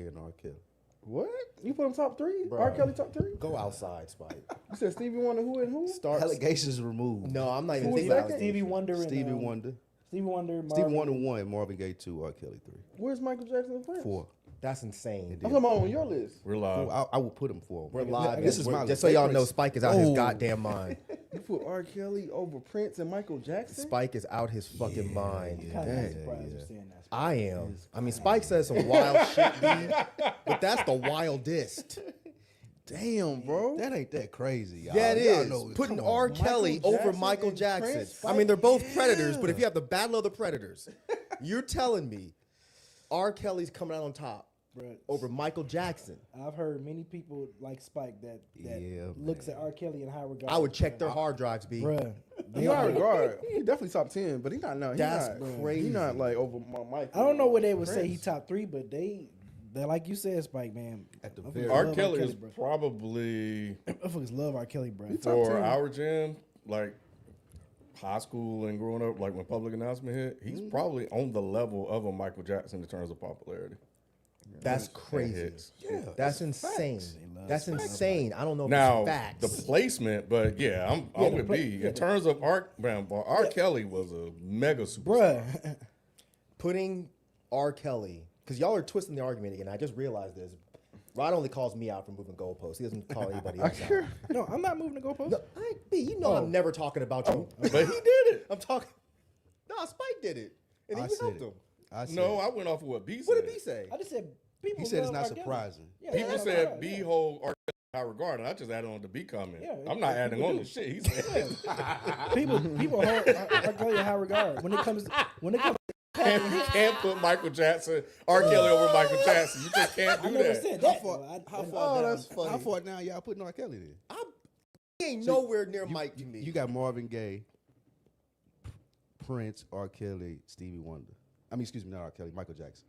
Gaye and R. Kelly. What? You put him top 3? Bro. R. Kelly top 3? Go outside, Spike. You said Stevie Wonder, who and who? Allegations removed. No, I'm not even Who was thinking about second? Stevie Wonder. Stevie and, Wonder. Stevie Wonder. Stevie Wonder 1, Marvin Gaye 2, R. Kelly 3. Where's Michael Jackson and Prince? 4. That's insane. I'm talking about on your list. We're live. I would put him 4. We're live. This is my Just so y'all know, favorites. Spike is out his goddamn mind. You put R. Kelly over Prince and Michael Jackson? Spike is out his fucking mind. Kind of surprised you're saying that. I am. I mean, Spike says some wild shit, B, but that's the wildest. Damn, bro. That ain't that crazy. Y'all. Yeah, it Y'all is. know- Putting come on. R. Kelly Michael over Jackson Michael and Jackson. Prince, I mean, they're both yeah. predators, but if you have the battle of the predators, you're telling me R. Kelly's coming out on top Bruh, over Michael Jackson. I've heard many people like Spike that Yeah, looks at R. Kelly in high regard. I would check their hard drives, B. Bruh. He high regard. He definitely top 10, but he not now. That's He's crazy. not like over my Michael. I don't know what they would say Prince. he top 3, but they like you said, Spike, man. At the Motherfuckers very- R. love Kelly is bro. probably Motherfuckers love R. Kelly, bro. top for 10. our gen, like high school and growing up, like when public announcement hit, he's probably on the level of a Michael Jackson in terms of popularity. That's crazy. hits. Yeah, That's insane. love That's insane. I don't know if Now it's facts. the placement, but yeah, I'm with B. In terms of R. Kelly was a mega superstar. Bruh. Putting R. Kelly, because y'all are twisting the argument again. I just realized this. Rod only calls me out for moving goalposts. He doesn't call anybody else out. No, I'm not moving the goalpost. No, B, you know I'm never talking about you. But he did it. I'm talking. No, Spike did it, and I he said helped it. him. I said, No, I went off of what B said. What did B say? I just said people. he said it's love not R. Kelly. surprising. Yeah, People that's said right, B yeah. hold R. Kelly in high regard, and I just added on the B comment. Yeah, I'm not adding people on do. the shit. He said People hold R. Kelly in high regard when it comes. you can't put Michael Jackson, R. Kelly over Michael Jackson. You just can't I do never that. said How that. far, though. how I- far Oh, down? that's funny. How far down y'all putting R. Kelly then? He ain't nowhere near Mike to me. You got Marvin Gaye, Prince, R. Kelly, Stevie Wonder. I mean, excuse me, not R. Kelly, Michael Jackson.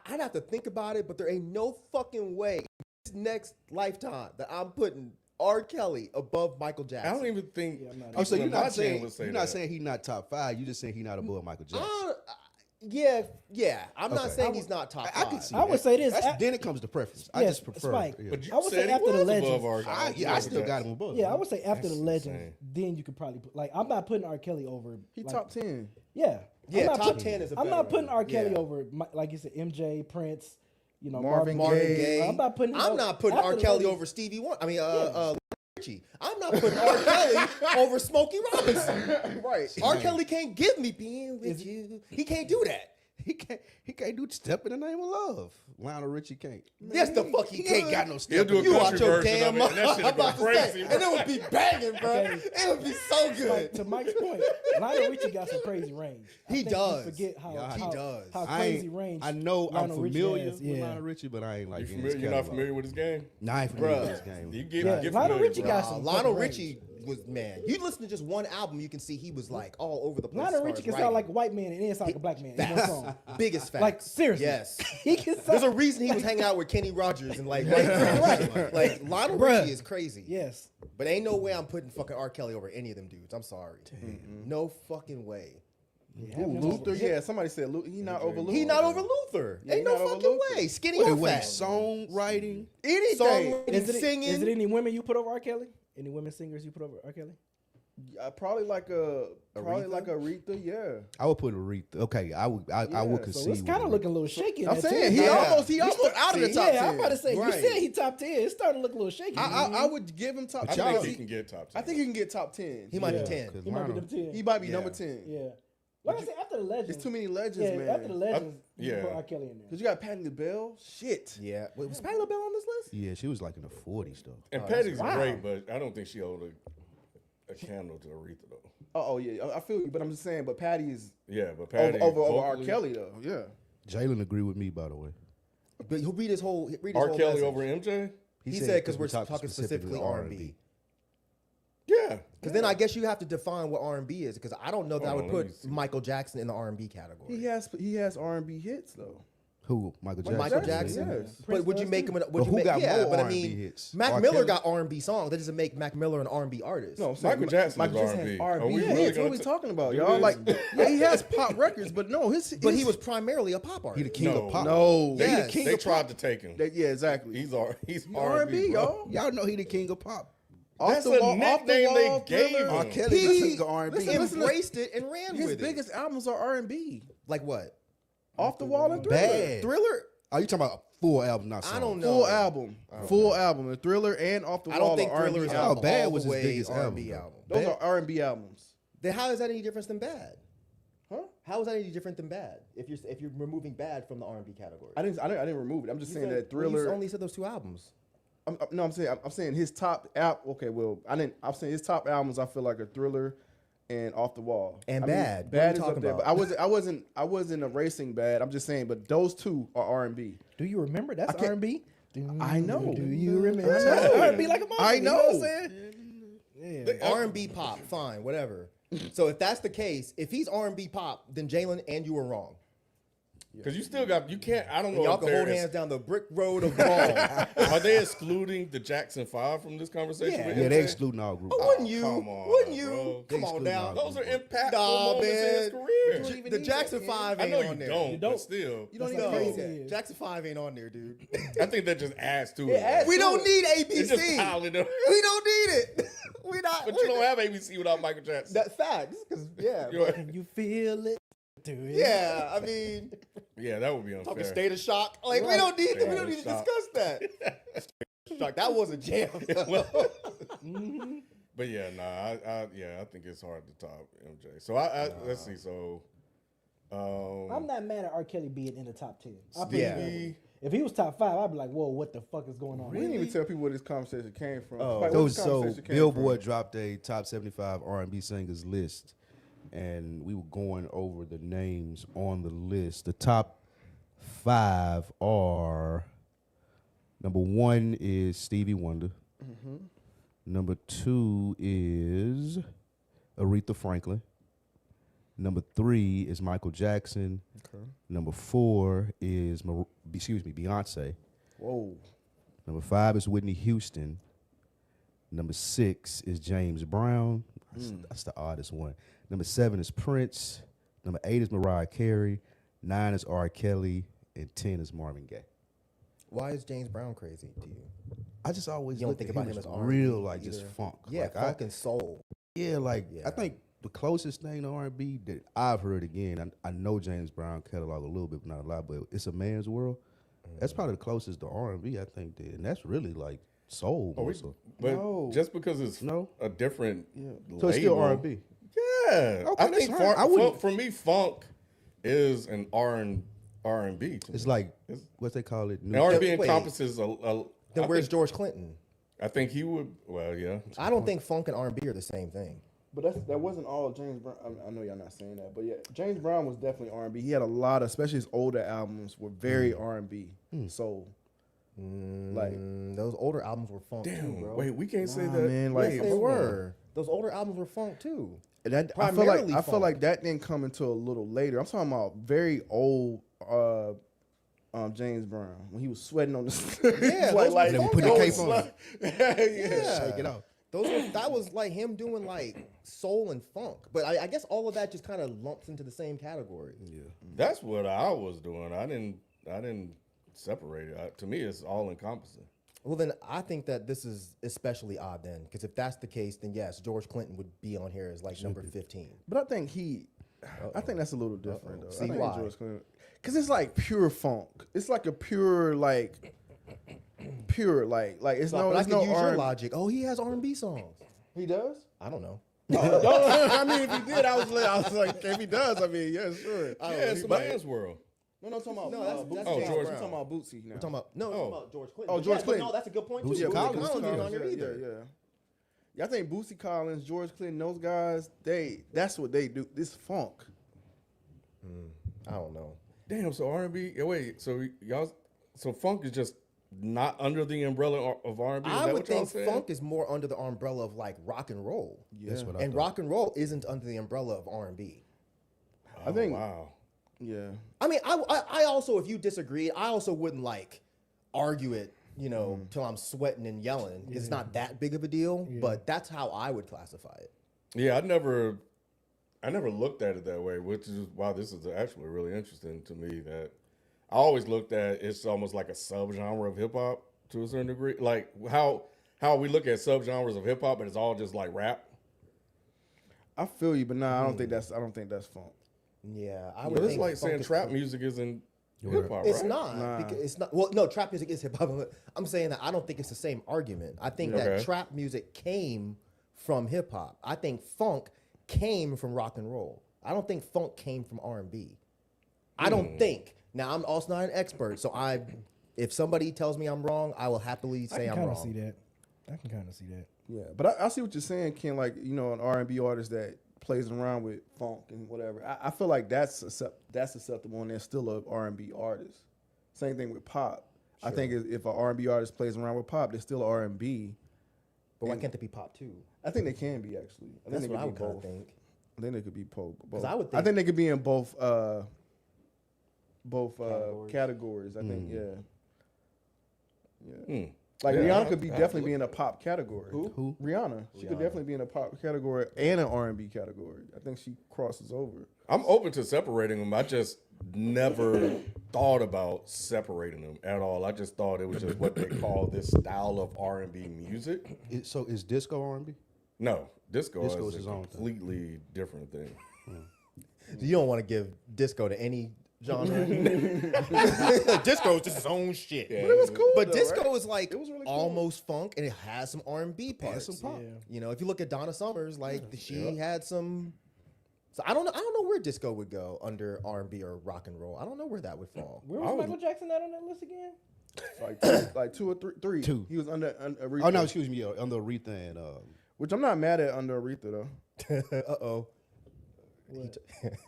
I'd have to think about it, but there ain't no fucking way this next lifetime that I'm putting R. Kelly above Michael Jackson. I don't even think. Yeah, I'm not- Oh, so you're people in my not gen saying would say you're that. not saying he's not top 5. You just saying he's not above Michael Jackson. Yeah. I'm not Okay. saying he's not top I can five. see. I would that. say this. That's- then it comes to preference. I Yes, just prefer. Spike. Yeah. But you I would say said he after the was legends. above R. I Michael still got Jackson. him above. Yeah, I would say after That's the legends, insane. then you could probably put, like, I'm not putting R. Kelly over. He like, top 10. Yeah. Yeah, I'm not top putting- 10 is a I'm not better putting R. Kelly yeah. over, like you said, MJ, Prince, Marvin Marvin Gaye. Gaye. I'm not putting. I'm not putting after R. the Kelly legends- over Stevie Wonder. I mean, Richie. I'm not putting R. Kelly over Smokey Robinson. Right. R. Kelly can't give me being with you. He can't do that. He can't do Step in the Name of Love. Lionel Richie can't. Yes, the fuck he ain't could. got no He'll step. do a in You the- out country your version damn of it, and that mind. shit I'm go about to crazy. say, and it would be banging, bro. Okay. It would be so good. Like, to Mike's point, Lionel Richie got some crazy range. I He think does. You forget how, Yeah, he how, does. how I crazy ain't- range. I know Lionel I'm Richie familiar has, with yeah. Lionel Richie, but I ain't like You in his familiar, you're not catalog. familiar with his game? Nah, I ain't familiar Bruh. with this game. You get, Yeah, get Lionel familiar, Richie bro. got some Lionel fucking Richie was, man. You listen to just one album, you can see he was like all over the place. Lionel as far Richie as can writing. sound like a white man and then sound like a black man in one Facts. song. Biggest fact. Like, seriously. Yes. He can There's a sound. reason he was hanging out with Kenny Rogers and like like Lionel Bruh. Richie is crazy. Yes. But ain't no way I'm putting fucking R. Kelly over any of them dudes. I'm sorry. No fucking way. Ooh, Luther, yeah. Somebody said he not over Luther. He not over Luther. Yeah, Ain't he no not over fucking Luther. way. Skinny Wait, or wait, fat. songwriting? Anything. Songwriting, Is it singing. any women you put over R. Kelly? Any women singers you put over R. Kelly? Probably like Aretha, yeah. I would put Aretha. Okay, I would So concede. it's kind of with looking a little shaky. in I'm that saying team. he Yeah. almost out of the top 10. Yeah, I'm about to say. Right. You said he top 10. It's starting to look a little shaky. I would give him top I 10. think he can get top 10. I think he can get top 10. He might Yeah. be 10. Because he might be them 10. He might be Yeah. number 10. Yeah. Like I said, after the legends. It's too many legends, Yeah, man. after the legends, you yeah. put R. Kelly in there. Because you got Patti LaBelle. Shit. Yeah. Wait, was Patti LaBelle on this list? Yeah, she was like in the 40s though. And Patty's wow. great, but I don't think she owed a candle to Aretha, though. Oh, yeah. I feel you, but I'm just saying, but Patty is Yeah, but Patty. over R. vocally, Kelly, though. Yeah. Jalen agree with me, by the way. But he'll read his whole R. Kelly message. over MJ? He said because we're talking specifically R&B. Yeah. Because then I guess you have to define what R&B is. Because I don't know that I Hold would on, let me put see. Michael Jackson in the R&B category. He has R&B hits, though. Who? Michael Jackson. Michael Jackson. Yes. But would you make him? But who got more but I R&B mean, hits? Mac R. Miller Kelly? got R&B songs. That doesn't make Mac Miller an R&B artist. No, I'm saying Michael Jackson Michael is Jackson has R&B. R&B. Are we Yeah, really that's what gonna we t- talking about, do y'all. this? Like, yeah, he has pop records, but no, But he was primarily a pop artist. He the king No. of pop. no. Yes. He the king They of tried pop. to take him. Yeah, exactly. He's R&B, R&B, bro. y'all. Y'all know he the king of pop. That's a nickname they gave Thriller. him. R. Kelly the king of R&B. listen, embraced it and ran His with biggest albums are R&B. it. Like what? Off the Wall and Thriller. Bad. Thriller? Are you talking about a full album, not song? I don't know. Full album. Full album. And Thriller and Off the I Wall don't think are Thriller R&B is How albums. all Bad the was his way biggest R&B album, album. Those are R&B albums. Then how is that any different than Bad? Huh? How is that any different than Bad? If you're removing Bad from the R&B category, I didn't remove it. I'm just saying that Well, Thriller. you only said those two albums. I'm saying his top Okay, well, I'm saying his top albums. I feel like are Thriller and Off the Wall And I mean, Bad. What are Bad you is up talking there, about? but I wasn't erasing Bad. I'm just saying, but those two are R&B. Do you remember? That's can't- R&B. I know. Do you remember? I know. That's R&B like a mother. I You know what I'm know. saying? Yeah. R&B pop, fine, whatever. So if that's the case, if he's R&B pop, then Jalen and you were wrong. Because you still got, you can't, I don't And know y'all if can they're hold hands down the brick road of wrong. Are they excluding the Jackson 5 from this conversation? Yeah. with Yeah, MJ? they excluding all groups. Wouldn't you? come on, Wouldn't you? bro. Come They on exclude now. all Those are impactful Nah, moments in his man. career. The Jackson 5 I ain't know on you there. don't, don't. but still. You don't That's even like know crazy. that. Jackson 5 ain't on there, dude. I think that just adds to It it. adds We to don't it. need It's just ABC. piling up. We don't need it. We not. But you don't have ABC without Michael Jackson. That facts. Because yeah, You're right. Can you feel it? Do it. yeah. I mean, Yeah, that would be unfair. talking state of shock. Like we Right. don't need. State We of don't need to shock. discuss that. Shock. That was a jam. Well, but yeah, I think it's hard to top MJ. So let's see. So, I'm not mad at R. Kelly being in the top 10. I feel Yeah. like if he was top 5, I'd be like, whoa, what the fuck is going on? We didn't even tell people where this conversation came from. Oh. Like, where this So conversation came Billboard from? dropped a top 75 R&B singers list, and we were going over the names on the list. The top 5 are: number 1 is Stevie Wonder. Number 2 is Aretha Franklin. Number 3 is Michael Jackson. Number 4 is Beyonce. Whoa. Number 5 is Whitney Houston. Number 6 is James Brown. That's the oddest one. Number 7 is Prince. Number 8 is Mariah Carey. 9 is R. Kelly. And 10 is Marvin Gaye. Why is James Brown crazy to you? I just always You don't looked think at about him him as as R&B real, like either? just funk. Yeah, like funk and soul. Yeah, Yeah. I think the closest thing to R&B that I've heard, again, I know James Brown catalog a little bit, but not a lot, but It's a Man's World. That's probably the closest to R&B, I think, and that's really like soul. more so. but No. just because it's No. a different So it's still label- R&B. Yeah, Okay, I think that's fine. I wouldn't- for me, funk is an R&B. To It's me. like what they call it. And R&B Wait. encompasses Then where's George Clinton? I think he would. Well, yeah. I don't think funk and R&B are the same thing. But that wasn't all James Brown. I know y'all not saying that, but yeah, James Brown was definitely R&B. He had a lot of, especially his older albums, were very R&B. Soul. Like, Those older albums were funk too, Damn. bro. Wait, we can't say Nah, that. man, like, Wait, They hold were. Those older albums were funk too. that I Primarily feel funk. like that didn't come until a little later. I'm talking about very old James Brown when he was sweating on the Yeah, those were And then we put the funk cape albums. on. Yeah. Shake it out. That was like him doing like soul and funk. But I guess all of that just kind of lumps into the same category. Yeah. That's what I was doing. I didn't separate it. To me, it's all encompassing. Well, then I think that this is especially odd then, because if that's the case, then yes, George Clinton would be on here as like number 15. But I think I think that's a little different though. See I think why? Because it's like pure funk. It's like a pure like it's But no. I It's could no use your R&B. logic. Oh, he has R&B songs. He does. I don't know. I mean, if he did, I was like, if he does, I mean, yeah, sure. Yeah, it's a man's world. No, I'm talking about No, that's Bootsy. James George. Brown. I'm talking about Bootsy now. We're talking about we're talking about George Clinton. Oh, But George but Clinton. No, that's a good point too. Bootsy Bootsy Collins, Collins ain't too. on here either. Yeah, I think Bootsy Collins, George Clinton, those guys, that's what they do. This funk. I don't know. Damn. So R&B. Yeah, wait. So funk is just not under the umbrella of R&B. Is I that would what y'all think saying? funk is more under the umbrella of like rock and roll. That's what I And thought. rock and roll isn't under the umbrella of R&B. I think. Wow. Yeah. I mean, I also, if you disagreed, I also wouldn't like argue it, till I'm sweating and yelling. It's not that big of a deal, but that's how I would classify it. Yeah, I never looked at it that way, which is why this is actually really interesting to me. That I always looked at it's almost like a subgenre of hip hop to a certain degree, like how we look at subgenres of hip hop, but it's all just like rap. I feel you, but I don't think that's funk. Yeah, I But would. it's think like funk saying is trap funk. music isn't hip hop, It's right? not. Nah. Because it's not. Well, no, trap music is hip hop. I'm saying that I don't think it's the same argument. I think that Okay. trap music came from hip hop. I think funk came from rock and roll. I don't think funk came from R&B. I don't think. Now, I'm also not an expert, so if somebody tells me I'm wrong, I will happily say I'm wrong. See that. I can kind of see that. Yeah, but I see what you're saying, Ken. Like an R&B artist that plays around with funk and whatever. I feel like that's acceptable, and they're still a R&B artist. Same thing with pop. I think if an R&B artist plays around with pop, they're still R&B. But why can't they be pop too? I think they can be actually. I That's think what they I could would be kind of both. think. I think they could be both. I would I think think- they could be in both Categories. categories. I think yeah. Hmm. Like Yeah, Rihanna I- could be I definitely look- be in a pop category. Who? Rihanna. She could definitely be in a pop category and an R&B category. I think she crosses over. I'm open to separating them. I just never thought about separating them at all. I just thought it was just what they call this style of R&B music. So is disco R&B? No, disco Disco is is a his own thing. completely different thing. You don't want to give disco to any genre. Disco is just its own shit. Yeah, It was cool. But though, disco right? is like It was really cool. almost funk, and it has some R&B parts. some pop. Yeah. If you look at Donna Summers, she had some. So I don't know where disco would go under R&B or rock and roll. I don't know where that would fall. Where was Michael Jackson at on that list again? like two or three. Two. He was under Aretha. Oh no, excuse me. Under Aretha and Which I'm not mad at under Aretha though. Uh-oh.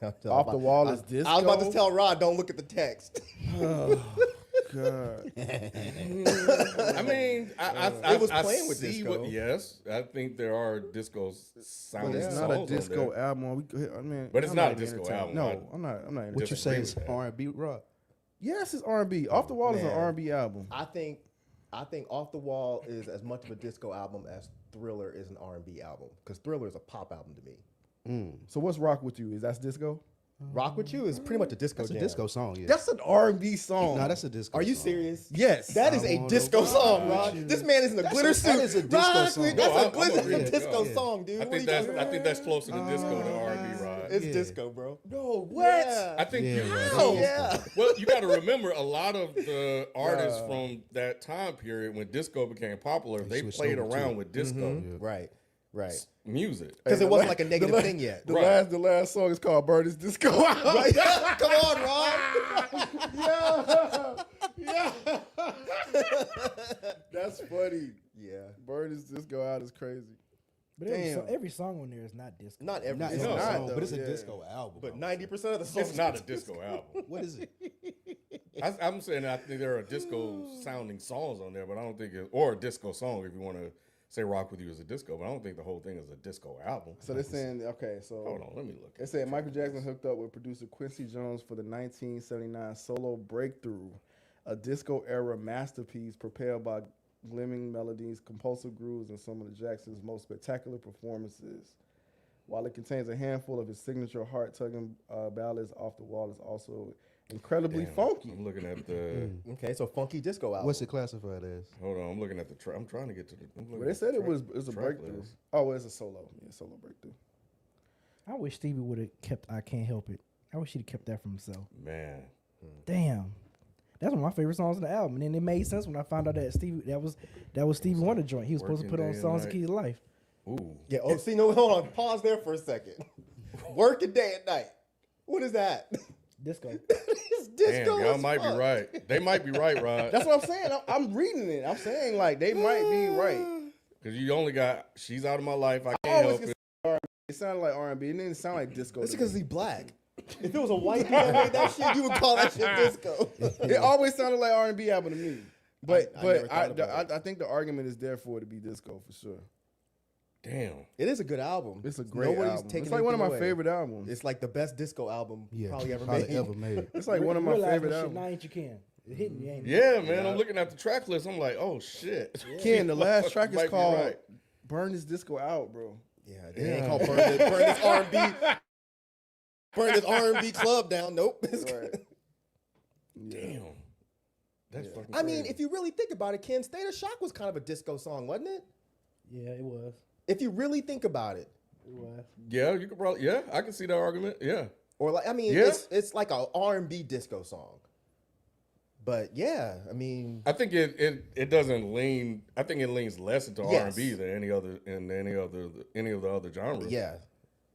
Off the wall is disco. I was about to tell Rod, don't look at the text. God. I mean, It was I playing with see disco. yes, I think there are disco But sounding it's songs not a on disco there. album. I mean, But it's I'm not a even disco entertained. album. No, I'm not. what you Disagree say with is that. R&B rock? Yes, it's R&B. Off the Wall is an Man. R&B album. I think Off the Wall is as much of a disco album as Thriller is an R&B album, because Thriller is a pop album to me. So what's Rock With You? Is that disco? Rock With You is pretty much a disco That's a jam. disco song. Yeah. That's an R&B song. No, that's a disco. Are you song. serious? Yes. That is a wanna disco rock song, with Rod. you. This man is in a glitter suit. that is a disco Rock song. with- No, That's I'm a glitter agreeing. disco Yeah. song, dude. I What are think you that's talking closer to disco than R&B, Rod. It's Yeah. disco, bro. No, what? Yeah. I think Yeah, you right. Oh, yeah. Well, you got to remember a lot of the artists from that time period when disco became popular, they switched played over to around it. with disco Right. music. Because it wasn't like a negative thing yet. The last song is called Bird is Disco. Right? Come on, Rod. Yeah. That's funny. Yeah. Bird is Disco out is crazy. But every song on there is not disco. Not every Not, it's song, not, though, but it's a yeah. disco album. but though. 90% of the songs. It's not a disco album. What is it? I'm saying I think there are disco sounding songs on there, but I don't think or a disco song if you want to say Rock With You is a disco, but I don't think the whole thing is a disco album. So they're saying, okay, so Hold on, let me look. they said Michael Jackson hooked up with producer Quincy Jones for the 1979 solo Breakthrough, a disco era masterpiece propelled by glimmering melodies, compulsive grooves, and some of the Jackson's most spectacular performances. While it contains a handful of his signature heart-tugging ballads, Off the Wall is also incredibly Damn, funky. I'm looking at the. Okay, so funky disco album. What's it classified as? Hold on, I'm looking at the track. I'm trying to get to the. But they said it was a breakthrough. list. Oh, well, it's a solo. Yeah, solo breakthrough. I wish Stevie would have kept I Can't Help It. I wish he'd have kept that for himself. Man, Damn. That's one of my favorite songs on the album. And then it made sense when I found out that that was Stevie Wonder joint. He was supposed to put Working on Day and songs to Night. keep his life. ooh, Yeah. Oh, see, no, hold on. Pause there for a second. Working day and night. What is that? Disco. It's disco. damn, y'all as might be fuck. right. They might be right, Rod. That's what I'm saying. I'm reading it. I'm saying, like, they might be right. Because you only got "She's Out of My Life." I I can't always help it. It sounded like R&B. It didn't sound like disco. That's to because me. he's black. If it was a white dude that made that shit, you would call that shit disco. It always sounded like R&B album to me. But I never thought about I think the argument is there for it to be disco for sure. Damn. It is a good album. It's a great Nobody's album. taking It's like one of my anything away. favorite albums. It's like the best disco album Yeah, probably ever made. It's like one of my Realize favorite when shit, albums. Now ain't you can. It hitting you, ain't it? Yeah, man. I'm looking at the track list. I'm like, oh shit. Ken, the last track Might is be called right. "Burn This Disco Out," bro. Yeah, it ain't called burn this R&B. Burn this R&B club down. Nope. Right. Damn. That's fucking I mean, crazy. if you really think about it, Ken, State of Shock was kind of a disco song, wasn't it? Yeah, it was. If you really think about it. It was. Yeah, you could probably, yeah, I can see that argument. Yeah. Or like, I mean, Yeah. it's like a R&B disco song. But yeah, I mean, I think it doesn't lean. I think it leans less into Yes. R&B than any of the other genres. yeah.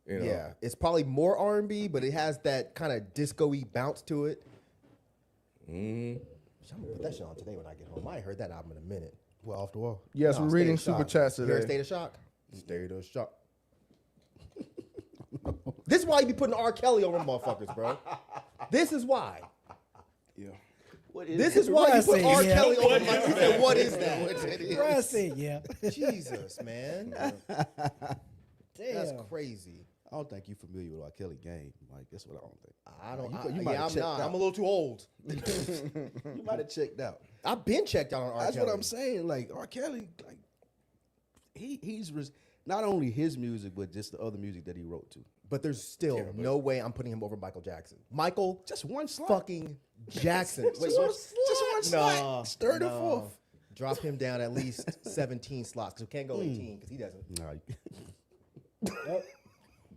you know? Yeah, it's probably more R&B, but it has that kind of disco-y bounce to it. Mhm. I'm gonna put that shit on today when I get home. I ain't heard that album in a minute. Well, off the wall. Yes, No, we're State reading of super Shock. chats You heard today. State of Shock? State of Shock. This is why you be putting R. Kelly over motherfuckers, bro. This is why. Yeah. This is why you put Say, R. yeah. Kelly over motherfuckers. You said, what is that? Brian said, yeah. Jesus, man. Damn. That's crazy. I don't think you're familiar with R. Kelly game. Like, that's what I don't think. I don't. You might have I'm checked not. out. I'm a little too old. You might have checked out. I've been checked out on R. That's Kelly. what I'm saying. Like R. Kelly, like not only his music, but just the other music that he wrote to. But there's still no way I'm putting him over Michael Jackson. Michael Just one slot. fucking Jackson. Just one slot. No, Third or no. fourth. Drop him down at least 17 slots because we can't go 18 because he doesn't. Nah,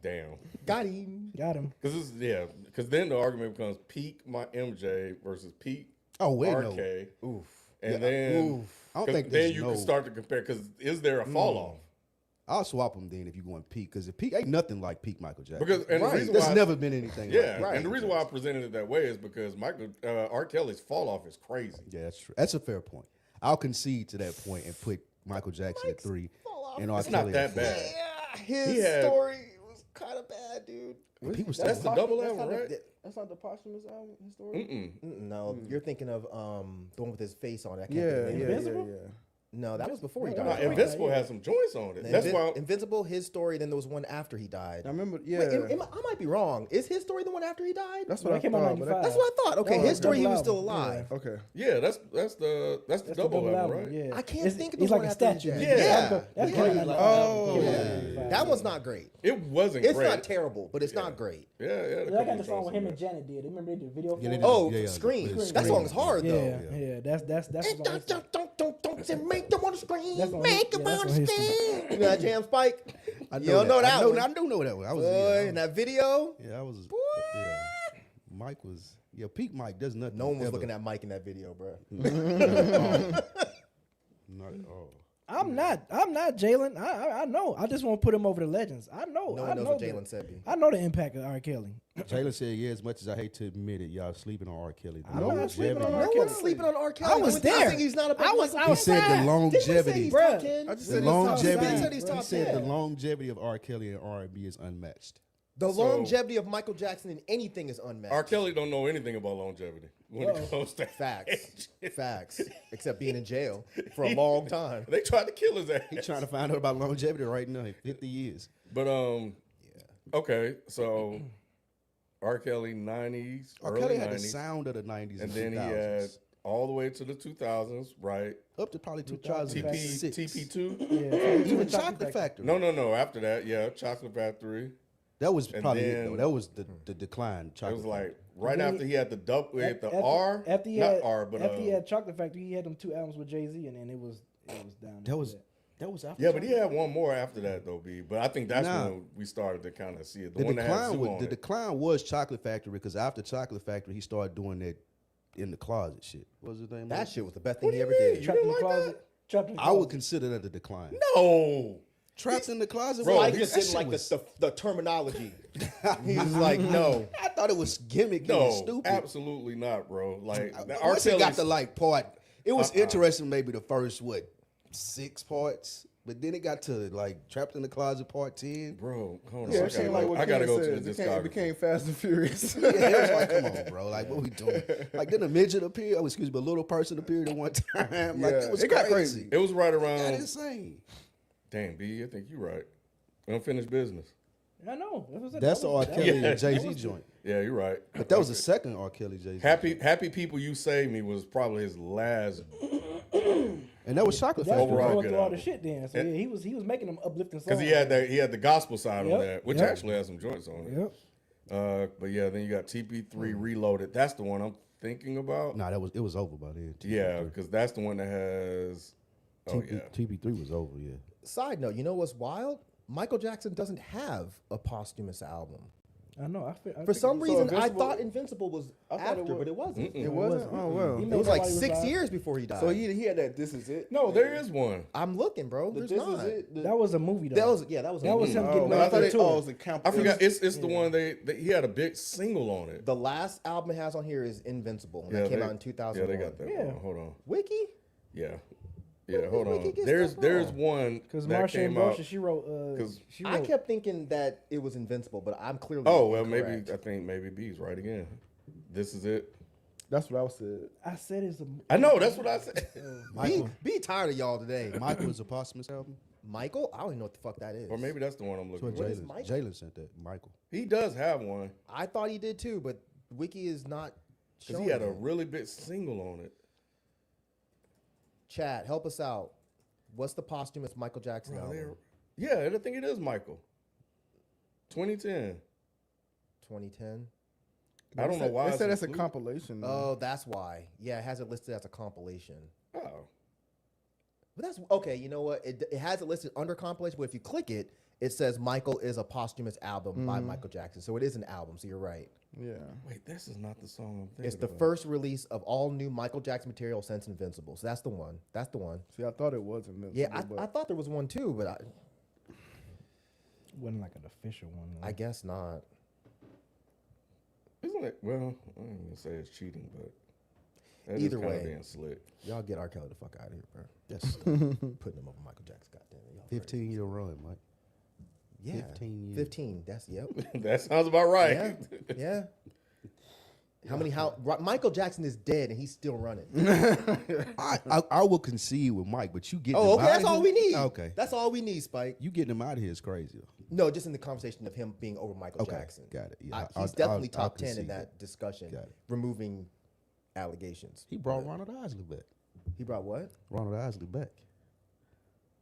Damn. Got him. Got him. Because then the argument becomes peak my MJ versus peak oh wait, RK, no. Oof. and then I don't 'cause think then there's you no. can start to compare. Because is there a fall off? I'll swap them then if you going peak, because if peak ain't nothing like peak Michael Jackson. Because and Right. the reason There's why never been anything. yeah, like peak and the reason Michael why I presented it that way is because R. Kelly's fall off is crazy. Jackson. Yeah, that's true. That's a fair point. I'll concede to that point and put Michael Jackson at 3 and R. It's not Kelly that at 4. bad. Yeah, his He had- story was kind of bad, dude. People That's still the double That's album, not right? That's not the posthumous album. His story. No, you're thinking of the one with his face on it. I can't Yeah, think of the name. yeah, Invincible? yeah. No, that was before he No, Nah, died. Invincible- Invincible has some joints on it. That's why. Invincible, his story. Then there was one after he died. I remember. Yeah. Wait, I might be wrong. Is his story the one after he died? That's No, what I it came out thought. in But 95. That's what I thought. Okay, That was his story, he double was still album, alive. okay. Yeah, that's the That's double album, right? Yeah. I can't think of It's the like one a after he statue. died. Yeah. That's Yeah. came out in 95. Oh. Came out in Yeah. 95. That one's not great. It wasn't It's great. not terrible, but it's not great. Yeah. Yeah, I got the song with him and Janet did. Remember they did a video for Yeah, they it? did. Oh, Yeah, yeah, Scream. the That Scream. song's hard Yeah, though. yeah. That's the song. Don't say make them wanna scream, That's on make his- them yeah, that's wanna on his scream. You know that jam, Spike? I You don't know that I one. I do know that one. I was Boy, in that video, yeah, I was. Yeah. Mike was peak Mike does nothing. no one was ever. looking at Mike in that video, bro. Not at all. I'm not Jalen. I know. I just want to put him over the legends. I know. No I one knows know what the- Jalen said. B. I know the impact of R. Kelly. Jalen said, "Yeah, as much as I hate to admit it, y'all sleeping on R. Kelly. The I'm not sleeping on longevity- R. No Kelly. one's sleeping on R. Kelly. I was I there. think he's not a big I was Michael He said the Jackson. longevity. He's Bruh. top 10. I just The said he's top longevity. ten. I said he's He top said 10. the longevity of R. Kelly and R&B is unmatched. The So- longevity of Michael Jackson in anything is unmatched. R. Kelly don't know anything about longevity when it comes to Facts. Facts. Except being in jail for a long time. They tried to kill his ass. He's trying to find out about longevity right now. 50 years. But okay, so R. Kelly 90s, R. early Kelly had 90s, the sound of the 90s and and then he 2000s. had all the way to the 2000s, right? Up to probably TP 2006. TP2. Yeah. Even Chocolate Factory. No. After that, yeah, Chocolate Factory. That was And probably it, then- though. That was the decline. It Chocolate was like Factory. right then after he had the double, he had the After- R, after he not had, R, but after he had Chocolate Factory, he had them 2 albums with Jay-Z, and then it was down. That was after. yeah, but he had one more after that though, B. But I think that's Nah. when we started to kind of see it. The, The one that had decline Zoo was on the it. decline was Chocolate Factory, because after Chocolate Factory he started doing that in the closet shit. What was his name? That shit was the best thing he do ever you mean? did. Trapped in the like closet. Trapped in the I would closet. consider that a decline. No, Trapped in the closet. Bro, was- Mike he- just that didn't shit like was- the terminology. He was like, no. I thought it was gimmicky no, and stupid. absolutely not, bro. Like R. Once it got Kelly's- to like part, it was interesting. Maybe the first 6 parts, but then it got to like Trapped in the Closet Part 10. bro. Hold on, Yeah, I it seemed like what I gotta Ken go to said. the It discography. became Fast and Furious. Yeah, it was like, come on, bro. Like, what we doing? Like, then a midget appeared. Oh, excuse me, a little person appeared at one time. Like, Yeah, it was it got crazy. crazy. It was right Got around. insane. Damn, B, I think you're right. Unfinished business. I know. That's the R. Kelly Yeah. and Jay-Z joint. Yeah, you're right. But that was the second R. Kelly Jay-Z. Happy People You Save Me was probably his last. And that was Chocolate That's Factory. Overall going good through all the album. shit then. So yeah, he was making them uplifting songs. Because he had the gospel side Yep, on that, which yep. actually has some joints on it. Yep. But yeah, then you got TP3 Reloaded. That's the one I'm thinking about. Nah, it was over by then. Yeah, because that's the one that has. Oh yeah. TP3 was over, yeah. Side note, you know what's wild? Michael Jackson doesn't have a posthumous album. I know. For some reason, I Invincible- thought Invincible was I thought after, it was- but it wasn't. It wasn't? Oh, well. He It made was like somebody 6 die. years before he died. So he had that This Is It? No, there is one. I'm looking, bro. The There's This not. Is It? That was a movie though. That was That was him Oh, getting well, ready I thought for the it tour. was a camp. I forgot. It's the one they he had a big single on it. The last album it has on here is Invincible. And Yeah, that came they- out in 2001. Yeah, they got that. Yeah. One. Hold on. Wiki? Yeah. Where Yeah, did hold Wiki on. get There's stuff from? one Because that Marsha came and out. Marsha, she wrote. 'Cause I kept thinking that it was Invincible, but I'm clearly Oh well, incorrect. maybe I think maybe B's right again. This is it. That's what I said. I said it's a. I know. That's what I said. Be tired of y'all today. Michael is a posthumous album. Michael? I don't even know what the fuck that is. Or maybe that's the one I'm That's looking what for. is Jalen Michael? Jalen sent that. Michael. He does have one I thought he did too, but Wiki is not because showing he had a it. really big single on it. Chat, help us out. What's the posthumous Michael Jackson Bro, album? yeah, I think it is Michael. 2010. 2010. I don't know why. They it's said that's a included. compilation. Oh, that's why. Yeah, it has it listed as a compilation. Oh, But that's okay. You know what? It has it listed under compilation, but if you click it, it says Michael is a posthumous album by Michael Jackson. So it is an album. So you're right. Yeah. wait, this is not the song I'm thinking It's the about. first release of all new Michael Jackson material since Invincible. So that's the one. That's the one. See, I thought it was Invincible. Yeah, but I thought there was one too, but Wasn't like an official one. though. I guess not. Isn't it? Well, I ain't gonna say it's cheating, but that Either is kind way. of being slick. Y'all get R. Kelly the fuck out of here, bro. That's Putting him over Michael Jackson. Goddamn it. Y'all crazy. 15-year run, Mike. Yeah. 15 years. 15. That's, yep. That sounds about right. Yeah. Yeah. Michael Jackson is dead and he's still running. I will concede with Mike, but you getting Oh, him okay. out That's of all here? we need. Okay. That's all we need, Spike. You getting him out of here is crazy. No, just in the conversation of him being over Michael Okay, Jackson. got it. Yeah, He's I'll- definitely I'll top 10 in concede that discussion, Got it. removing allegations. He brought Ronald Isley back. He brought what? Ronald Isley back.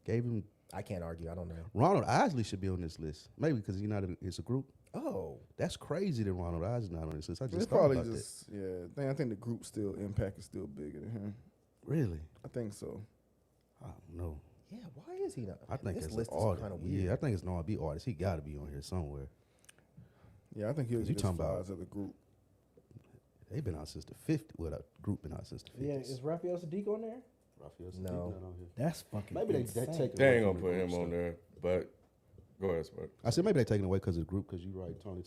Gave him. I can't argue. I don't know. Ronald Isley should be on this list. Maybe because he's not. It's a group. Oh. That's crazy that Ronald Isley not on this list. I it's just thought probably about just I think the group still impact is still bigger than him. that. Really? I think so. I don't know. Yeah, why is he not? I think this it's list an is artist. kind of weird. Yeah, I think it's an R&B artist. He got to be on here somewhere. Yeah, I think he'll 'Cause you get as talking far about- as of the group. They've been out since the 50s. Well, the group been out since the 50s. Yeah, is Raphael Sadiq on there? Raphael Sadiq No. not on here. That's fucking. Maybe they insane. take it They away ain't from gonna the put group him on stuff. there. But go ahead, Spud. I said maybe they taking away because of the group. Because you right, Tony,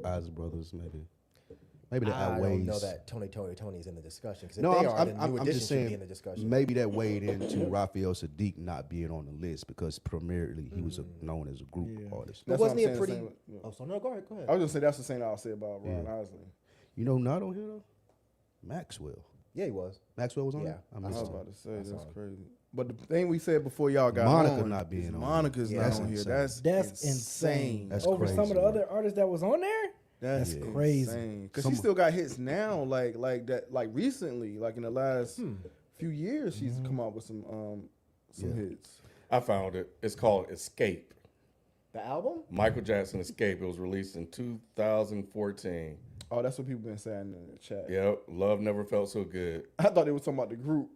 Isley brothers. Maybe that I outweighs. don't know that Tony is in the discussion. Because if No, they I'm, are, I'm, then I'm, New I'm Edition just should be saying in the discussion. maybe that weighed into Raphael Sadiq not being on the list because primarily he was known as a group Yeah. artist. But That's wasn't he what a I'm pretty? saying, yeah. Oh, so no, go ahead. I was gonna say that's the same I'll say about Ron Yeah. Isley. You know, not on here though. Maxwell. Yeah, he was. Maxwell was on. Yeah. there? I I missed was him. about to say saw that's him. crazy. But the thing we said before y'all got Monica on not being is on. Monica's Yeah, not that's on here. insane. That's insane. That's Over some of crazy, the man. other artists that was on there. That's Yeah. crazy. Because Some- she still got hits now, like that, like recently, like in the last few years, she's come out with some Yeah. hits. I found it. It's called Escape. The album? Michael Jackson Escape. It was released in 2014. Oh, that's what people been saying in the chat. Yep. Love never felt so good. I thought they were talking about the group.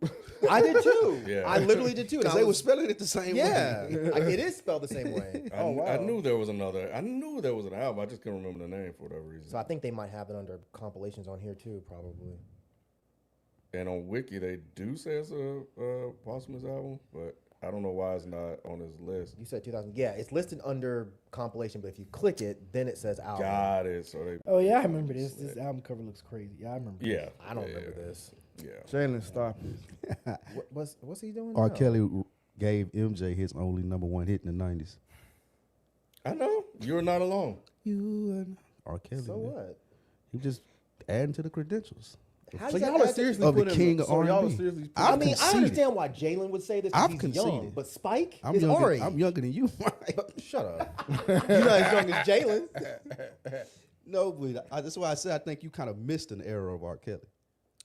I did too. Yeah. I literally did too. and Because I they were was- spelling it the same Yeah, way. it is spelled the same way. I, Oh, wow. I knew there was another. I knew there was an album. I just couldn't remember the name for whatever reason. So I think they might have it under compilations on here too, probably. And on Wiki, they do say it's a posthumous album, but I don't know why it's not on his list. You said 2000. Yeah, it's listed under compilation, but if you click it, then it says album. Got it. So they. Oh yeah, I remember this. This album cover looks crazy. Yeah, I remember. Yeah. I don't yeah, remember this. Yeah. Jalen, stop it. What's he doing? R. now? Kelly gave MJ his only #1 hit in the 90s. I know. You're not alone. You and R. Kelly. So man. what? He was just adding to the credentials. How So does that y'all are add- seriously Of the putting king of so y'all are R&B. seriously I I've mean, I conceded. understand why Jalen would say this I've because he's young, conceded. but Spike I'm is younger. already. I'm younger than you. Shut up. You're not as young as Jalen. No, but that's why I said I think you kind of missed an era of R. Kelly.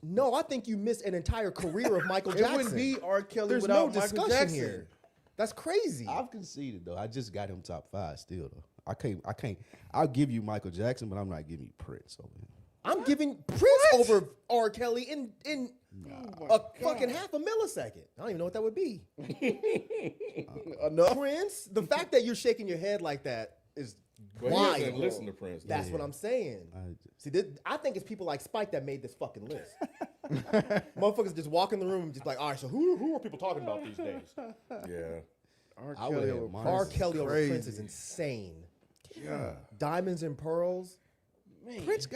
No, I think you missed an entire career of Michael It Jackson. wouldn't be R. Kelly There's without no Michael discussion Jackson. here. That's crazy. I've conceded though. I just got him top 5 still though. I can't. I'll give you Michael Jackson, but I'm not giving you Prince over him. I'm giving Prince over R. Kelly in fucking half a millisecond. I don't even know what that would be. Enough. Prince, the fact that you're shaking your head like that is But he wild. doesn't listen to Prince. though. That's what I'm saying. See, I think it's people like Spike that made this fucking list. Motherfuckers just walk in the room and just like, all right, so who are people talking about these days? Yeah. R. I would Kelly have over mine. R. Prince Kelly over crazy. Prince is insane. Yeah. Diamonds and Pearls. Prince.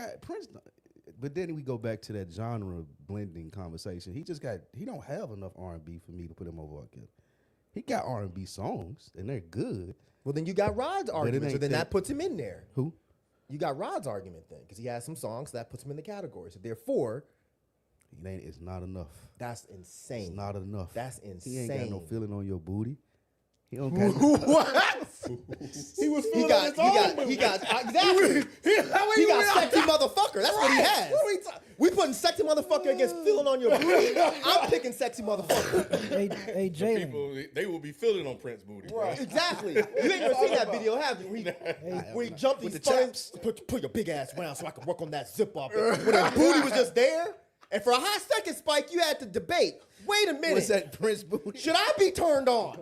But then we go back to that genre blending conversation. He don't have enough R&B for me to put him over R. Kelly. He got R&B songs and they're good. Well, then you got Rod's argument, so ain't then that- that puts him in there. Who? You got Rod's argument then, because he has some songs, so that puts him in the category. So therefore, It's not enough. that's insane. It's not enough. That's He ain't got no insane. feeling on your booty. He don't got What? He was He got exactly. He got sexy motherfucker. That's what he has. We putting sexy motherfucker against feeling on your booty. I'm picking sexy motherfucker. Hey, Jalen. People, they will be feeling on Prince booty. Right. Exactly. You ain't never seen that video, have you? Where he jumped these the chaps. Put your big ass down so I can work on that zip up. When his booty was just there, and for a hot second, Spike, you had to debate. Wait a minute. What's that Prince booty? Should I be turned on?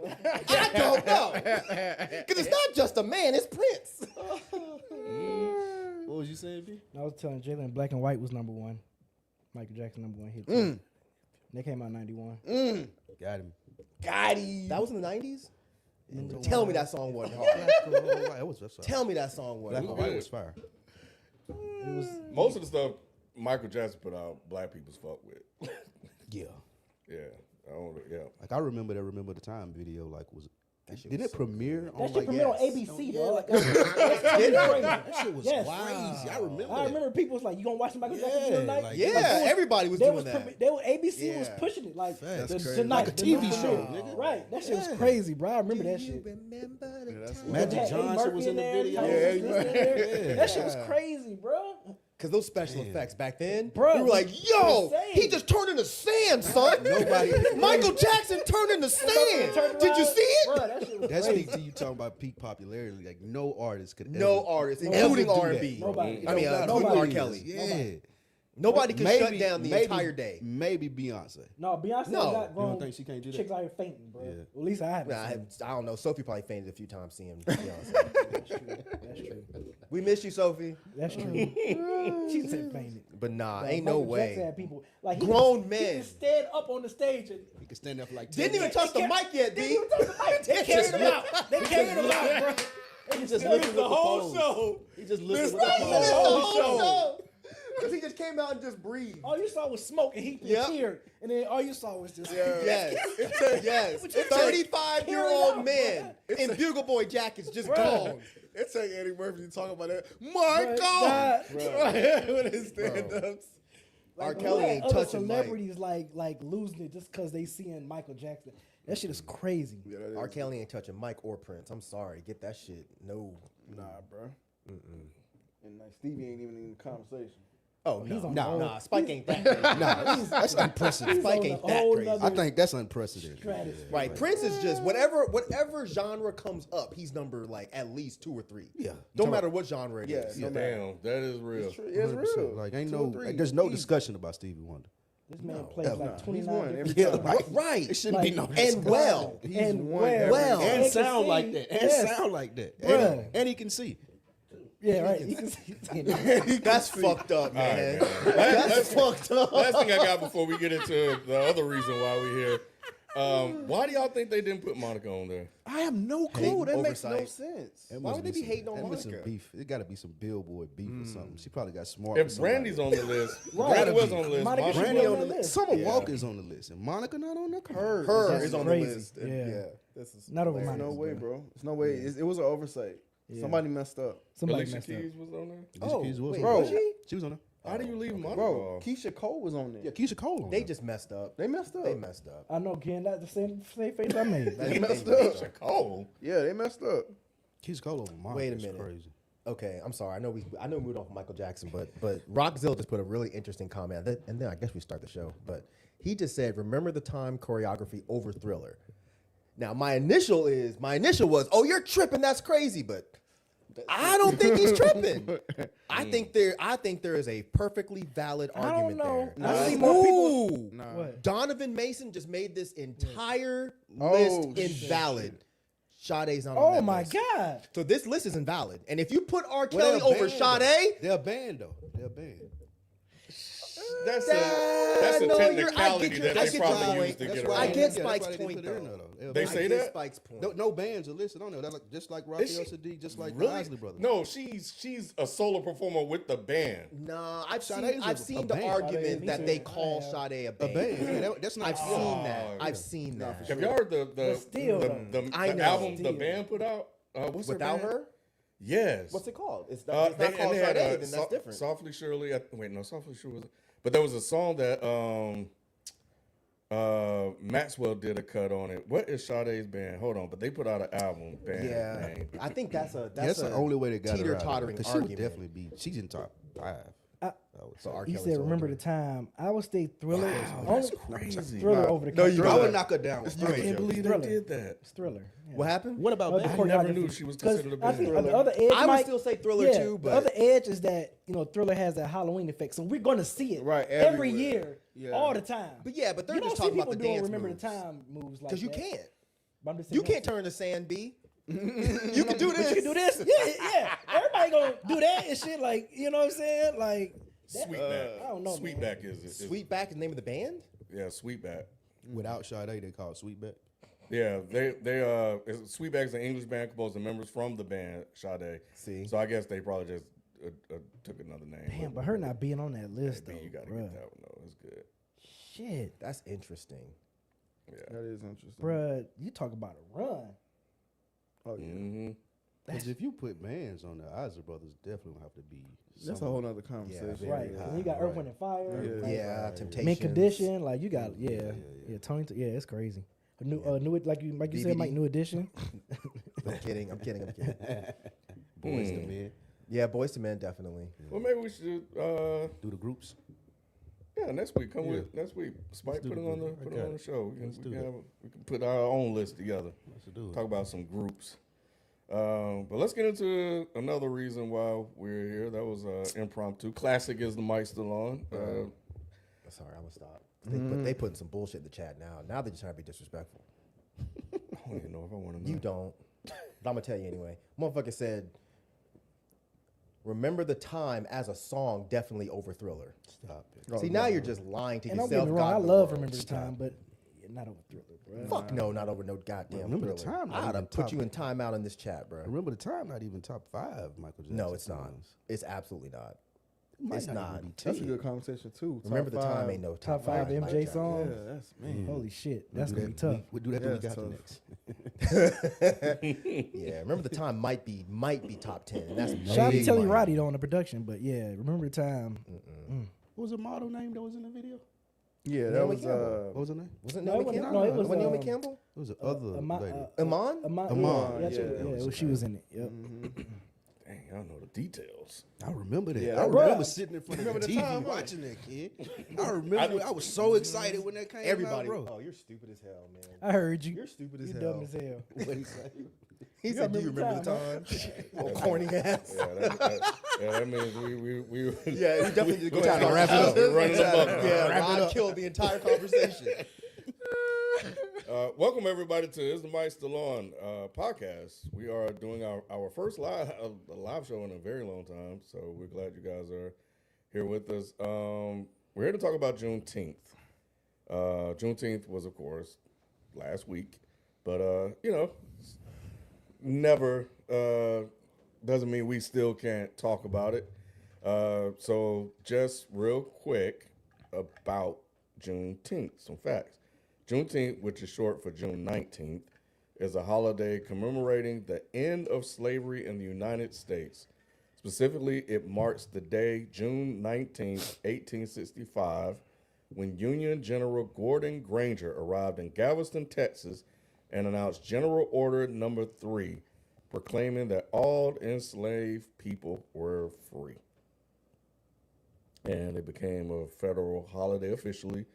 I don't know. Because it's not just a man, it's Prince. What was you saying, B? I was telling Jalen Black and White was number 1. Michael Jackson number 1 hit. Too. They came out 91. Got him. Got him. That was in the 90s? Tell me that song wasn't hard. That was that's Tell me that song Black wasn't and hard. White was fire. It was Most of the stuff Michael Jackson put out, black people's fuck with. Yeah. Yeah. Yeah. Like I remember the time video. Like didn't it premiere on that shit like premiered on yes. ABC, Yeah, bro. like, That's crazy. that shit was Yes. crazy. I remember. I remember people was like, "You gonna watch the Michael Jackson Yeah, tonight?" like- Yeah, everybody was doing that. ABC was Yeah. pushing it like Facts. That's crazy. tonight, Like a the TV new show, premiere. nigga. Right? That shit was Yeah. crazy, bro. I remember that shit. That's Magic Had Eddie Johnson Murphy was in the there, video. Tyler Yeah, Smith you- in there. Yeah. That shit was crazy, bro. Because those special effects back then, Bruh, we were like, yo, insane. he just turned into sand, son. Michael Jackson turned into sand. Did you see it? Bro, that shit was That crazy. speaks to you talking about peak popularity. Like no artist could No ever, artist, ever including do that, R&B. bro. Nobody. I mean, Nobody. including R. Kelly. Yeah. Nobody could shut down the entire day. Maybe Beyonce. No, Beyonce No. got You grown. don't think she can't do that? Chicks out here fainting, bro. Yeah. Well, at least I haven't. Nah, seen I don't know. Sophie probably fainted a few times seeing Beyonce. it. That's true. We miss you, Sophie. That's true. She said fainted. But nah, Like, ain't no Michael Jackson way. had people like Grown He men. can stand up on the stage and He could stand there for like 10 Didn't even minutes. touch the mic yet, Didn't B. even touch the mic. They carried him out. They carried him out, bro. He just lifted with the whole pose. show. He just lifted This with the right pose. here. The whole whole show. show. Because he just came out and just breathed. All you saw was smoke and heat Yep. here, and then all you saw was just Yes. Yes. 35-year-old men in Bugle Boy jackets just gone. It's like Eddie Murphy talking about that. God. Michael! With his stand-ups. R. Like, Kelly we had ain't other touching Mike. celebrities like losing it just because they seeing Michael Jackson. That shit is crazy. Yeah, that is. R. Kelly ain't touching Mike or Prince. I'm sorry. Get that shit. No. Nah, bro. And like Stevie ain't even in the conversation. Oh, He's no. on Nah, the nah. Spike ain't that crazy. That's unprecedented. Spike on ain't a that whole crazy. nother- I think that's unprecedented. Stratosphere. Right. Prince is just whatever genre comes up, he's number like at least 2 or 3. Yeah. Don't matter what genre it Yeah, is. no matter. Damn, that is real. It's true. It's 100%. real. Like ain't 2 no, or 3. there's no Easy. discussion about Stevie Wonder. This man plays ever. like He's 29 won every different- time. Right. It shouldn't be Like, no And discussion. well. and won well, well. And can sound sing. like that. And Yes. sound like that. Bruh. And he can see. Yeah, right. You can see. That's fucked up, man. Last, That's fucked up. last thing I got before we get into the other reason why we're here. Why do y'all think they didn't put Monica on there? I have no Hating clue. That makes no oversight. sense. That Why must would they be some- hating on that must be Monica? some beef. It got to be some Billboard beef or something. She probably got smart. If with somebody. Brandy's on the list, Right. Brandy was on the list. Monica Monica should Brandy be on on the that list. list. Summer Yeah. Walker's on the list, and Monica not on there. Her That's is on crazy. the list. Yeah. This is Not over There's Monica. no way, bro. There's no way. It was an oversight. Yeah. Somebody messed up. Somebody Alicia messed up. Keys was on there. Alicia Keys was wait, on bro. was she? She was on there. How do you leave Bro, Moneyball? Keisha Cole was on there. Yeah, Keisha Cole. on They there. just messed up. They messed up. They messed up. I know, Ken. That's the same face I made. They messed They- up. Keisha Cole. Yeah, they messed up. Keisha Cole over mine. Wait a is minute. Crazy. Okay, I'm sorry. I know we moved on from Michael Jackson, but Rockzilla just put a really interesting comment, and then I guess we start the show. But he just said, "Remember the time choreography over Thriller." Now, my initial was, "Oh, you're tripping. That's crazy." But I don't think he's tripping. I think there is a perfectly valid I don't argument know. there. I see more people. Ooh. Nah. What? Donovan Mason just made this entire Oh, list shit. invalid. Sade's not on Oh that my list. God. So this list is invalid. And if you put R. Well, Kelly over band, Sade, though. They're a band though. They're a band. That's no, a I technicality get that I they get probably your use point. to That's get why- I around. get yeah, that's Spike's why they didn't point, put it in though. there, though. They I say get that? Spike's point. No bands are listed on there. They're like, just like Rocky Is she- LCD, just like Really? the Isley Brothers. No, she's a solo performer with the band. Nah, I've Sade seen is I've a seen the band. argument Sade, that me they too. call I Sade a A band. band. Yeah, that's not. I've seen that. yeah. I've seen that. Have y'all heard the But still, the I know. album the Still. band put out? What's Without band? her, Yes. what's it called? It's not, They called Sade. had Then that's different. Softly Surely. Wait, no, Softly Surely was. But there was a song that Maxwell did a cut on it. What is Sade's band? Hold on, but they put out an album. Band Yeah, name. I think that's That's the only way they got her out. teeter-tottering Because she would argument. definitely be. She's in top 5. I would say. So R. He Kelly's said, "Remember older. the time." I would say Thriller. Wow, only- that's crazy. Thriller over the. No, you I don't. would knock her down. I straight. can't believe they Thriller. did that. It's Thriller. Yeah. What happened? What about Other band? I never choreography. knew she was 'Cause considered a I band. think the other edge I would might- still say Thriller yeah, too, the but other edge is that Thriller has that Halloween effect, so we're gonna see it Right, every everywhere. year, Yeah. all the time. but they're you just don't see talking people about the doing dance remember moves. the time moves like Because you that. can't. But I'm just You saying, can't turn to sand B. You can do But this. you can do this. Yeah. Everybody gonna do that and shit. Like, you know what I'm saying? Like, Sweetback. I don't know, man. Sweetback is Sweetback is the name of the band? Yeah, Sweetback. Without Sade, they call it Sweetback. Yeah, Sweetback is an English band composed of members from the band Sade. See? So I guess they probably just took another name. damn, but her not being on that list B, though, you gotta bruh. get that one though. It's good. Shit, That's interesting. Yeah. That is interesting. bruh, you talk about a run. Oh yeah. Mm-hmm. Because if you put bands on there, Isley Brothers definitely will have to be. That's a somewhat- whole nother conversation. very Right. high, And you got right. Earth, Wind, and Fire. Yeah. like, Yeah, Temptations. Mint Condition. Like, you got, yeah. Tony, it's crazy. A new, like you said, Mike, BBD. New Edition. I'm kidding. Boys to Men. Yeah, Boys to Men, definitely. Well, maybe we should. Do the groups. Yeah, next week. Come Yeah. with next week. Spike do put the it on the group. I put it got on the it. show. We Let's do can we can put our own list together. Let's do it. Talk about some groups. But let's get into another reason why we're here. That was impromptu. Classic is the mic still on. Sorry, I'm gonna stop. But they putting some bullshit in the chat now. Now they're just trying to be disrespectful. I don't even know if I want to know. You don't. But I'm gonna tell you anyway. Motherfucker said, "Remember the time" as a song, definitely over Thriller. Stop it. Oh, See, now you're just lying to And don't yourself. get me wrong, I God, love the Remember world. the Time, but not over Thriller, bro. Fuck no, not over no goddamn Remember the Thriller. Time, not I'd even have put top- you in timeout in this chat, bro. Remember the time? Not even top 5. Michael Jackson. No, it's not. songs. It's absolutely not. Might It's not even not. be That's a 10. good conversation too. Remember Top the time five. ain't no Top 5 Mike MJ Jackson. songs. Yeah, that's man. Holy shit, We'll that's do gonna be that- tough. We'll do that Yeah, when we it's got to tough. next. Yeah, remember the time might be top 10. And that's Shout out to big Telly money. Roddy though on the production, but yeah, Remember the Time. What was the model name that was in the video? Yeah, that Naomi was Campbell. What was her name? Was it No, Naomi it wasn't- Campbell? no, it was, Wasn't Naomi um, Campbell? It was the other lady. Iman? Iman, Yeah, yeah. well, she was in it. Yep. Dang, y'all know the details. I remember that. Yeah, I that remember was- sitting in front Remember of the the TV time, huh? watching that, kid. I remember. I was so excited when that came Everybody. out, bro. Oh, you're stupid as hell, man. I heard you. You're stupid as You hell. dumb as hell. What he say? He You said, "Do you remember remember the the time?" Oh, corny ass. Yeah, that means we Yeah, you definitely need to go time to down. wrap it up. We're running the buck now. Yeah, Wrap it Rod up. killed the entire conversation. Welcome everybody to Is the Mic Still On podcast. We are doing our first live show in a very long time, so we're glad you guys are here with us. We're here to talk about Juneteenth. Juneteenth was, of course, last week, but never doesn't mean we still can't talk about it. So just real quick about Juneteenth, some facts. Juneteenth, which is short for June 19th, is a holiday commemorating the end of slavery in the United States. Specifically, it marks the day, June 19th, 1865, when Union General Gordon Granger arrived in Galveston, Texas, and announced General Order Number 3, proclaiming that all enslaved people were free. And it became a federal holiday officially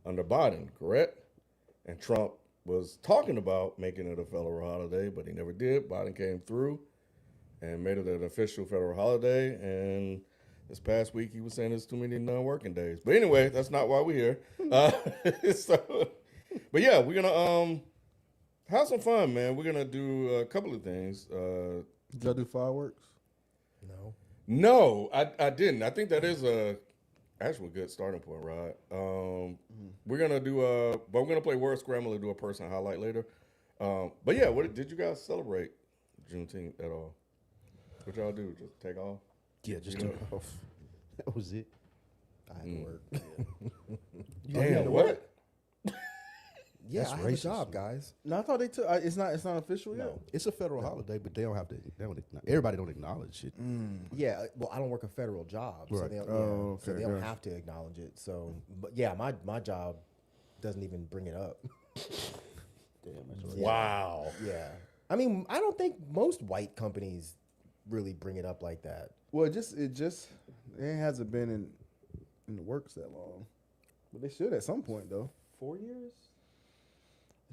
under Biden, correct? And Trump was talking about making it a federal holiday, but he never did. Biden came through and made it an official federal holiday. And this past week, he was saying there's too many non-working days. But anyway, that's not why we're here. But yeah, we're gonna have some fun, man. We're gonna do a couple of things. Did y'all do fireworks? No, I didn't. I think that is a actual good starting point, Rod. We're gonna do but we're gonna play Word Scramble and do a person highlight later. But yeah, what did you guys celebrate Juneteenth at all? What y'all do? Just take off? Yeah, just took off. That was it. I had to work. Damn, what? Yeah, That's I have a racist, job, man. guys. No, I thought they took. It's not official yet. No. It's a federal holiday, but they don't have to. Everybody don't acknowledge it. Yeah, well, I don't work a federal job, so Right. they don't, Oh, so okay, they don't gotcha. have to acknowledge it. So, but yeah, my job doesn't even bring it up. Damn, that's right. Yeah. Wow. Yeah, I mean, I don't think most white companies really bring it up like that. Well, it hasn't been in the works that long, but they should at some point though. 4 years,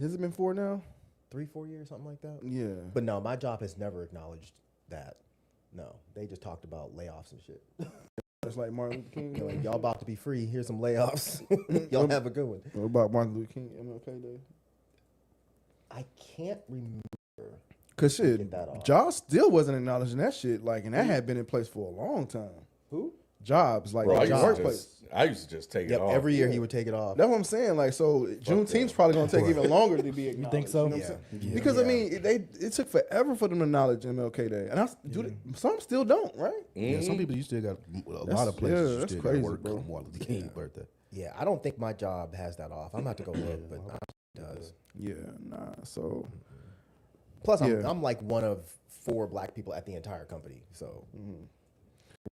Has it been 4 now? 3-4 years, something like that. Yeah. But no, my job has never acknowledged that. No, they just talked about layoffs and shit. It's like Martin Luther King. They're like, y'all about to be free. Here's some layoffs. Y'all have a good one. What about Martin Luther King MLK Day? I can't remember. Cause shit, Get that off. Jobs still wasn't acknowledging that shit, like, and that had been in place for a long time. Who? Jobs, like Bro, the workplace. I used to just take Yep, it off. every year he would take it off. That's what I'm saying. Like, so Juneteenth's probably gonna take even longer to be acknowledged. think so? know what I'm Yeah. saying? Yeah. Because I Yeah. mean, it took forever for them to acknowledge MLK Day, and some still don't, right? Yeah, some people you still got a lot of places. You that's still crazy, got to work bro. on Martin Luther King's birthday. Yeah, I don't think my job has that off. I'm gonna have to go look, but it does. Yeah, nah. So Plus, Yeah. I'm like one of 4 black people at the entire company. So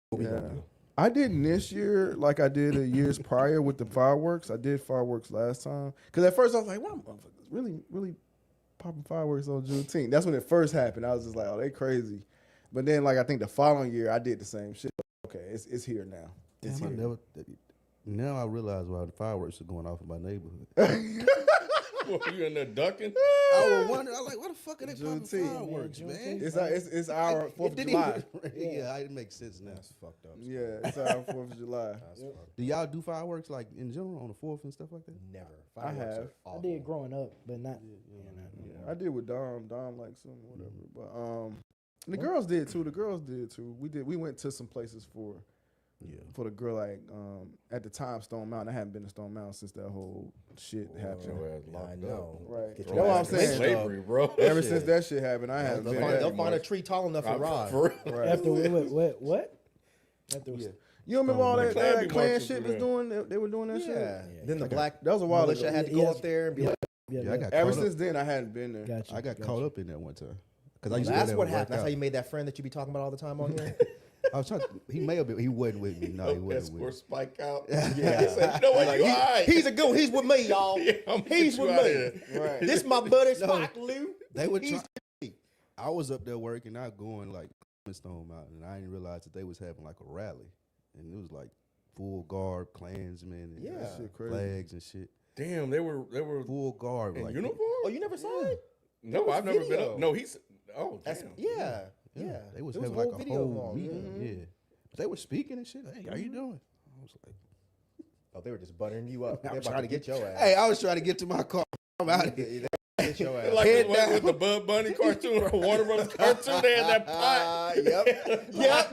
what we yeah, gonna do? I didn't this year like I did the years prior with the fireworks. I did fireworks last time because at first I was like, "Wow, motherfuckers really popping fireworks on Juneteenth." That's when it first happened. I was just like, "Oh, they crazy." But then, like, I think the following year I did the same shit. Okay, it's here now. It's Damn, here. now I realize why the fireworks are going off in my neighborhood. What, you in there ducking? I was wondering, I was like, why the fuck are they popping Juneteenth, fireworks, man? It's our 4th of didn't July. even- yeah, it makes sense now. That's fucked up. Yeah, it's our 4th of July. That's fucked. Do y'all do fireworks like in general on the 4th and stuff like that? Never. I Fireworks have. are I awful. did growing up, but not. Yeah, I did with Dom like some whatever. But the girls did too. We went to some places for the girl, like at the time Stone Mountain. I haven't been to Stone Mountain since that whole shit happened. Your ass Yeah, I locked know. Right. Get That's your what I'm ass saying. lynched up. Slavery, bro. Ever Shit. since that shit happened, I haven't They'll been. find, there. they'll find a tree tall enough for Rod. For real. Right. After what? After You remember all that, Clan that be Klan marching shit through was there. doing? They were doing that Yeah. shit. Then the black That was a while militia ago. had to go Yeah. up there and be like, Yeah, I got Ever caught since up. then, I hadn't been there. Gotcha. I got gotcha. caught up in that one time. Because I used to that's go what there and happened. That's work how out. you made that friend that you be talking about all the time on here. I was trying to, he may have been, he wasn't with me. No, he wasn't Escort with me. spike out. Yeah. He said, you know what, you all right. He's a good one. He's with me, y'all. Yeah, I'm gonna He's get you with out me. of here. Right. This my buddy Spike Lou. They were He's- trying. I was up there working, out going like Stone Mountain, and I didn't realize that they was having like a rally, and it was like full guard, Klansmen, and Yeah. That shit crazy. flags and shit. Damn, they were Full guard, in like uniform? Oh, you never saw it? No, was I've never been video. up. No, he's oh That's damn. yeah. They was There having a like a video of whole them. meeting. Mhm. Yeah, but they were speaking and shit. Hey, how you doing? I was like, Oh, they were just buttering you up. I They're was about trying to get your ass. Hey, I was trying to get to my car. I'm out of here. Get your ass. Like Head the one down. with the Bud Bunny cartoon or Warner Brothers cartoon, they had that pot. Yep.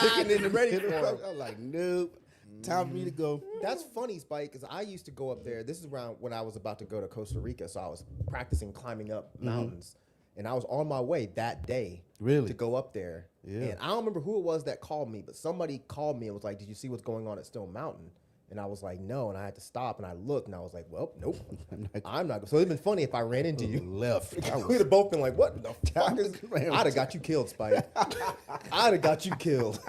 Picking in the ready for 'em. I was like, nope. Time for me to go. That's funny, Spike, because I used to go up there. This is around when I was about to go to Costa Rica, so I was practicing climbing up mountains, and I was on my way that day Really? to go up there. Yeah. And I don't remember who it was that called me, but somebody called me and was like, "Did you see what's going on at Stone Mountain?" And I was like, no. And I had to stop. And I looked and I was like, well, nope. I'm not. So it'd been funny if I ran into you. Left. We'd have both been like, what the fuck is. I'd have got you killed, Spike. I'd have got you killed.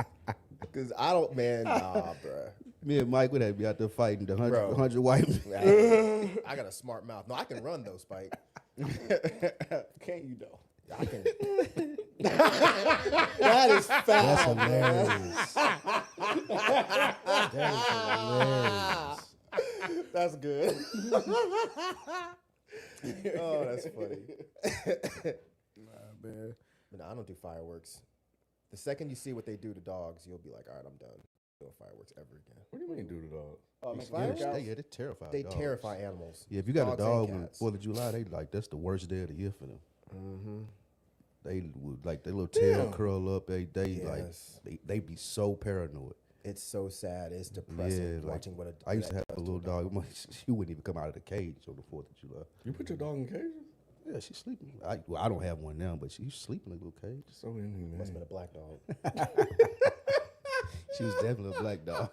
Because I don't, man, nah, bruh. Me and Mike would have be out there fighting the 100 Bro. white men. I got a smart mouth. No, I can run though, Spike. Can't you though? I can. That is foul. That's man. hilarious. That is hilarious. That's good. Oh, that's funny. Man. But no, I don't do fireworks. The second you see what they do to dogs, you'll be like, all right, I'm done doing fireworks ever again. What do you mean do the dog? Make Yeah, fireworks? they terrify They dogs. terrify animals. Yeah, if you got a Dogs and dog on cats. 4th of July, they like that's the worst day of the year for them. Mm-hmm. They would like their little tail Damn. curl up. They Yes. like they be so paranoid. It's so sad. It's depressing Yeah, like, watching what I used to that have a does little to a dog. She wouldn't even come out of the cage on the 4th of July. You put your dog in cages? Yeah, she's sleeping. I don't have one now, but she's sleeping in a little cage. So inhumane. Must have been a black dog. She was definitely a black dog.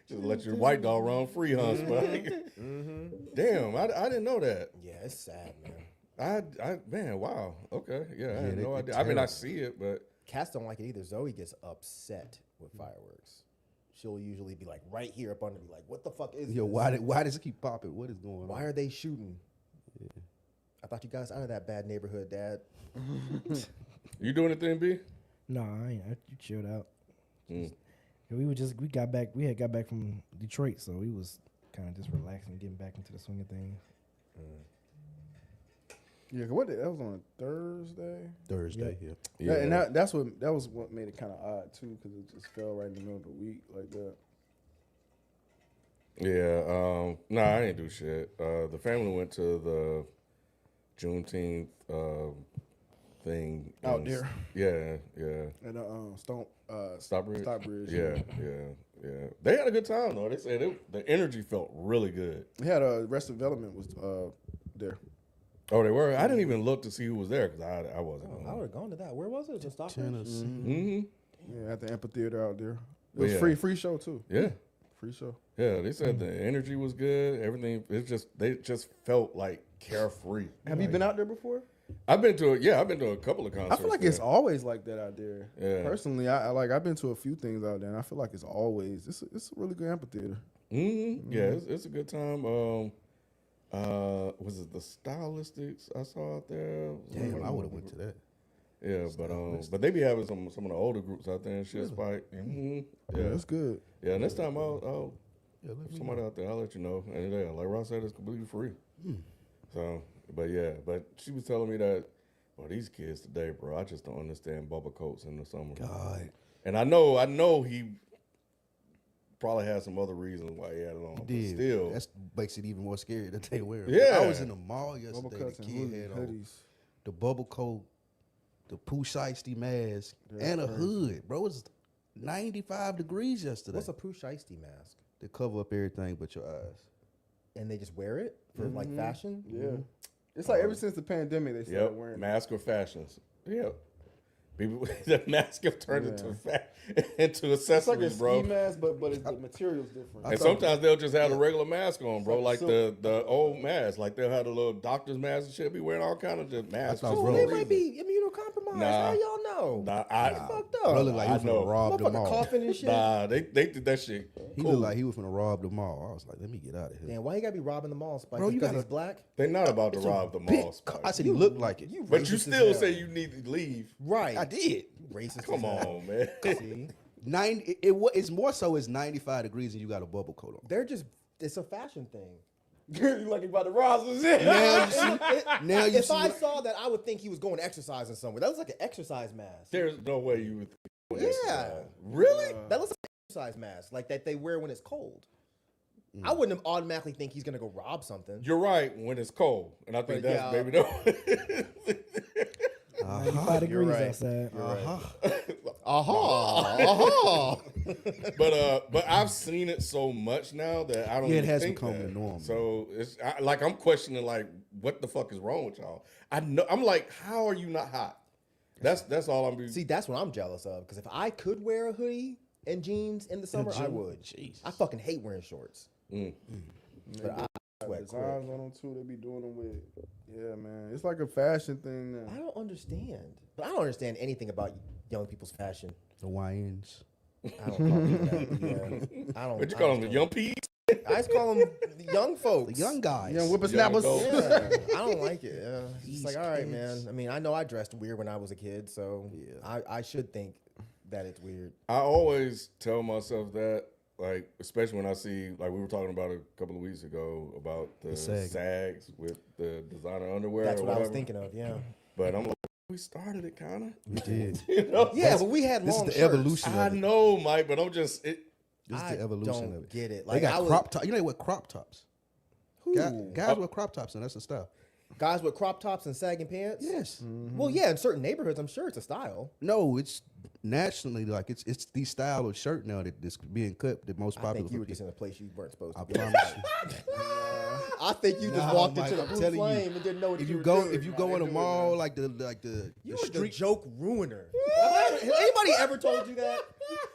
Just let your white dog run free, huh, Spike? Damn, I didn't know that. Yeah, it's sad, man. Man, wow. Okay, yeah, I had they- no they idea. I mean, I terrible. see it, but Cats don't like it either. Zoe gets upset with fireworks. She'll usually be like right here up under me, like, what the fuck is Yo, this? why does it keep popping? What is going Why on? are they shooting? I thought you guys out of that bad neighborhood, Dad. you doing anything, B? No, I ain't. I chilled out. Mm. We got back. We had got back from Detroit, so we was kind of just relaxing, getting back into the swing of things. Yeah, 'cause what that was on a Thursday. Thursday, yeah. Yeah, and that was what made it kind of odd too, because it just fell right in the middle of the week like that. Yeah, nah, I didn't do shit. The family went to the Juneteenth thing Out in- there. Yeah. And Stockbridge. Stockbridge. Yeah. They had a good time though. They said the energy felt really good. We had Arrested Development was there. Oh, they were. I didn't even look to see who was there because I wasn't. I would have gone to that. Where was it? It was in Stockbridge? Tennessee. Mm-hmm. Yeah, at the amphitheater out there. It But was yeah. free show too. Yeah. Free show. Yeah, they said the energy was good. Everything. They just felt like carefree. Have you been out there before? I've been to a couple of concerts. I feel like it's always like that out there. Yeah. Personally, I've been to a few things out there, and I feel like it's always it's a really good amphitheater. Mm-hmm. Yeah, it's a good time. Was it the Stylistics I saw out there? Damn, I would have went to that. Yeah, but they be having some of the older groups out there and shit. Spike. Mm-hmm. Yeah, Yeah, it's good. yeah. Next time I'll Yeah, let me somebody out there. I'll let you know. And yeah, like Ross said, it's completely free. Hmm. So, but she was telling me that, well, these kids today, bro, I just don't understand bubble coats in the summer. God, And I know he probably had some other reasons why he had it on. But did. still, That makes it even more scary that they wear. it. Yeah. I was in the mall Bubble yesterday. cuts The and kid had on hoodies. the bubble coat, the poo shiesty mask, Yeah, and a crazy. hood. Bro, it was 95 degrees yesterday. What's a poo shiesty mask? to cover up everything but your eyes. And they just wear it for like fashion? Yeah. It's like ever since the pandemic they started Yep, wearing it. mask of fashions. Yep. People, the mask have turned into It's like a accessories, ski bro. mask, but the material's different. And sometimes they'll just have a regular mask on, bro, like like the old mask. Like they'll have the little doctor's mask and shit. Be wearing all kind of just masks. thought Oh, bro- they might be immunocompromised. Nah. How y'all know? Nah, That's fucked up. Bro looked like he was I know. gonna rob the Motherfucker mall. coughing and shit. Nah, they did that shit. He looked like he was gonna rob the mall. I was like, let me get out of here. Damn, why you gotta be robbing the mall, Spike? Bro, you Because gotta- he's black? They're not about to rob the mall. Spike. I said he looked like it. But you racist still as hell. say you need to leave. Right. I did. Racist. Come as hell. on, man. See? 90. It's more so. It's 95 degrees and you got a bubble coat on. They're just, it's a fashion thing. you like about the rob some shit. Now you see. Now you If see. I saw that, I would think he was going exercising somewhere. That looks like an exercise mask. There's no way you would. Yeah. Really? That looks like an exercise mask, like that they wear when it's cold. I wouldn't automatically think he's gonna go rob something. You're right when it's cold, and I think But that's yeah. maybe no. 95 degrees right. outside. Aha! But I've seen it so much now that I don't. Yeah, it even has think become that. the norm. So it's like I'm questioning like what the fuck is wrong with y'all. I know I'm like, how are you not hot? That's all I'm. See, that's what I'm jealous of. Because if I could wear a hoodie and jeans in the summer, I would. Jesus. I fucking hate wearing shorts. But I sweat quick. Designs on them too. They be doing them with. Yeah, man. It's like a fashion thing now. I don't understand. But I don't understand anything about young people's fashion. The YNs. I don't call them that. Yeah. I don't. What you call them, the young peas? I just call them the young folks. The young guys. Young whippersnappers. Yeah, I don't like it. Yeah. It's like, all right, man. I mean, I know I dressed weird when I was a kid, so I should think that it's weird. I always tell myself that, like, especially when I see, like we were talking about a couple of weeks ago about the sags with the designer underwear. That's or what I was whatever. thinking of, yeah. But I'm like, we started it kind of. We did. You know? Yeah, but we had This long is the shirts. evolution I of it. know, Mike, but I'm just This is the evolution don't of it. get it. They Like, got crop top. You know what crop tops? Who? Guys with crop tops, and that's the style. Guys with crop tops and sagging pants? Yes. Well, yeah, in certain neighborhoods, I'm sure it's a style. No, it's nationally like it's the style of shirt now that's being cut the most I popular. think you for were just people. in a place you weren't supposed to I be. promise you. I think you just Nah, walked Mike, into the I'm blue telling you, flame and didn't know what If you you were go doing. if you go in a mall like the You the are the street joke ruiner. Has anybody ever told you that?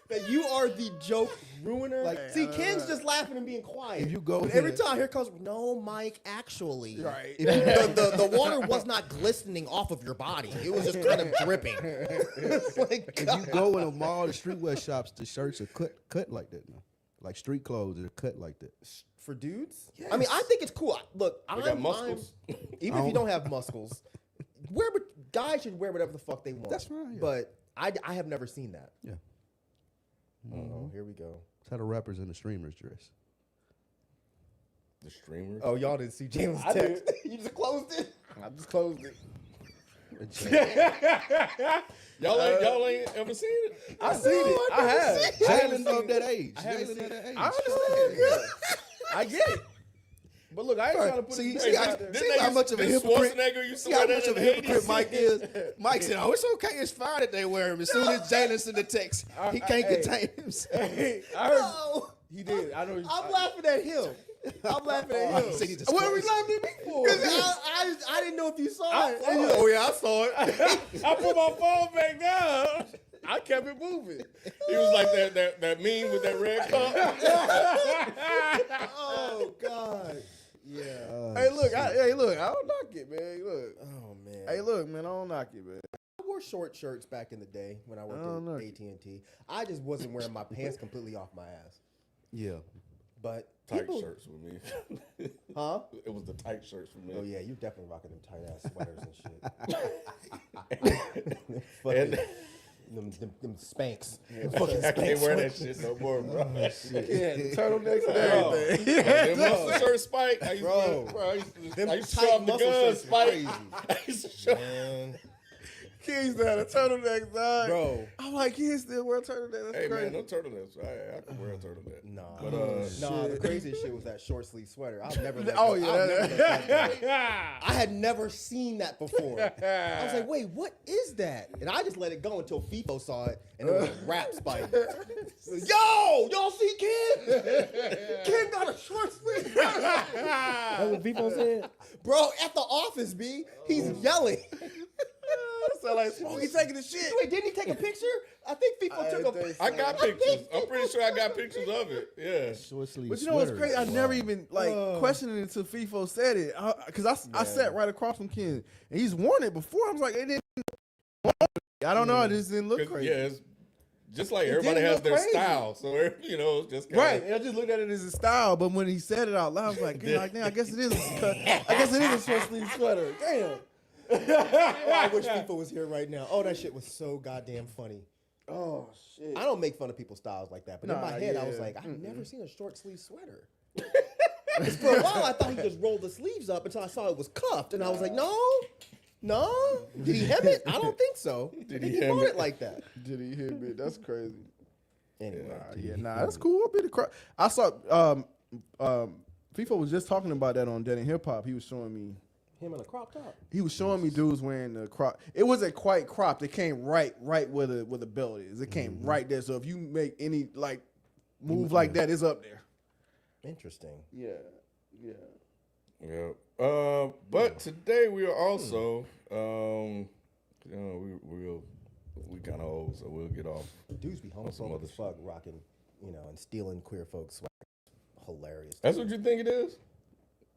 That you are the joke ruiner? Like, see, Ken's just laughing and being quiet. If you go But every there- time here comes, no, Mike, actually. Right. The water was not glistening off of your body. It was just kind of dripping. It's like, if you go in a mall, the streetwear shops, the shirts are cut like that now. Like street clothes are cut like that. for dudes? I mean, I think it's cool. Look, They got muscles. even if you don't have muscles, guys should wear whatever the fuck they want. That's fine, yeah. But I have never seen that. Yeah. Oh, here we go. That's how the rappers and the streamers dress. The streamers. Oh, y'all didn't see Jalen's I text. You just closed it. I just closed it. Y'all ain't ever seen it? I seen it. I have. I haven't Jalen of seen that it. age. I haven't Jalen seen of that age. I understand. Yeah. I get it. But look, I ain't trying to put See, it see, out there. see how much of a hypocrite. Schwarzenegger used to See how wear much that of in a the hypocrite 80s. Mike is. Mike said, "Oh, it's okay. It's fine that they wear him." As soon as Jalen sent the text, he can't Hey. contain himself. Hey, I heard No, he did. I know. I'm laughing at him. I'm laughing at him. See, he just What are we closed. laughing at me for? I didn't know if you saw it. Oh yeah, I saw it. I put my phone back down. I kept it moving. He was like that meme with that red cup. Oh God. Yeah. Hey, look, I don't knock it, man. Look, Oh man. hey, look, man, I don't knock it, man. I wore short shirts back in the day when I I worked don't know. at AT&T. I just wasn't wearing my pants completely off my ass. Yeah. But Tight people, shirts with me. huh? It was the tight shirts for me. Oh yeah, you're definitely rocking them tight ass sweaters and shit. Fucking, them Spanx. Fucking I can't Spanx wear that sweaters. shit no more, bro. Yeah, turtlenecks and Bro. everything. Them muscle shirt Spike. I used Bro. to, bro, I used to, Them I used to tight shove the muscle gun, shirts are Spike. crazy. I used to shove. Man, Kids had a turtleneck, dog. bro. I'm like, kids still wear turtlenecks. That's Hey crazy. man, no turtlenecks. I can wear a turtleneck. Nah. But Nah, the craziest shit was that short sleeve sweater. I've never let Oh go. yeah, I've never let that go. that- I had never seen that before. I was like, wait, what is that? And I just let it go until FIFO saw it, and it was a rap Spike. Yo, y'all see Ken? Ken got a short sleeve. That's what people said. Bro, at the office, B, he's yelling. So like, Smokey taking the shit. Wait, didn't he take a picture? I think FIFO took a picture. I got pictures. I'm pretty sure I got pictures of it. Yeah. Short sleeve But you know what's sweater. crazy? I never even questioned it until FIFO said it. Cause I sat right across from Ken and he's worn it before. I was like, it didn't. I don't know. It just didn't look 'Cause, crazy. yeah, it's just like It everybody didn't has look their crazy. style. So it's just kinda, Right, and I just looked at it as a style, but when he said it out loud, I was like, "Damn, I guess it is. I guess it is a short sleeve sweater." Damn. I wish FIFO was here right now. Oh, that shit was so goddamn funny. Oh shit. I don't make fun of people's styles like that, but in Nah, my head, I was yeah. like, I've never seen a short sleeve sweater. 'Cause for a while, I thought he just rolled the sleeves up until I saw it was cuffed, and I was like, no. Did he hem it? I don't think so. Did I he think hem bought it? it like that. Did he hit me? That's crazy. Anyway, That's cool. I'll be the cry. I saw FIFO was just talking about that on Dead and Hip Hop. He was showing me. him in a crop top. He was showing me dudes wearing the crop. It wasn't quite cropped. It came right where the belt is. It came right there. So if you make any like move like that, it's up there. Interesting. Yeah. Yeah. But today we are also, we we kind of old, so we'll get off. Dudes be some homophobic other as fuck, rocking, and stealing queer folks' swag. Hilarious. That's what you think it is?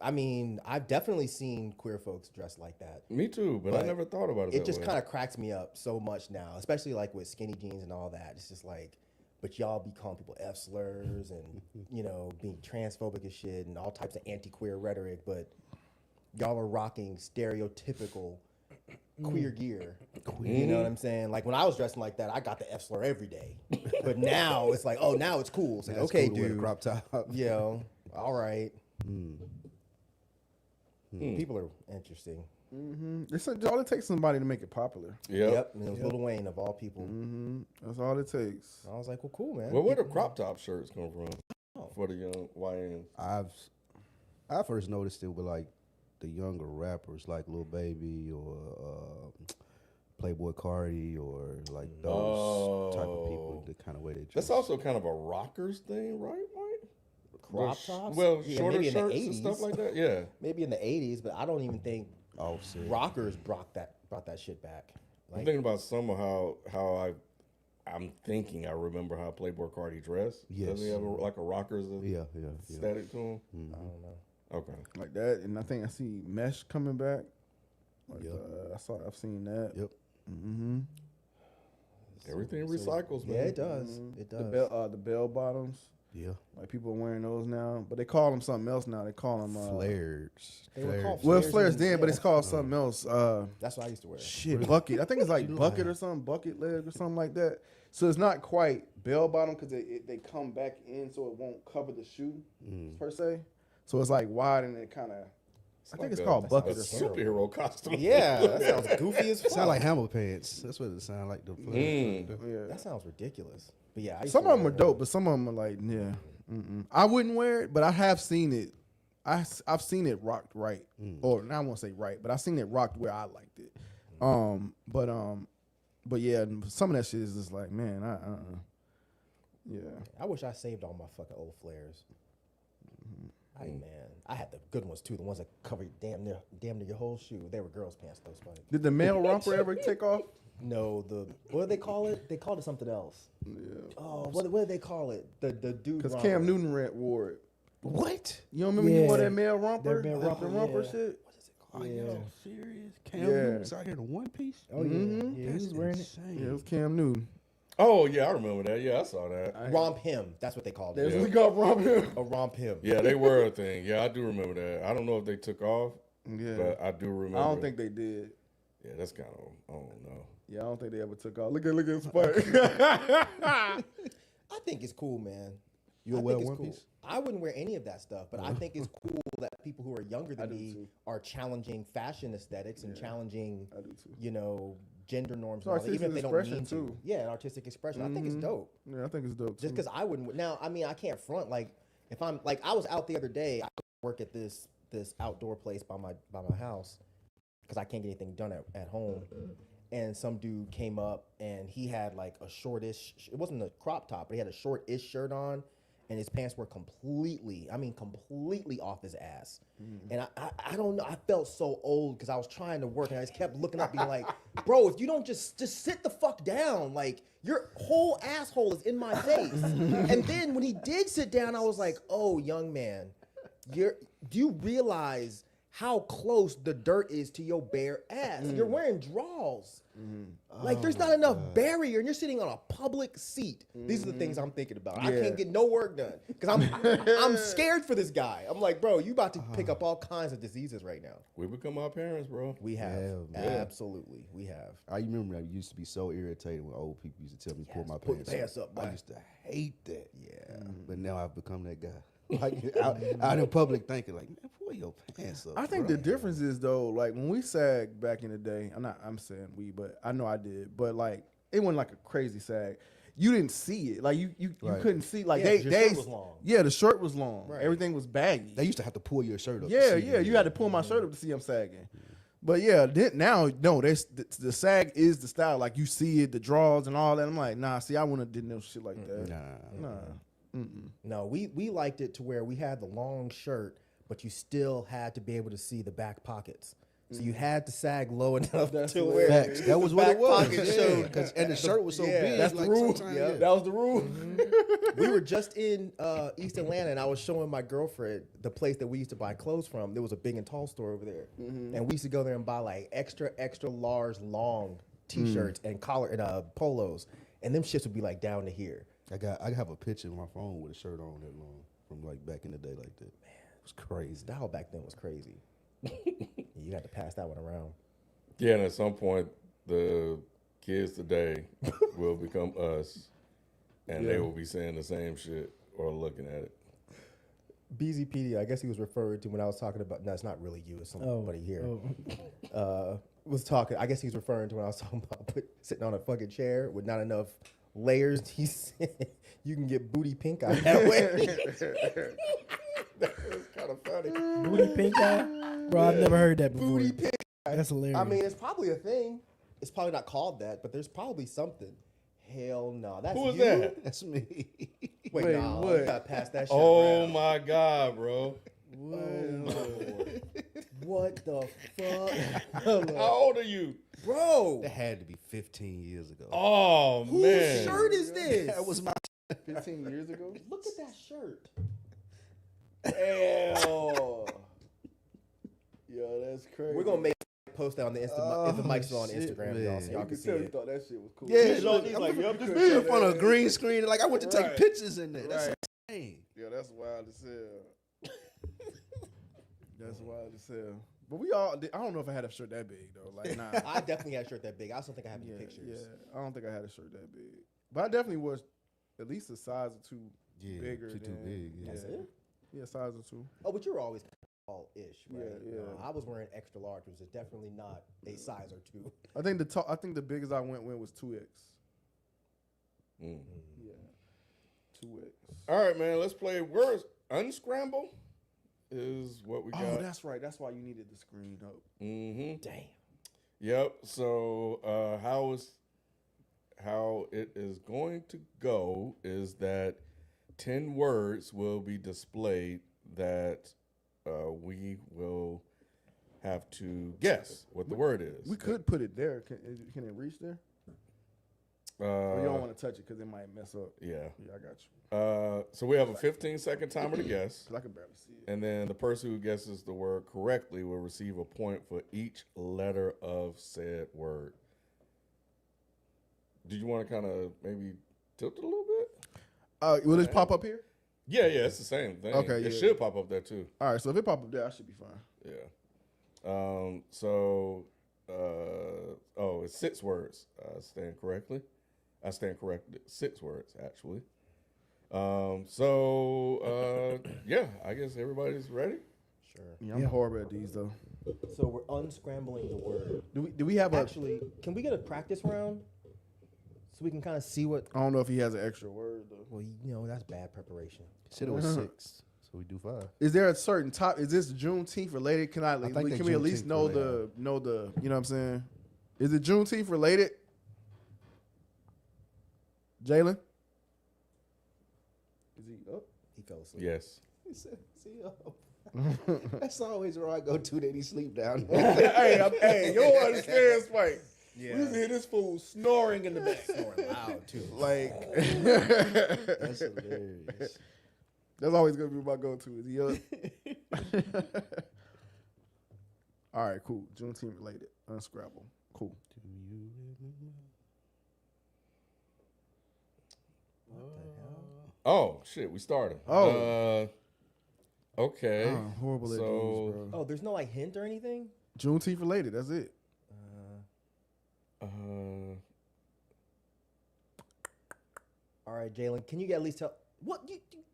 I mean, I've definitely seen queer folks dressed like that. Me too, but I never thought about it. It just kind of cracks me up so much now, especially like with skinny jeans and all that. It's just like, but y'all be calling people F slurs and being transphobic as shit and all types of anti-queer rhetoric, but y'all are rocking stereotypical queer gear. You know what I'm saying? Like when I was dressing like that, I got the F slur every day. But now it's like, oh, now it's cool. It's like, okay, cool to wear the dude. crop top. All right. People are interesting. All it takes somebody to make it popular. Yep. And it was Lil Wayne of all people. That's all it takes. I was like, well, cool, man. Well, where do crop top shirts come from for the young YNs? I first noticed it with like the younger rappers, like Lil Baby or Playboy Cardi or like those type of people. The kind of way they dress. That's also kind of a rockers thing, right, Mike? Crop tops? Well, Yeah, shorter maybe in the shirts and 80s. stuff like that. Yeah. Maybe in the 80s, but I don't even think Offset. rockers brought that shit back. I'm thinking about some of how I'm thinking I remember how Playboy Cardi dressed. Yes. Does he have like a rockers Yeah. static to him? I don't know. Okay. Like that, and I think I see Mesh coming back. Like, I've seen that. Yep. Everything recycles, man. Yeah, it does. It does. The bell bottoms. Yeah. Like people are wearing those now, but they call them something else now. They call them Flares. They were called Well, flares flares in- then, but yeah. it's called something else. That's what I used to wear. Shit, bucket. I think it's like bucket or something, bucket leg or something like that. So it's not quite bell bottom because they come back in so it won't cover the shoe per se. So it's like wide and it kind of. I think it's called bucket or something. Superhero costume. Yeah, that sounds goofy as fuck. Sound like Hammer pants. That's what it sound like. Yeah. That sounds ridiculous. But yeah, I used Some to of them wear are dope, but some of them are like, yeah. I wouldn't wear it, but I have seen it. I've seen it rocked right, or now I won't say right, but I've seen it rocked where I liked it. But yeah, some of that shit is just like, man, yeah. I wish I saved all my fucking old flares. Man, I had the good ones too. The ones that covered damn near your whole shoe. They were girls' pants, those Spike. Did the male romper ever take off? No, what do they call it? They called it something else. Yeah. Oh, what did they call it? The dude. Because romper. Cam Newton wore it. What? You don't remember he wore Yeah. that male romper? That male romper, the romper yeah. shit? Are you serious? Cam Yeah. Newton's out here in a one piece? Oh yeah, yeah, he was wearing it. insane. Yeah, it was Cam Newton. Oh yeah, I remember that. Yeah, I saw that. Romp him. that's what they called That's it. what we called romper. A romp him. Yeah, they were a thing. Yeah, I do remember that. I don't know if they took off, Yeah. but I do remember. I don't think they did. Yeah, that's kind of. I don't know. Yeah, I don't think they ever took off. Look at Spike. I think it's cool, man. You'll I wear think it's one cool. piece? I wouldn't wear any of that stuff, but I think it's cool that people who are younger than do me too. are challenging fashion aesthetics and challenging, I do too. gender norms, It's and all that, even if they don't artistic mean expression, to. too. Yeah, artistic expression. I think it's dope. Yeah, I think it's dope Just too. because I wouldn't. Now, I mean, I can't front. Like, if I'm like, I was out the other day. I work at this outdoor place by my house because I can't get anything done at home. And some dude came up and he had like a shortish. It wasn't a crop top, but he had a short-ish shirt on, and his pants were completely off his ass. And I don't know. I felt so old because I was trying to work and I just kept looking up, being like, "Bro, if you don't just sit the fuck down, like your whole asshole is in my face." And then when he did sit down, I was like, "Oh, young man, do you realize how close the dirt is to your bare ass? You're wearing drawers. Like there's not enough barrier, and you're sitting on a public seat." These are the things I'm thinking about. I can't get no work done because I'm scared for this guy. I'm like, bro, you about to pick up all kinds of diseases right now. We become our parents, bro. We have, Yeah, absolutely, we have. I remember I used to be so irritated when old people used to tell me to pull my pull your pants pants up, I boy. used to hate that. Yeah. But now I've become that guy. Like out in public thinking like, man, pull your pants up. I think bro. the difference is though, like when we sag back in the day, I'm saying we, but I know I did, but like it wasn't like a crazy sag. You didn't see it. Like you Right. couldn't see like Yeah, 'cause your shirt they was long. Yeah, the shirt was long. Right. Everything was baggy. They used to have to pull your shirt up. to Yeah, see yeah. the- You had to pull my shirt up to see I'm sagging. But yeah, now no, the sag is the style. Like you see it, the draws and all that. I'm like, nah. See, I wouldn't have did no shit like that. Nah. No, we liked it to where we had the long shirt, but you still had to be able to see the back pockets. So you had to sag low enough That's to hilarious. where Facts. That was the what back it was. pocket Yeah, showed. 'cause- and the shirt was so Yeah. big. That's the like, rule. sometimes- Yeah. That was the rule. We were just in East Atlanta, and I was showing my girlfriend the place that we used to buy clothes from. There was a big and tall store over there, and we used to go there and buy like extra large long T-shirts and collar and polos, and them shits would be like down to here. I have a picture of my phone with a shirt on that long from like back in the day like that. Man, it was crazy. Style back then was crazy. You had to pass that one around. Yeah, and at some point, the kids today will become us, and they will be saying the same shit or looking at it. BZPD, I guess he was referring to when I was talking about. No, it's not really you. It's somebody here. Was talking. I guess he's referring to when I was talking about sitting on a fucking chair with not enough layers. He said you can get booty pink eye that way. That was kind of funny. Booty pink eye? Bro, I've never heard that before. Booty pink. That's hilarious. I mean, it's probably a thing. It's probably not called that, but there's probably something. Hell no. That's Who was you? that? That's me. Wait, Wait, no. what? You got past that shit. Oh around. my God, bro. Oh my Lord. What the fuck? How old are you? Bro, That had to be 15 years ago. Oh, whose man. shirt is this? That was my 15 years ago? Look at that shirt. Hell. Yo, that's crazy. We're gonna make a post that on the Insta if the mic's still on shit, Instagram, y'all, so man. y'all You can could see tell you it. thought that shit was cool. Yeah, He's like, just couldn't be in tell front of that. a green screen. Like I went to take Right. pictures in there. That's Right. insane. Yeah, that's wild as hell. That's wild as hell. But we all, I don't know if I had a shirt that big though. Like, nah. I definitely had a shirt that big. I also think I have any yeah, pictures. yeah. I don't think I had a shirt that big. But I definitely was at least a size or two Yeah, bigger. too than, big. Yeah. That's it? Yeah, size or two. Oh, but you were always tall-ish, right? Yeah, yeah. I was wearing extra large, which is definitely not a size or two. I think I think the biggest I went was 2X. Mm. Yeah. 2X. All right, man. Let's play words. Unscramble is what we got. Oh, that's right. That's why you needed the screen up. Mm-hmm. Damn. Yep. So how it is going to go is that 10 words will be displayed that we will have to guess what the word is. We could put it there. Can it reach there? Or you don't want to touch it because it might mess up. Yeah. Yeah, I got you. So we have a 15-second timer to guess. Because I can barely see it. And then the person who guesses the word correctly will receive a point for each letter of said word. Do you want to kind of maybe tilt it a little bit? Will this pop up here? Yeah, it's the same thing. Okay, It yeah. should pop up there too. All right, so if it pop up there, I should be fine. Yeah. It's 6 words. I stand corrected. 6 words, actually. Yeah, I guess everybody's ready. Sure. Yeah, I'm horrible at these though. So we're unscrambling the word. Do we have a? Actually, can we get a practice round so we can kind of see what? I don't know if he has an extra word though. Well, you know, that's bad preparation. Said it was 6, so we do 5. Is there a certain top? Is this Juneteenth related? Can think can they we at least Juneteenth know related. the you know what I'm saying? Is it Juneteenth related? Jalen? Is he up? He fell asleep. Yes. He said, "See up." That's always where I go to. That he sleep down. hey, you don't understand, Spike. Yeah. We used to hear this fool snoring in the back. Snoring loud too. Like, That's hilarious. that's always gonna be my go-to. Is he up? All right, cool. Juneteenth related. Unscrabble. Cool. Do you remember? Oh shit, we started. Oh. Okay. I'm horrible at these, So, bro. Oh, there's no like hint or anything. Juneteenth related. That's it. All right, Jalen, can you at least tell what you could've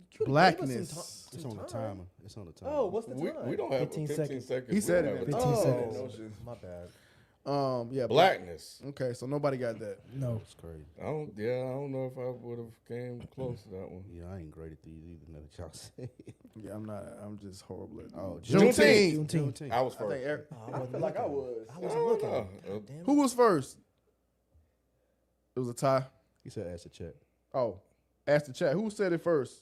gave us Blackness. some It's on the time. timer. It's on the timer. Oh, what's the time? we don't have 15 15 seconds. seconds. He We said don't it have in a 15 time. seconds. My bad. Yeah. Blackness. Okay, so nobody got that. No. That's crazy. I don't know if I would have came close to that one. Yeah, I ain't great at these either. Now that y'all say. Yeah, I'm not. I'm just horrible at these. Oh, Juneteenth. Juneteenth. I was I first. think Eric, Oh, I wasn't feel like I looking. was. I wasn't looking. no. God damn it. Who was first? It was a tie. He said, "Ask the chat." Oh, ask the chat. Who said it first?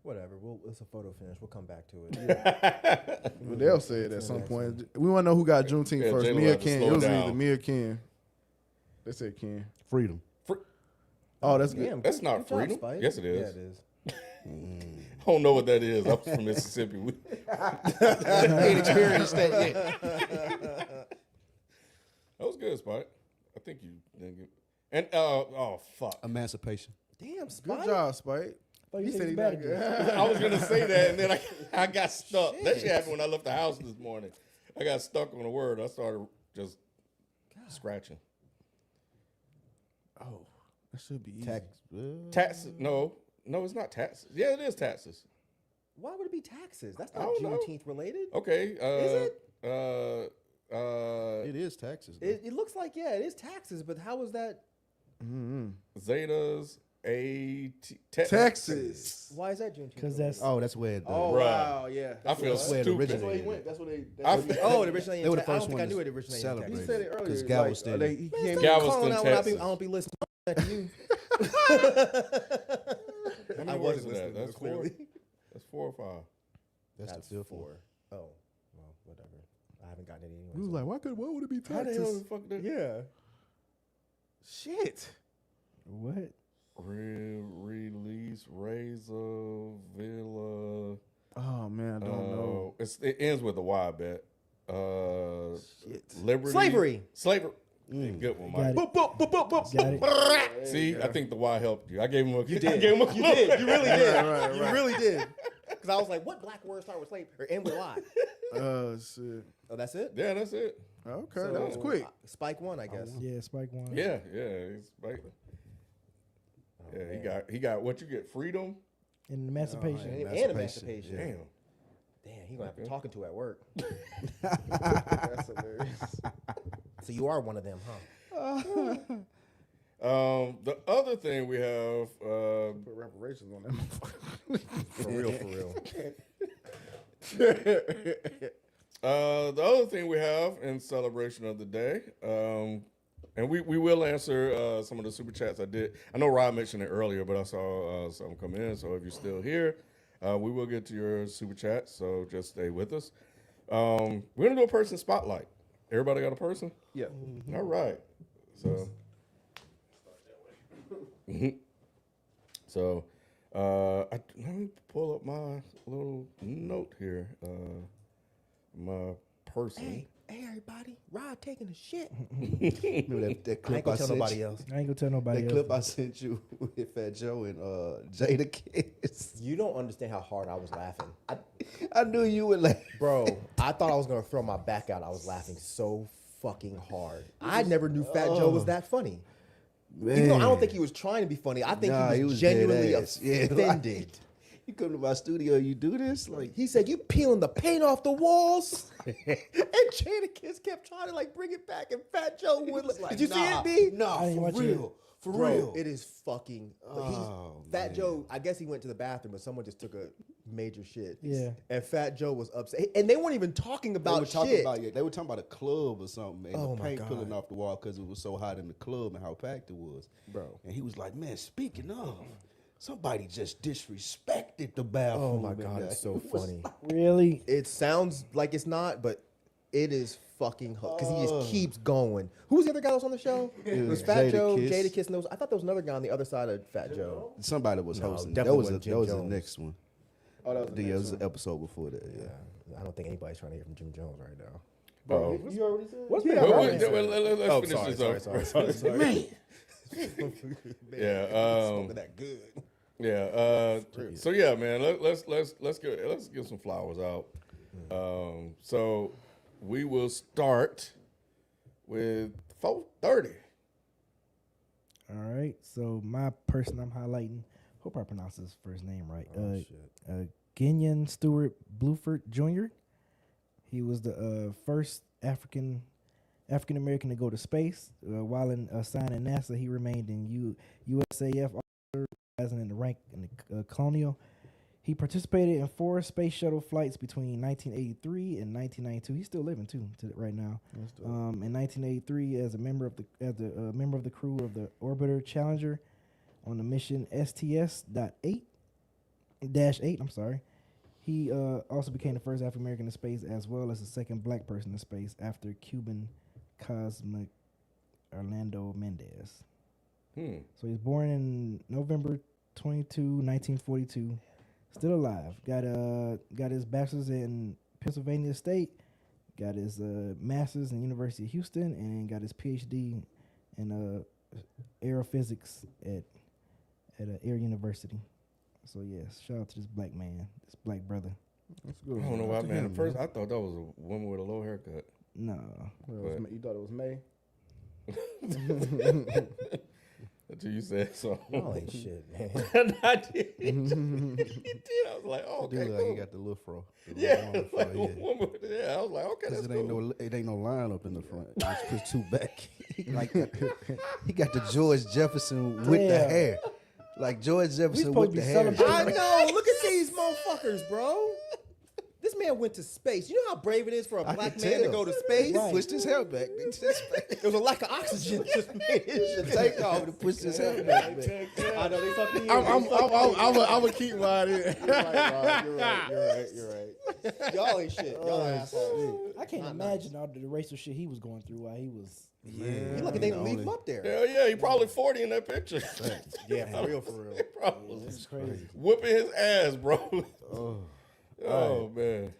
Whatever. It's a photo finish. We'll come back to it. Well, they'll say it at some point. We want to know who got Juneteenth Yeah, first, J-Lo me or had to Ken. slow It was down. either me or Ken. They said Ken. Freedom. Oh, that's good. Damn, That's good- not good job, freedom. Spike. Yes, it is. Yeah, it is. I don't know what that is. I'm from Mississippi. Ain't experienced that yet. That was good, Spike. I think you didn't get. And oh fuck, Emancipation. Damn, Spike. Good job, Spike. Oh, you He said said he's he bad not again. good. I was gonna say that, and then I got stuck. That shit happened when I left the house this morning. I got stuck on a word. I started just scratching. Oh, that should be easy. Taxes? No, it's not taxes. Yeah, it is taxes. Why would it be taxes? That's I not don't know. Juneteenth related. Okay. Is it? It is taxes. though. It looks like, yeah, it is taxes, but how is that? Zetas. Texas. Why is that Juneteenth? Because that's That's where the, Oh, Bruh. wow, yeah. I feel That's where it stupid. That's where he originated. went. That's what they. I That's what feel- Oh, it originated. They were the in Ta- I first don't think I one knew to it originated in celebrate. he Texas. said it earlier. Because Like, Galveston- they, he Man, came stop Galveston, calling out when I Texas. don't be listening to you. How many I words wasn't is that? listening, That's four. clearly. That's 4 or 5. That's the That's fifth one. 4. Oh, well, whatever. I haven't gotten it anyway. He was so- like, why would it be How the hell Texas? the fuck did yeah. Shit. what? Release Razor Villa? Oh man, I don't know. It ends with a Y, I bet. Shit. Liberty. Slavery. Slavery. Good one, Got Mike. it. Got it. See, I think the Y helped you. I gave him a. You I did. gave him a You did. You really did. Right, You right. really did. Because I was like, what black words start with slave or end with Y? Shit. Oh, that's it? Yeah, that's it. Okay, that was quick. Spike 1, I guess. Yeah, Spike one. Yeah, it's right. Yeah, he got what you get, freedom. And emancipation. And emancipation. Damn. Damn, he gonna have to talking to at work. That's hilarious. So you are one of them, huh? The other thing we have, Put reparations on that motherfucker. For real, for real. the other thing we have in celebration of the day, and we will answer some of the super chats I did. I know Rob mentioned it earlier, but I saw some come in. So if you're still here, we will get to your super chat. So just stay with us. We're gonna do a person spotlight. Everybody got a person? Yeah. All right. So. So, let me pull up my little note here. My person. Hey, everybody. Rod taking a shit. Remember that I ain't clip gonna I tell sent nobody you? else. I ain't gonna tell nobody That else. clip I sent you with Fat Joe and Jada Kiss. You don't understand how hard I was laughing. I knew you would laugh. Bro, I thought I was gonna throw my back out. I was laughing so fucking hard. I never knew Fat Joe was that funny. Even though I don't think he was trying to be funny, I think Nah, he was genuinely dead ass. Yeah, like- offended. You come to my studio, you do this? Like, He said, "You peeling the paint off the walls," and Jadakiss kept trying to like bring it back, and Fat Joe would. Did you see it, B? Nah, I didn't for watch real. For Bro, real. it is fucking. Oh, Fat man. Joe, I guess he went to the bathroom, but someone just took a major shit. Yeah. And Fat Joe was upset, and they weren't even talking They about were talking shit. about they were talking about a club or something, and Oh the my paint God. pulling off the wall because it was so hot in the club and how packed it was. Bro. And he was like, "Man, speaking of, somebody just disrespected the bathroom." Oh my in God, there." it's so It was funny. Really? It sounds like it's not, but it is fucking because he just keeps going. Who was the other guy that was on the show? It was Fat Jada Joe, Kiss. Jada Kiss, and I thought there was another guy on the other side of Fat Joe. Somebody was No, hosting. definitely That wasn't Jim was the Jones. next one. Oh, that was the Yeah, it next was one. the episode before that. Yeah. I don't think anybody's trying to hear from Jim Jones right now. Oh. You already said. What's Yeah, been Well, our let's Oh, finish sorry, this sorry, up. sorry, sorry, sorry. Yeah. Smoking that good. Yeah. So yeah, man. Let's get some flowers out. So we will start with 4:30. All right. So my person I'm highlighting, hope I pronounce his first name right. Kenyon Stewart Bluford Jr. He was the first African American to go to space. While assigned at NASA, he remained in USAF, rising in the rank in the colonial. He participated in 4 space shuttle flights between 1983 and 1992. He's still living too right now. In 1983, as a member of the crew of the orbiter Challenger on the mission STS.8. -8. I'm sorry. He also became the first African American in space, as well as the second black person in space after Cuban cosmic Orlando Mendez. So he was born in November 22, 1942. Still alive. Got his bachelor's in Pennsylvania State. Got his master's in the University of Houston, and got his PhD in aerophysics at Air University. So yes, shout out to this black man, this black brother. That's good. I don't know why, man. At first, I thought that was a woman with a low haircut. No. You thought it was May? Until you said so. Y'all ain't shit, man. I did. He did. I was like, oh, okay, Dude, cool. like he got the little fro. The Yeah, little like fro, a woman. Yeah, I was like, okay, that's Cause cool. it ain't no line up in the front. It's just two back. He got the George Jefferson with the Yeah. hair, like George Jefferson supposed with to the be hair. celebrating. I know. Look at these motherfuckers, bro. This man went to space. You know how brave it is for a I black can man to tell. go to space? Right. Pushed his hair back. There was a lack of oxygen. Just made his shit Take off and pushed his hair back. I know they fucking you. I'm gonna keep mine in. You're right. Y'all ain't shit. Y'all assholes. I can't imagine all the racial shit he was going through while he was. You lucky they didn't leave him up there. Hell yeah, he probably 40 in that picture. Yeah, for real, for real. Probably. It's crazy. Whooping his ass, bro. Oh man.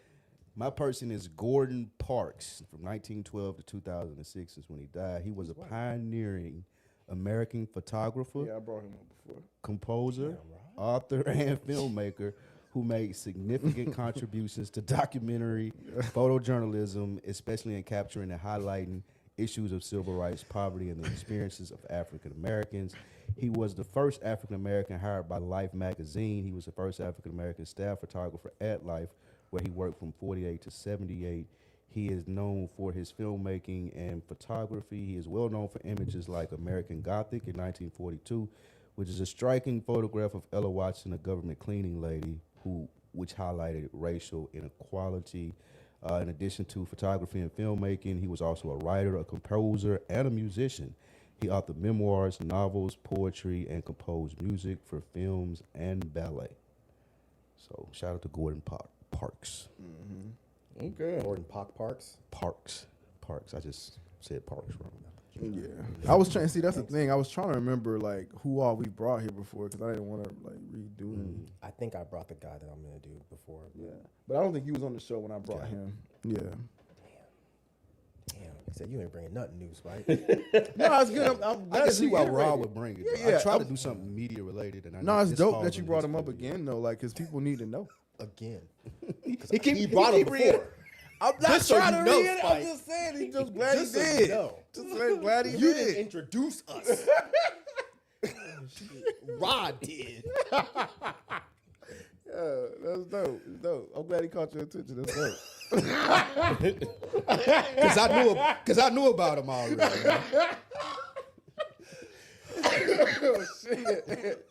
My person is Gordon Parks. From 1912 to 2006 is when he died. He was a pioneering American photographer, Yeah, I brought him up before. composer, author, and filmmaker who made significant contributions to documentary photojournalism, especially in capturing and highlighting issues of civil rights, poverty, and the experiences of African Americans. He was the first African American hired by Life magazine. He was the first African American staff photographer at Life, where he worked from 48 to 78. He is known for his filmmaking and photography. He is well known for images like American Gothic in 1942, which is a striking photograph of Ella Watson, a government cleaning lady, which highlighted racial inequality. In addition to photography and filmmaking, he was also a writer, a composer, and a musician. He authored memoirs, novels, poetry, and composed music for films and ballet. So shout out to Gordon Parks. Okay. Gordon Parks. Parks. I just said Parks wrong. Yeah, I was trying to see. That's the thing. I was trying to remember like who all we brought here before because I didn't want to like redo him. I think I brought the guy that I'm gonna do before. Yeah, but I don't think he was on the show when I brought him. Yeah. Damn, he said you ain't bringing nothing new, Spike. No, it's good. I'm I glad can see why reiterated. Rob would bring it. Yeah, I yeah, tried to I'm- do something media related, and I No, know it's this dope falls that you under brought his him up purview. again though, like because people need to know. Again. He brought him before. I'm not Just so trying you to know, read it. I'm Spike. just saying he just glad Just he so you did. know. Just glad he You did. didn't introduce us. Rod did. Yeah, that's dope. It's dope. I'm glad he caught your attention. That's dope. Cause I knew about him already. Oh, shit.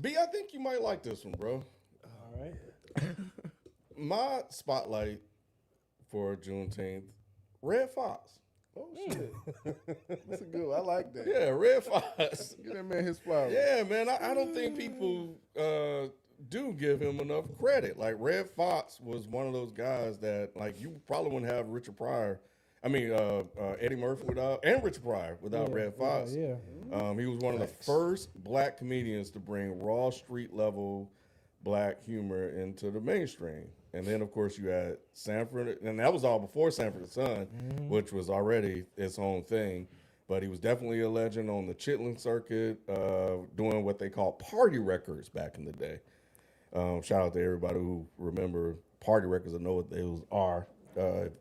B, I think you might like this one, bro. All right. My spotlight for Juneteenth, Red Fox. Oh shit. That's a good one. I like that. Yeah, Red Fox. Give that man his flowers. Yeah, man, I don't think people do give him enough credit. Like, Red Fox was one of those guys that, like, you probably wouldn't have Richard Pryor. I mean, Eddie Murphy and Richard Pryor without Red Fox. Yeah. He was one of the first black comedians to bring raw street level black humor into the mainstream. And then, of course, you had Sanford, and that was all before Sanford and Son, which was already its own thing. But he was definitely a legend on the Chitlin circuit, doing what they call party records back in the day. Shout out to everybody who remember party records and know what those are. If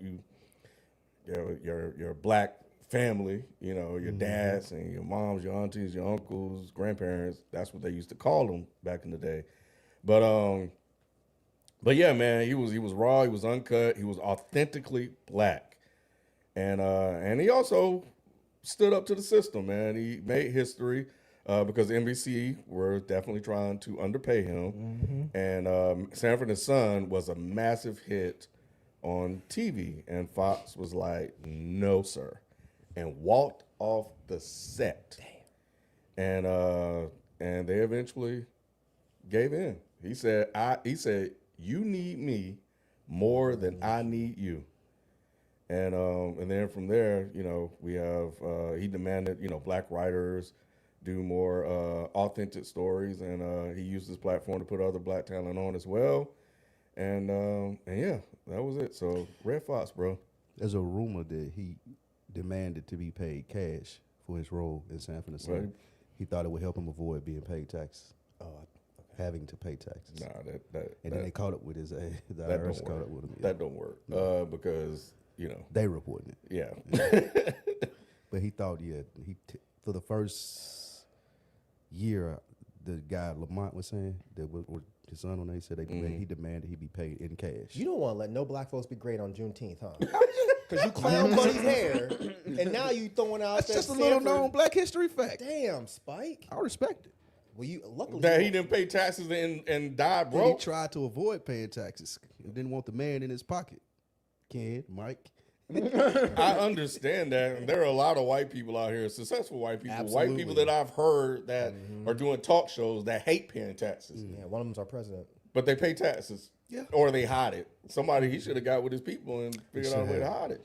your black family, you know, your dads and your moms, your aunties, your uncles, grandparents, that's what they used to call them back in the day. But yeah, man, he was raw, he was uncut, he was authentically black. And he also stood up to the system, man. He made history because NBC were definitely trying to underpay him. And Sanford and Son was a massive hit on TV, and Fox was like, no, sir. and walked off the set. Damn. And they eventually gave in. He said, you need me more than I need you. And then from there, you know, we have he demanded, you know, black writers do more authentic stories, and he used his platform to put other black talent on as well. And yeah, that was it. So Red Fox, bro. There's a rumor that he demanded to be paid cash for his role in Sanford and Son. Right. He thought it would help him avoid being paid taxes. Having to pay taxes. Nah, and then they caught up with his the that IRS don't caught work. up with him. That don't work. No. Because, you know. They reported it. Yeah. But he thought, for the first year, the guy Lamont was saying that with his son on there, he said he demanded he be paid in cash. You don't want to let no black folks be great on Juneteenth, huh? Because you clown Buddy's hair, and now you throwing out That's that just a little Sanford- known Black history fact. Damn, Spike. I respect it. Well, you luckily That he didn't pay taxes and died He broke. tried to avoid paying taxes. He didn't want the man in his pocket. Ken, Mike. I understand that. And there are a lot of white people out here, successful white people, white people that I've heard that are doing talk shows that hate paying taxes. Yeah, one of them's our president. But they pay taxes. Yeah. Or they hide it. He should have got with his people and figured out a way to hide it.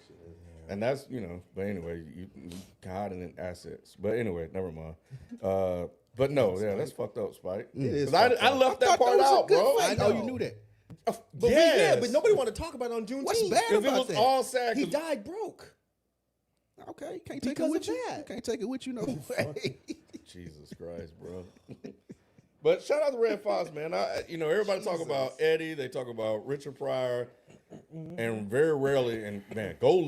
And that's, you know, but anyway, you can hide it in assets. But anyway, never mind. But no, yeah, that's fucked up, Spike. It is 'Cause I left that part out, bro. I know you knew that. But Yes. but nobody want to talk about it on Juneteenth. What's bad Because it about was that? all sad. He 'cause- died broke. Okay, you can't take it Because with of you. that. You can't take it with you no way. Jesus Christ, bro. But shout out to Red Fox, man. Everybody talk about Eddie. They talk about Richard Pryor. And very rarely, and man, go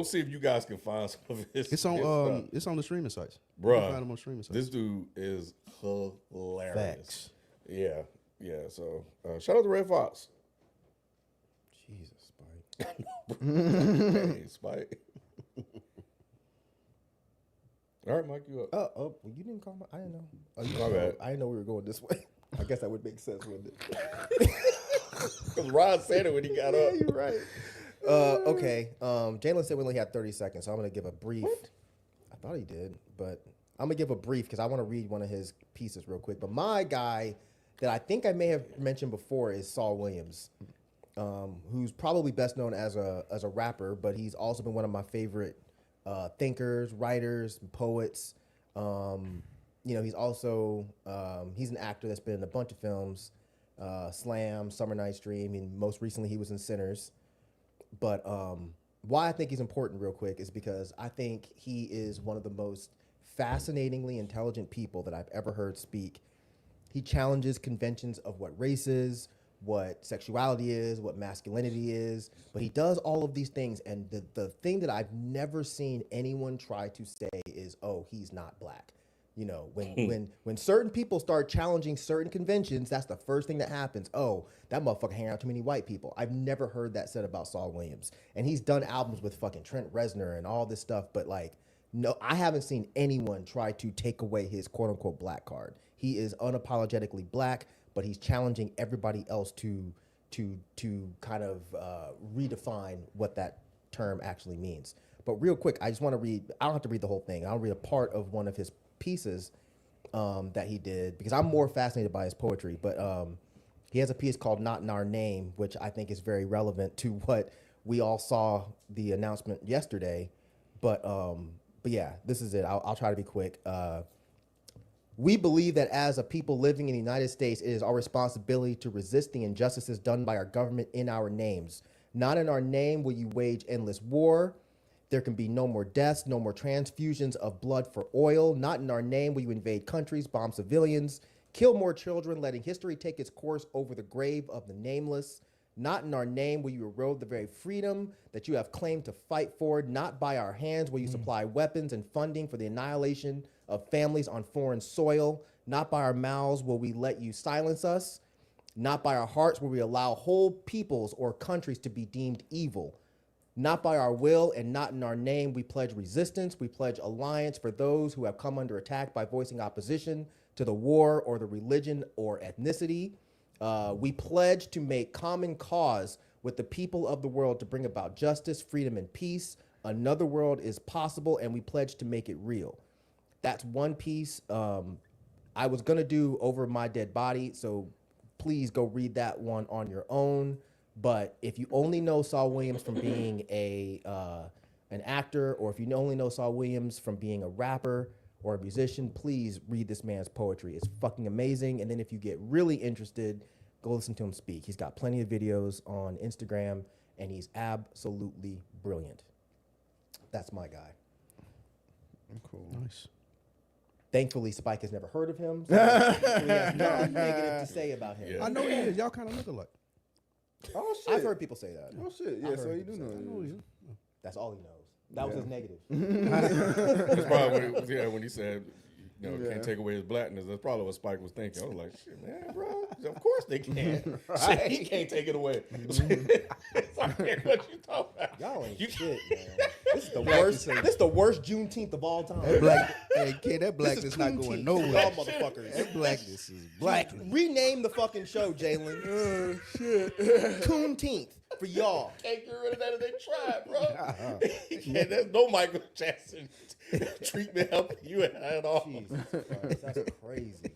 see if you guys can find some of his. It's on stuff. it's on the streaming sites. Bruh, You can find them on streaming sites. This dude is hilarious. Facts. Yeah. So shout out to Red Fox. Jesus, Spike. Hey, Spike. All right, Mike, you up? Well, you didn't call my. I didn't know. Oh, My bad. I didn't know we were going this way. I guess that would make sense, wouldn't it? Because Rod said it when he got up. You're right. Okay. Jalen said we only had 30 seconds, so I'm going to give a brief. I thought he did, but I'm going to give a brief because I want to read one of his pieces real quick. But my guy that I think I may have mentioned before is Saul Williams, who's probably best known as a rapper, but he's also been one of my favorite thinkers, writers, and poets. He's also he's an actor that's been in a bunch of films. Slam, Summer Night's Dream, and most recently he was in Sinners. But why I think he's important real quick is because I think he is one of the most fascinatingly intelligent people that I've ever heard speak. He challenges conventions of what race is, what sexuality is, what masculinity is, but he does all of these things, and the thing that I've never seen anyone try to say is, oh, he's not black. You know, when certain people start challenging certain conventions, that's the first thing that happens. Oh, that motherfucker hang out too many white people. I've never heard that said about Saul Williams. And he's done albums with fucking Trent Reznor and all this stuff, but like, no, I haven't seen anyone try to take away his quote unquote black card. He is unapologetically black, but he's challenging everybody else to kind of redefine what that term actually means. But real quick, I just want to read, I don't have to read the whole thing. I'll read a part of one of his pieces that he did because I'm more fascinated by his poetry, but he has a piece called Not in Our Name, which I think is very relevant to what we all saw the announcement yesterday. But yeah, this is it. I'll try to be quick. We believe that as a people living in the United States, it is our responsibility to resist the injustices done by our government in our names. Not in our name will you wage endless war. There can be no more deaths, no more transfusions of blood for oil. Not in our name will you invade countries, bomb civilians, kill more children, letting history take its course over the grave of the nameless. Not in our name will you erode the very freedom that you have claimed to fight for. Not by our hands will you supply weapons and funding for the annihilation of families on foreign soil. Not by our mouths will we let you silence us. Not by our hearts will we allow whole peoples or countries to be deemed evil. Not by our will and not in our name, we pledge resistance. We pledge alliance for those who have come under attack by voicing opposition to the war or the religion or ethnicity. We pledge to make common cause with the people of the world to bring about justice, freedom, and peace. Another world is possible, and we pledge to make it real. That's one piece. I was gonna do Over My Dead Body, so please go read that one on your own. But if you only know Saul Williams from being an actor, or if you only know Saul Williams from being a rapper or a musician, please read this man's poetry. It's fucking amazing. And then if you get really interested, go listen to him speak. He's got plenty of videos on Instagram, and he's absolutely brilliant. That's my guy. Cool. Nice. Thankfully, Spike has never heard of him, so he has nothing negative to say about him. Yeah. I know he is. Y'all kind of look alike. Oh shit. I've heard people say that. Oh shit. Yeah. I've So heard you do people say know. that. It. That's all he knows. That was his negative. That's probably when he said, Yeah. can't take away his blackness. That's probably what Spike was thinking. I was like, shit, man, bro. Of course they can. Shit, he can't take it away. It's like, what you talking about? Y'all ain't You shit, man. This is the worst. This is the worst Juneteenth of all time. Hey, kid, that blackness not going Y'all nowhere. motherfuckers. That blackness is black. Rename the fucking show, Jalen. Oh shit. Juneteenth for y'all. Can't get rid of that if they try, bro. He can't, there's no Michael Jackson treatment helping you at all. Jesus Christ, that's crazy.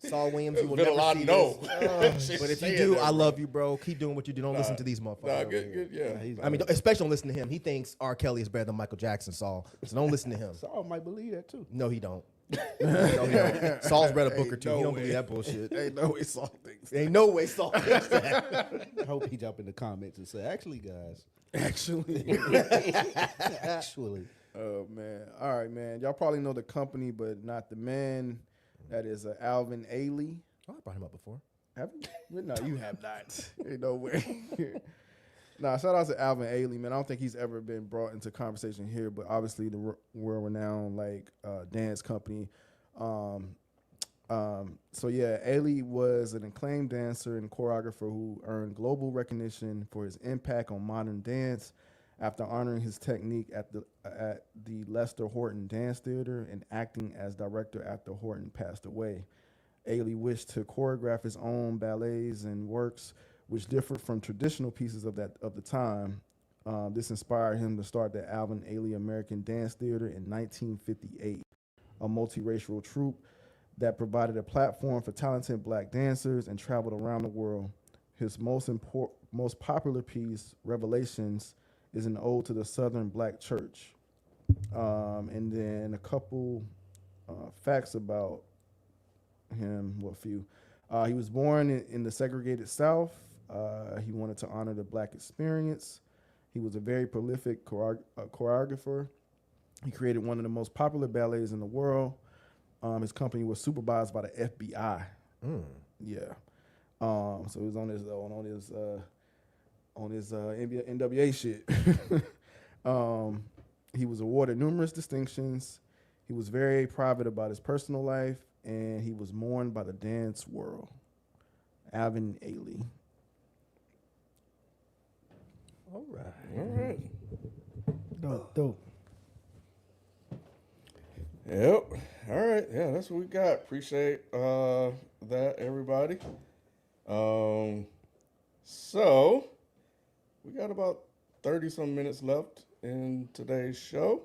Saul Williams, you will Been a never lot see no. this. But if you do, I love you, bro. Keep doing what you do. Don't listen to these motherfuckers. Nah, over here. good, yeah. I mean, especially don't listen to him. He thinks R. Kelly is better than Michael Jackson, Saul. So don't listen to him. Saul might believe that too. No, he don't. No, he don't. Saul's read a book or two. no He don't way. believe that bullshit. Ain't no way Saul thinks. Ain't no way Saul thinks that. I hope he jump in the comments and say, actually, guys. Actually. Actually. Oh man. All right, man. Y'all probably know the company, but not the man. That is Alvin Ailey. Oh, I brought him up before. Have you? No, you have not. Ain't no way. Nah, shout out to Alvin Ailey, man. I don't think he's ever been brought into conversation here, but obviously the world-renowned dance company. So yeah, Ailey was an acclaimed dancer and choreographer who earned global recognition for his impact on modern dance after honoring his technique at the Lester Horton Dance Theater and acting as director after Horton passed away. Ailey wished to choreograph his own ballets and works which differed from traditional pieces of the time. This inspired him to start the Alvin Ailey American Dance Theater in 1958, a multiracial troupe that provided a platform for talented black dancers and traveled around the world. His most popular piece, Revelations, is an ode to the Southern Black Church. And then a couple facts about him, well, a few. He was born in the segregated South. He wanted to honor the black experience. He was a very prolific choreographer. He created one of the most popular ballets in the world. His company was supervised by the FBI. Yeah. So he was on his NWA shit. He was awarded numerous distinctions. He was very private about his personal life, and he was mourned by the dance world. Alvin Ailey. All right. Dope. Yep. All right. Yeah, that's what we got. Appreciate that, everybody. So we got about 30-some minutes left in today's show.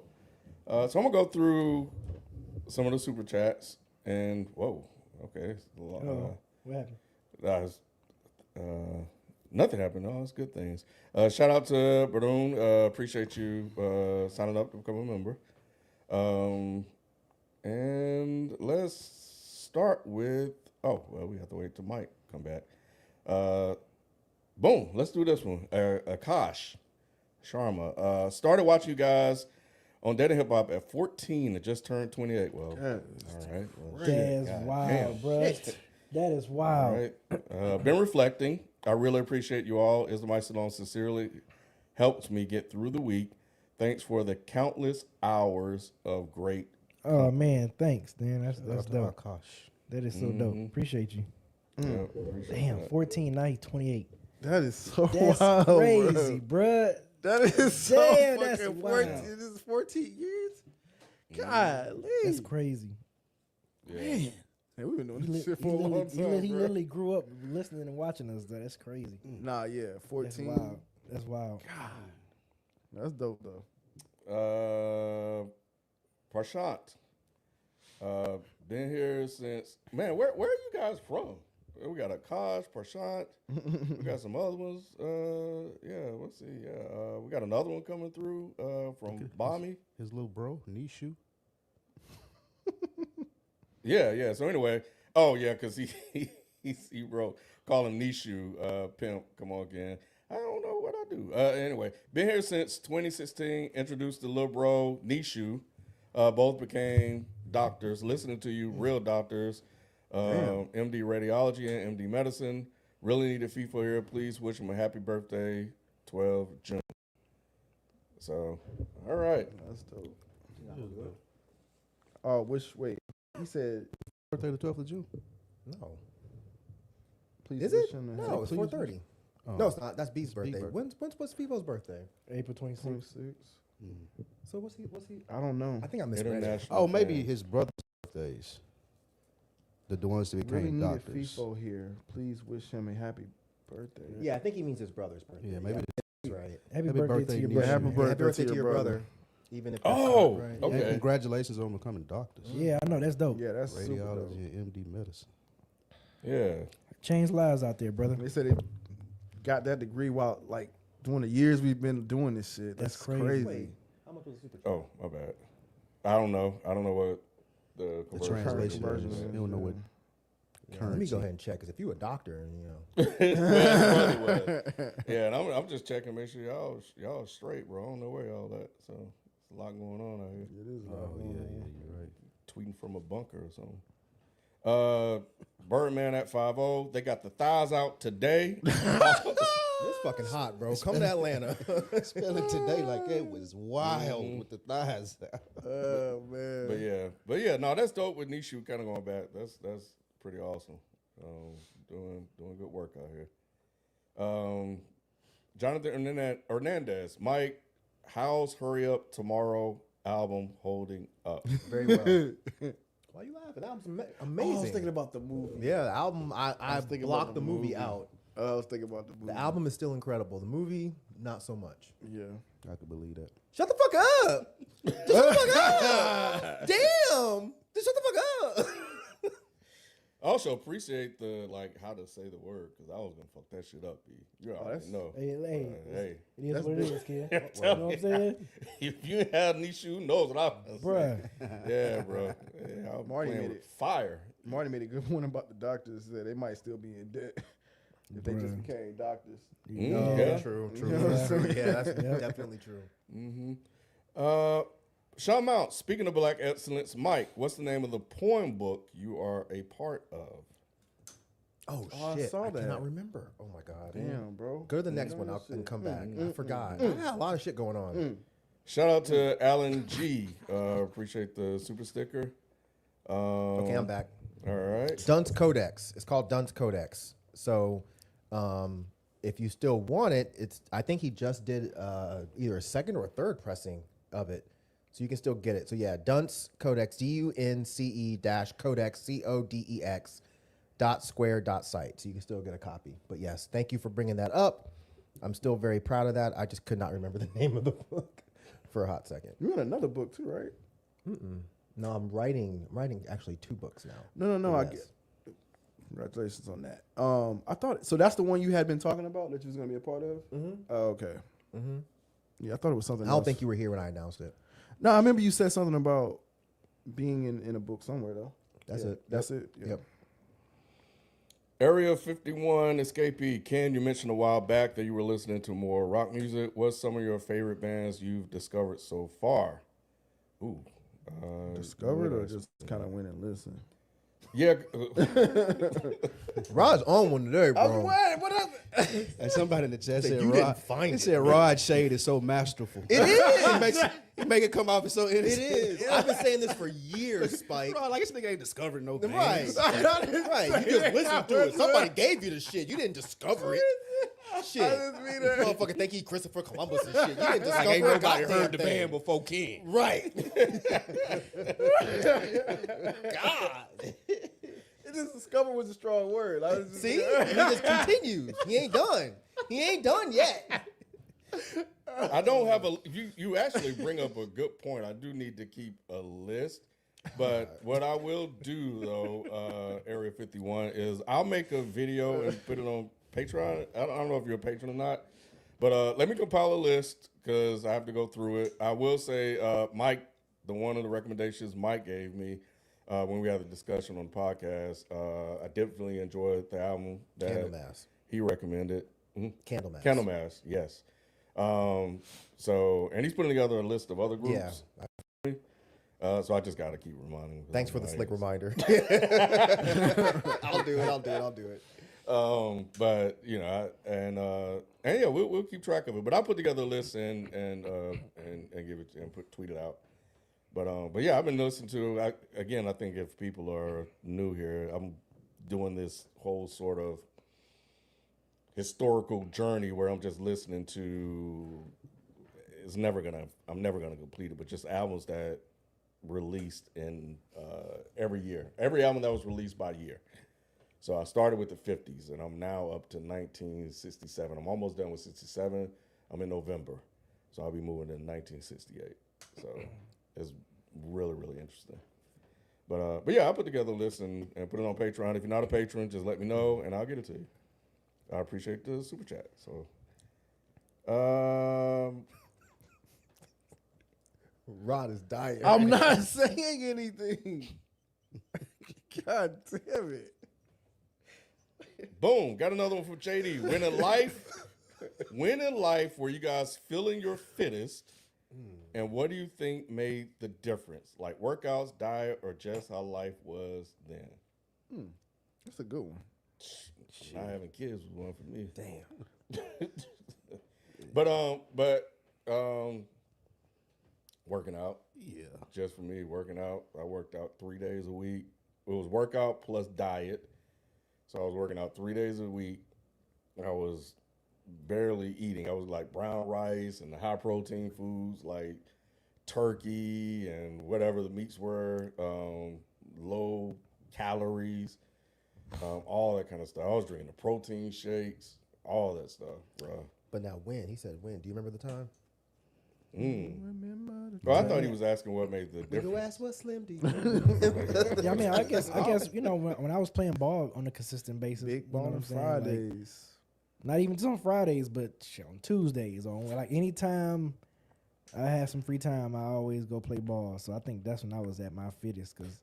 So I'm gonna go through some of the super chats. And whoa, okay. What happened? Nothing happened. No, it's good things. Shout out to Baroon. Appreciate you signing up to become a member. And let's start with. Oh well, we have to wait till Mike come back. Boom. Let's do this one. Akash Sharma started watching you guys on Dead and Hip Hop at 14 and just turned 28. Well, all right. Well, That's God wild, damn. bro. That is wild. All right. Been reflecting. I really appreciate you all. Is the Mic Salon sincerely helps me get through the week. Thanks for the countless hours of great. Oh man, thanks, Dan. That's dope. Akash. That is so dope. Appreciate you. Yeah, appreciate Damn, that. 14, now he's 28. That is so That's wild, crazy, bro. bruh. That is so Damn, that's fucking wild. 14. This is 14 years? God, That's crazy. Yeah. man. Hey, we've been doing He, this li- shit he for a long literally, time, he bro. literally grew up listening and watching us. Though. That's crazy. Nah, yeah, That's 14. wild. That's wild. That's dope, though. Prashant. Been here since, man, where are you guys from? We got Akash, Prashant. We got some other ones. Let's see. We got another one coming through from Bami. His little bro, Nishu. Yeah. So anyway, because he wrote, call him Nishu, pimp. Come on again. I don't know what I do. Anyway, been here since 2016. Introduced the little bro, Nishu. Both became doctors. Listening to you, real doctors. MD radiology and MD medicine. Really need a FIFO here. Please wish him a happy birthday, 12 June. So, all right. That's dope. Oh, wait. He said Birthday the 12th of June. No. please Is wish it? him a No, happy it's 4:30. Oh. No, it's not. That's B's It's B's birthday. birthday. When's Fifo's birthday? April 26th. 26. So what's he? I don't know. I think I misread it. International. Oh, maybe fan. his brother's birthdays. The ones that Really became needed doctors. FIFO here. Please wish him a happy birthday. Yeah, I think he means his brother's birthday. Yeah, maybe. That's right. Happy, Happy birthday, birthday, to your Nisha. brother. Happy man. birthday. Happy birthday to your brother. Even if that's Oh, not right. And okay. congratulations on becoming doctors. Yeah, I know. That's dope. Yeah, that's super dope. Radiology and MD medicine. Yeah. Change lives out there, brother. They said they got that degree while like during the years we've been doing this shit. That's That's crazy. crazy. Wait, how much was the super? Oh, my bad. I don't know what the The conversion translation conversion is. is, You don't know what Yeah, let me currency. go ahead and check. Because if you a doctor, and you know, That's funny, what? Yeah, and I'm just checking, make sure y'all straight, bro. I don't know where y'all at. So it's a lot going on out here. It is. Oh, yeah, you're right. Tweeting from a bunker or something. Birdman at 5-0. They got the thighs out today. it's fucking hot, bro. Come to Atlanta. Spelling today like it was wild with the thighs. Oh man. But yeah, no, that's dope with Nishu kind of going back. That's pretty awesome. Doing good work out here. Jonathan Hernandez, Mike, how's Hurry Up Tomorrow album holding up? Very well. Why you laughing? That was amazing. I was thinking about the movie. Yeah, the album. I was thinking blocked about the the movie movie. out. I was thinking about the movie. The album is still incredible. The movie, not so much. Yeah. I could believe that. Shut the fuck up! Just shut the fuck up! Damn! Just shut the fuck up! I also appreciate the how to say the word because I was gonna fuck that shit up. B. You already that's- know. Hey, Hey, it is what it is, kid. I'm You know telling what I'm saying? if you had Nishu, who knows what I was Bruh. Yeah, bro. Yeah, I was Marty playing made with it. fire. Marty made a good one about the doctors that they might still be in debt if they just Bruh. became doctors. Yeah. True. You know what I'm saying? Yeah, that's definitely true. Sean Mount, speaking of black excellence, Mike, what's the name of the poem book you are a part of? Oh, Oh, I shit! saw I that. cannot remember. Oh my god! Damn, bro. Go to the next one. And come back. I forgot. I had a lot of shit going on. Shout out to Alan G. Appreciate the super sticker. Okay, I'm back. All right. Dunce Codex. It's called Dunce Codex. So, if you still want it, I think he just did either a second or a third pressing of it, so you can still get it. So yeah, Dunce Codex, DUNCE-Codex, CODEX .square.site. So you can still get a copy. But yes, thank you for bringing that up. I'm still very proud of that. I just could not remember the name of the book for a hot second. You in another book too, right? No, I'm writing actually 2 books now. No. I Yes. get. Congratulations on that. I thought so. That's the one you had been talking about that you was gonna be a part of. Oh, okay. Yeah, I thought it was something. I don't else. think you were here when I announced it. No, I remember you said something about being in a book somewhere though. That's Yeah, it. That's it. Yeah. Yep. Area 51 escapee. Ken, you mentioned a while back that you were listening to more rock music. What's some of your favorite bands you've discovered so far? Ooh. Discovered or just kind of went and listened. Yeah. Rod's on one today, bro. What up? And somebody in the chat said, you didn't find They it, said Rod Shade is so masterful. It is. He make it come off as so It innocent. is. I've been saying this for years, Spike. Bro, like this nigga ain't discovered no things. Right. Right. You just listened to it. Somebody gave you the shit. You didn't discover it. Shit. Motherfucker think he Christopher Columbus and shit. You didn't discover Like ain't a nobody goddamn heard the thing. band before Ken. Right. God. Just discover was a strong word. I was just, See? He just continues. He ain't done. He ain't done yet. I don't have a. You actually bring up a good point. I do need to keep a list, but what I will do though, Area 51, is I'll make a video and put it on Patreon. I don't know if you're a patron or not, but let me compile a list because I have to go through it. I will say, Mike, one of the recommendations Mike gave me when we had the discussion on the podcast, I definitely enjoyed the album that Candlemass. he recommended. Candlemass. Candlemass, yes. So, and he's putting together a list of other groups. Yeah. So I just got to keep reminding him. Thanks for the slick reminder. I'll do it. But you know, and yeah, we'll keep track of it. But I'll put together a list and give it and tweet it out. But yeah, I've been listening to. I think if people are new here, I'm doing this whole sort of historical journey where I'm just listening to. I'm never gonna complete it, but just albums that released in every year. Every album that was released by year. So I started with the 50s, and I'm now up to 1967. I'm almost done with 67. I'm in November, so I'll be moving to 1968. So it's really, really interesting. But yeah, I'll put together a list and put it on Patreon. If you're not a patron, just let me know, and I'll get it to you. I appreciate the super chat. So, Rod is dying. I'm not saying anything. God damn it. boom, got another one from JD. When in life were you guys feeling your fittest, and what do you think made the difference? Like workouts, diet, or just how life was then? That's a good one. Not having kids was one for me. Damn. But working out. Yeah. Just for me, working out. I worked out 3 days a week. It was workout plus diet. So I was working out 3 days a week. I was barely eating. I was like brown rice and the high protein foods like turkey and whatever the meats were, low calories, all that kind of stuff. I was drinking the protein shakes, all that stuff, bro. But now when? He said when. Do you remember the time? Well, I thought he was asking what made the We go difference. ask what Slim D. Yeah, I mean, I guess you know when I was playing ball on a consistent basis, Big you know ball what on I'm saying? Like, Fridays. not even just on Fridays, but shit, on Tuesdays, on like anytime I have some free time, I always go play ball. So I think that's when I was at my fittest, because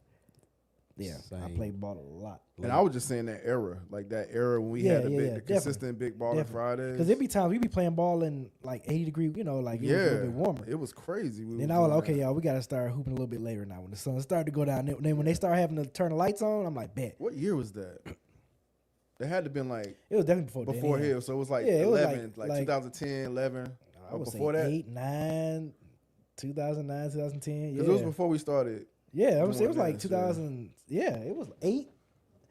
I Same. played ball a lot. And I was just saying that era, like that era when we had the consistent big ball on Fridays. Because there be times we be playing ball in like 80 degree, you know, like it was a little bit warmer. It was crazy. Then I was like, okay, y'all, we got to start hooping a little bit later now when the sun started to go down. Then when they start having to turn the lights on, I'm like, bet. What year was that? It had to have been like It was definitely before then. here. So it was like Yeah, it was 11, like 2010, 11. I would before say that? 8, 9, 2009, 2010. Yeah, Because it was before we started. yeah, I would say it was doing like this, 2000. Yeah, it was 8.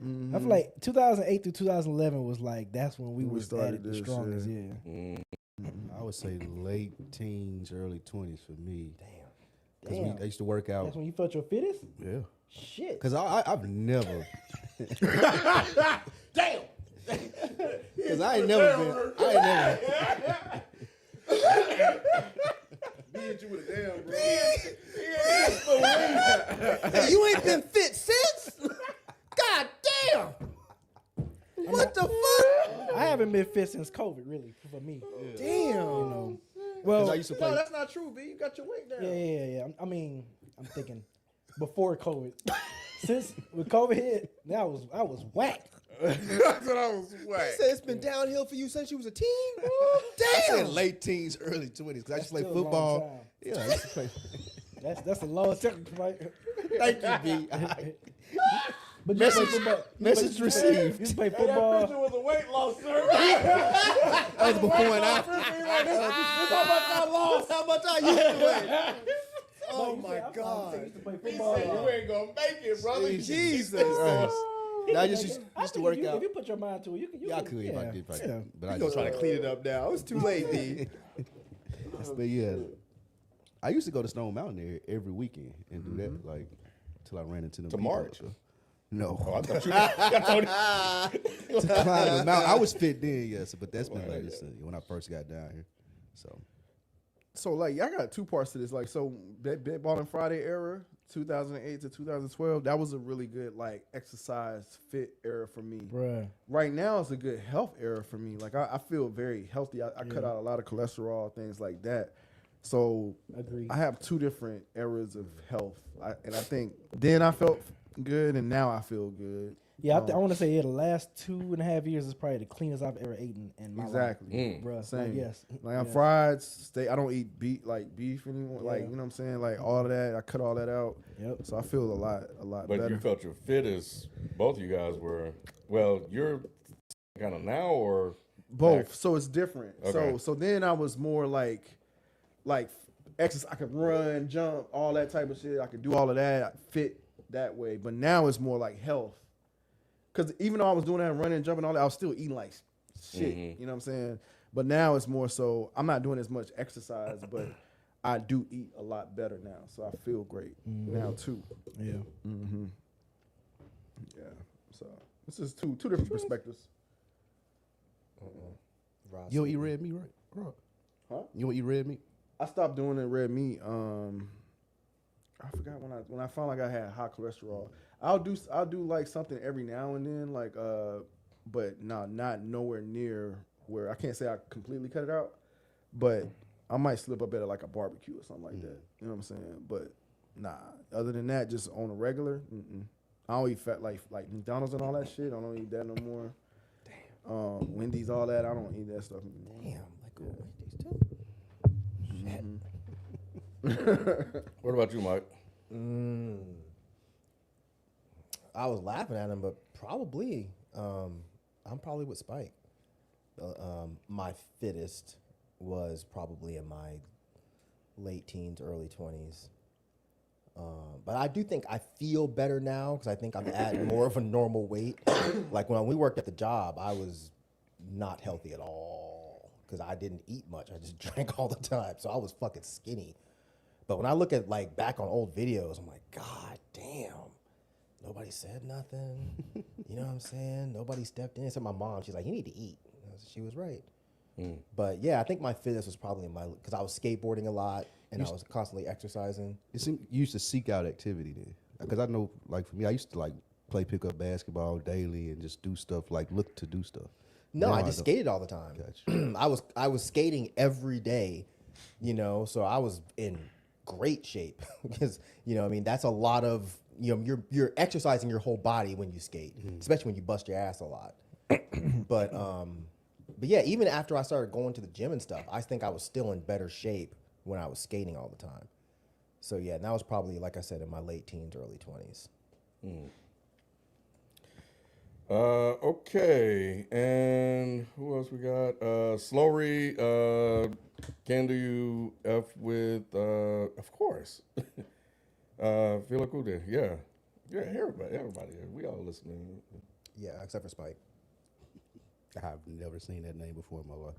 Mm-hmm. I feel like 2008 through 2011 was like that's when we When we was at started it the this, strongest. yeah. Yeah. I would say late teens, early 20s for me. Because Damn. I used to work out. That's when you felt your fittest. Yeah. Shit. Because I've never. Damn. Because I ain't never Me and you with a damn, bro. Hey, you ain't been fit since? God damn. What the fuck? I haven't been fit since COVID, really, for me. Damn. You know. Well, I used to play. No, that's not true, B. You got your weight down. yeah. I mean, I'm thinking before COVID. Since with COVID hit, I was whacked. I thought I was He whack. said it's been downhill for you since you was a teen? I Damn. said late teens, early 20s. Because I used to play Still a long football. time. Yeah, I used to play. That's the lowest technical, right? Thank you, B. But you play football. Message received. You play football. was a weight loss survey. That was before and after. How much I lost? How much I used to weigh? Oh You my said- I God. used to play He football. said you ain't gonna make it, brother. Jesus. Christ. I just I used to think work if you, out. If you put your mind to it, you can. Yeah, I could if I did. If I did. But I You gonna just, try to clean it up now. It's too late, D. but yeah, I used to go to Stone Mountain there every weekend and do that like till I ran into them To people. March? No, Oh, I thought you. I thought to climb the mountain. I was fit then, yes, but that's been like this when I first got down here. So like, I got two parts to this. Like, so Bed Ball and Friday era, 2008 to 2012, that was a really good like exercise fit era for me. Bruh. Right now, it's a good health era for me. Like, I feel very healthy. I cut out a lot of cholesterol, things like that. So Agreed. I have two different eras of health, and I think then I felt good, and now I feel good. Yeah, I want to say the last 2.5 years is probably the cleanest I've ever eaten in my Exactly. life. Bruh. Same. Like, yes. Like I'm Yes. fried steak. I don't eat beef anymore. Like, Yeah. you know what I'm saying? Like all of that, I cut all that out. Yep. So I feel a lot But better. you felt your fittest. Both of you guys were. Well, you're kind of now or Both. back? So it's different. Okay. So then I was more like exercise. I could run, jump, all that type of shit. I could do all of that. I fit that way. But now it's more like health. Because even though I was doing that, running, jumping, all that, I was still eating like shit. Mm-hmm. You know what I'm saying? But now it's more so I'm not doing as much exercise, but I do eat a lot better now. So I feel great now too. Yeah. Mm-hmm. Yeah. So this is two different perspectives. Ross, You don't eat red meat, right? Huh? You don't eat red meat? I stopped doing the red meat. I forgot when I found like I had high cholesterol. I'll do like something every now and then, like but not nowhere near where I can't say I completely cut it out, but I might slip up at like a barbecue or something like that. You know what I'm saying? But nah. Other than that, just on a regular. I don't eat fat like McDonald's and all that shit. I don't eat that no more. Damn. Wendy's, all that. I don't eat that stuff anymore. Damn, like Wendy's too. What about you, Mike? I was laughing at him, but probably, I'm probably with Spike. My fittest was probably in my late teens, early 20s. But I do think I feel better now because I think I'm at more of a normal weight. Like when we worked at the job, I was not healthy at all because I didn't eat much. I just drank all the time. So I was fucking skinny. But when I look at like back on old videos, I'm like, God damn. Nobody said nothing. You know what I'm saying? Nobody stepped in. Except my mom. She's like, you need to eat. She was right. But yeah, I think my fitness was probably in because I was skateboarding a lot and I was constantly exercising. It seemed you used to seek out activity then, because I know, like for me, I used to like play pickup basketball daily and just do stuff like look to do stuff. No, Now I just don't. skated all the time. Gotcha. I was skating every day, you know, so I was in great shape because, you know, I mean, that's a lot of, you know, you're exercising your whole body when you skate, especially when you bust your ass a lot. But yeah, even after I started going to the gym and stuff, I think I was still in better shape when I was skating all the time. So yeah, that was probably, like I said, in my late teens, early 20s. Okay, and who else we got? Slowy, can do you F with, of course. Feel like who did? Yeah, everybody. We all listening. Yeah, except for Spike. I've never seen that name before in my life.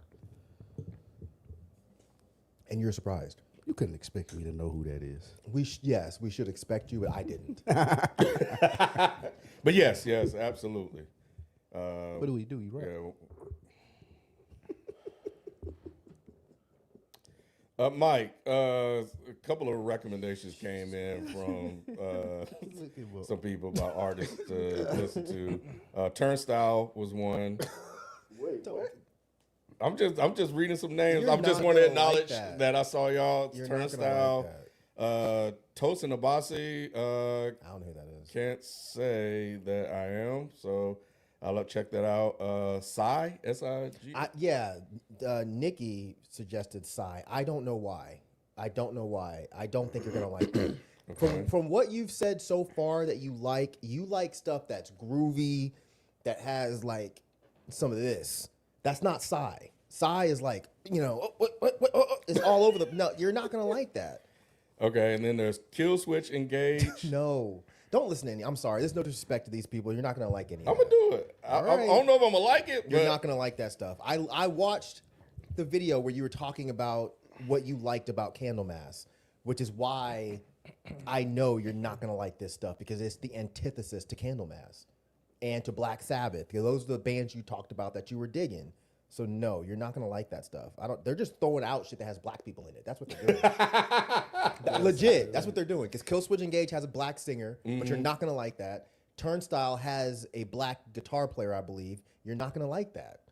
And you're surprised. You couldn't expect me to know who that is. Yes, we should expect you, but I didn't. But yes, absolutely. What do we do? You right. Yeah. Mike, a couple of recommendations came in from some people about artists to listen to. Turnstile was one. Wait, what? I'm just reading some names. You're I'm just not want to gonna like acknowledge that. I saw y'all. You're not gonna Turnstile, like Toast and Abasi. I don't know who that is. Can't say that I am, so I'll check that out. Psy, S-I-G. Nikki suggested Psy. I don't know why. I don't think you're gonna like it. Okay. From what you've said so far that you like stuff that's groovy, that has like some of this. That's not Psy. Psy is like, you know, it's all over the. No, you're not gonna like that. Okay, and then there's Kill Switch Engage. No, don't listen to any. I'm sorry. There's no disrespect to these people. You're not gonna like any. I'm gonna do it. I don't know if I'm gonna like it, You're but not gonna like that stuff. I watched the video where you were talking about what you liked about Candlemass, which is why I know you're not gonna like this stuff because it's the antithesis to Candlemass and to Black Sabbath. Because those are the bands you talked about that you were digging. So no, you're not gonna like that stuff. I don't. They're just throwing out shit that has black people in it. That's what they're doing. Legit, that's what they're doing. Because Killswitch Engage has a black singer, but you're not gonna like that. Turnstile has a black guitar player, I believe. You're not gonna like that.